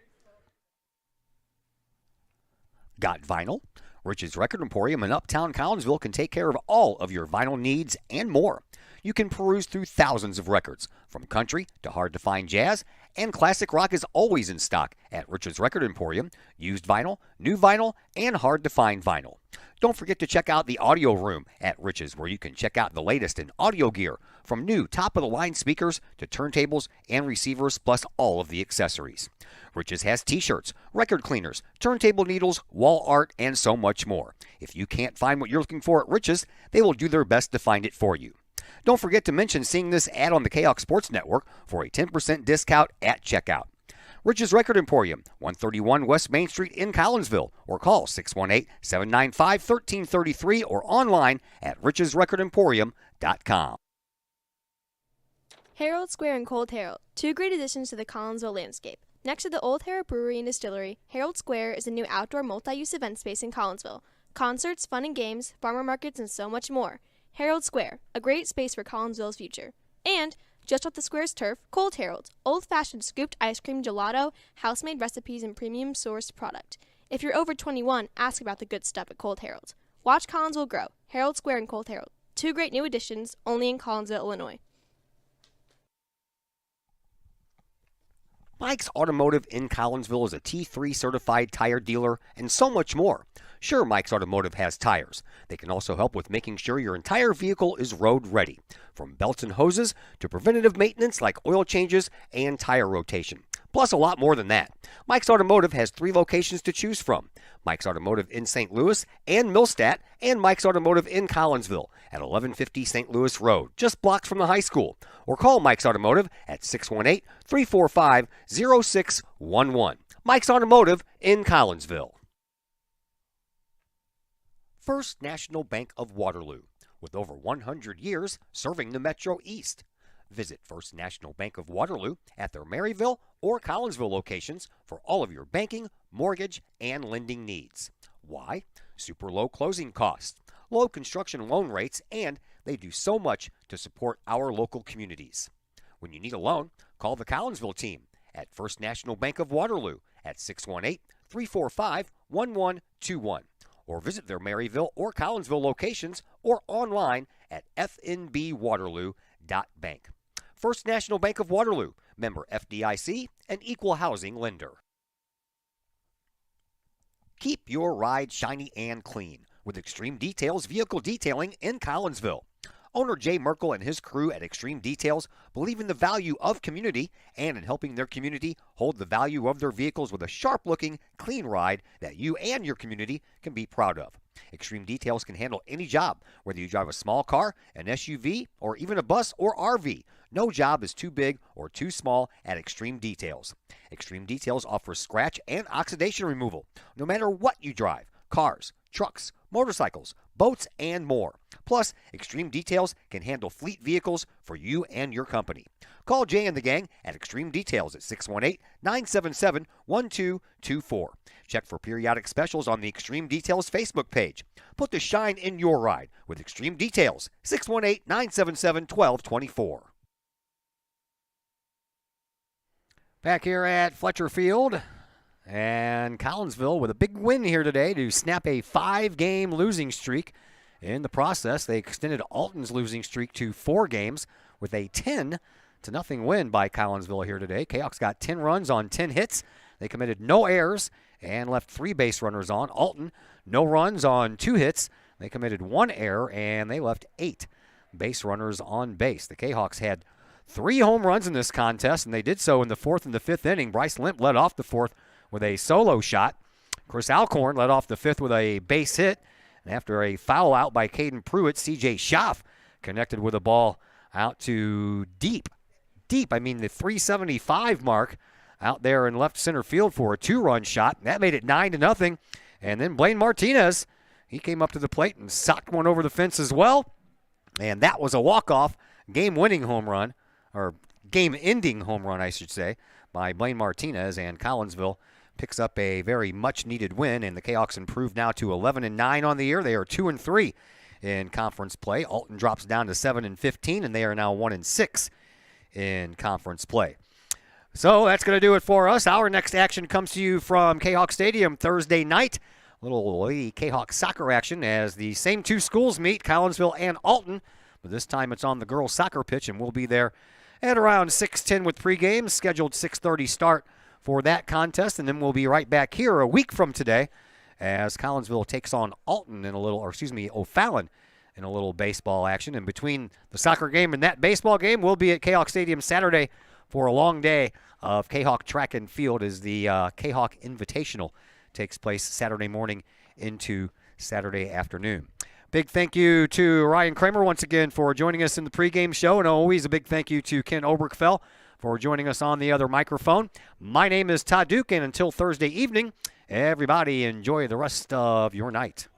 Got vinyl? Rich's Record Emporium in Uptown Collinsville can take care of all of your vinyl needs and more. You can peruse through thousands of records, from country to hard-to-find jazz, and classic rock is always in stock at Rich's Record Emporium. Used vinyl, new vinyl, and hard-to-find vinyl. Don't forget to check out the audio room at Rich's, where you can check out the latest in audio gear, from new top-of-the-line speakers to turntables and receivers, plus all of the accessories. Rich's has t-shirts, record cleaners, turntable needles, wall art, and so much more. If you can't find what you're looking for at Rich's, they will do their best to find it for you. Don't forget to mention seeing this ad on the Kahawk Sports Network for a 10% discount at checkout. Rich's Record Emporium, 131 West Main Street in Collinsville, or call 618-795-1333 or online at richesrecordemporium.com. Herald Square and Cold Herald, 2 great additions to the Collinsville landscape. Next to the Old Herald Brewery and Distillery, Herald Square is a new outdoor multi-use event space in Collinsville. Concerts, fun and games, farmer markets, and so much more. Herald Square, a great space for Collinsville's future. And, just off the square's turf, Cold Herald, old-fashioned scooped ice cream gelato, house-made recipes, and premium sourced product. If you're over 21, ask about the good stuff at Cold Herald. Watch Collinsville grow. Herald Square and Cold Herald, 2 great new additions, only in Collinsville, Illinois. Mike's Automotive in Collinsville is a T3 certified tire dealer and so much more. Sure, Mike's Automotive has tires. They can also help with making sure your entire vehicle is road ready, from belts and hoses to preventative maintenance like oil changes and tire rotation. Plus a lot more than that. Mike's Automotive has 3 locations to choose from. Mike's Automotive in St. Louis and Millstadt, and Mike's Automotive in Collinsville at 1150 St. Louis Road, just blocks from the high school. Or call Mike's Automotive at 618-345-0611. Mike's Automotive in Collinsville. First National Bank of Waterloo, with over 100 years serving the Metro East. Visit First National Bank of Waterloo at their Maryville or Collinsville locations for all of your banking, mortgage, and lending needs. Why? Super low closing costs, low construction loan rates, and they do so much to support our local communities. When you need a loan, call the Collinsville team at First National Bank of Waterloo at 618-345-1121 or visit their Maryville or Collinsville locations or online at fnbwaterloo.bank. First National Bank of Waterloo, member FDIC, an equal housing lender. Keep your ride shiny and clean with Extreme Details Vehicle Detailing in Collinsville. Owner Jay Merkel and his crew at Extreme Details believe in the value of community and in helping their community hold the value of their vehicles with a sharp-looking, clean ride that you and your community can be proud of. Extreme Details can handle any job, whether you drive a small car, an SUV, or even a bus or RV. No job is too big or too small at Extreme Details. Extreme Details offers scratch and oxidation removal, no matter what you drive: cars, trucks, motorcycles, boats, and more. Plus, Extreme Details can handle fleet vehicles for you and your company. Call Jay and the gang at Extreme Details at 618-977-1224. Check for periodic specials on the Extreme Details Facebook page. Put the shine in your ride with Extreme Details, 618-977-1224. Back here at Fletcher Field, and Collinsville with a big win here today to snap a 5-game losing streak. In the process, they extended Alton's losing streak to 4 games with a 10-0 win by Collinsville here today. Kahok's got 10 runs on 10 hits. They committed no errors and left 3 base runners on. Alton, no runs on 2 hits. They committed 1 error and they left 8 base runners on base. The Kahawks had 3 home runs in this contest, and they did so in the 4th and the 5th inning. Bryce Limp led off the 4th with a solo shot. Chris Alcorn led off the 5th with a base hit. And after a foul out by Caden Pruitt, C.J. Schaff connected with a ball out to deep, I mean the 375 mark, out there in left center field for a 2-run shot. That made it 9-0. And then Blaine Martinez, he came up to the plate and socked one over the fence as well. And that was a walk-off game-winning home run, or game-ending home run, I should say, by Blaine Martinez. And Collinsville picks up a very much-needed win, and the Kahawks improved now to 11-9 on the year. They are 2-3 in conference play. Alton drops down to 7-15, and they are now 1-6 in conference play. So that's going to do it for us. Our next action comes to you from Kahawk Stadium Thursday night. A little Kahawk soccer action as the same 2 schools meet, Collinsville and Alton. But this time it's on the girls' soccer pitch, and we'll be there at around 6:10 with pregame. Scheduled 6:30 start for that contest, and then we'll be right back here a week from today as Collinsville takes on Alton in a little, O'Fallon in a little baseball action. And between the soccer game and that baseball game, we'll be at Kahawk Stadium Saturday for a long day of Kahawk track and field as the Kahawk Invitational takes place Saturday morning into Saturday afternoon. Big thank you to Ryan Kramer once again for joining us in the pregame show, and always a big thank you to Ken Oberkfell for joining us on the other microphone. My name is Todd Duke, and until Thursday evening, everybody enjoy the rest of your night.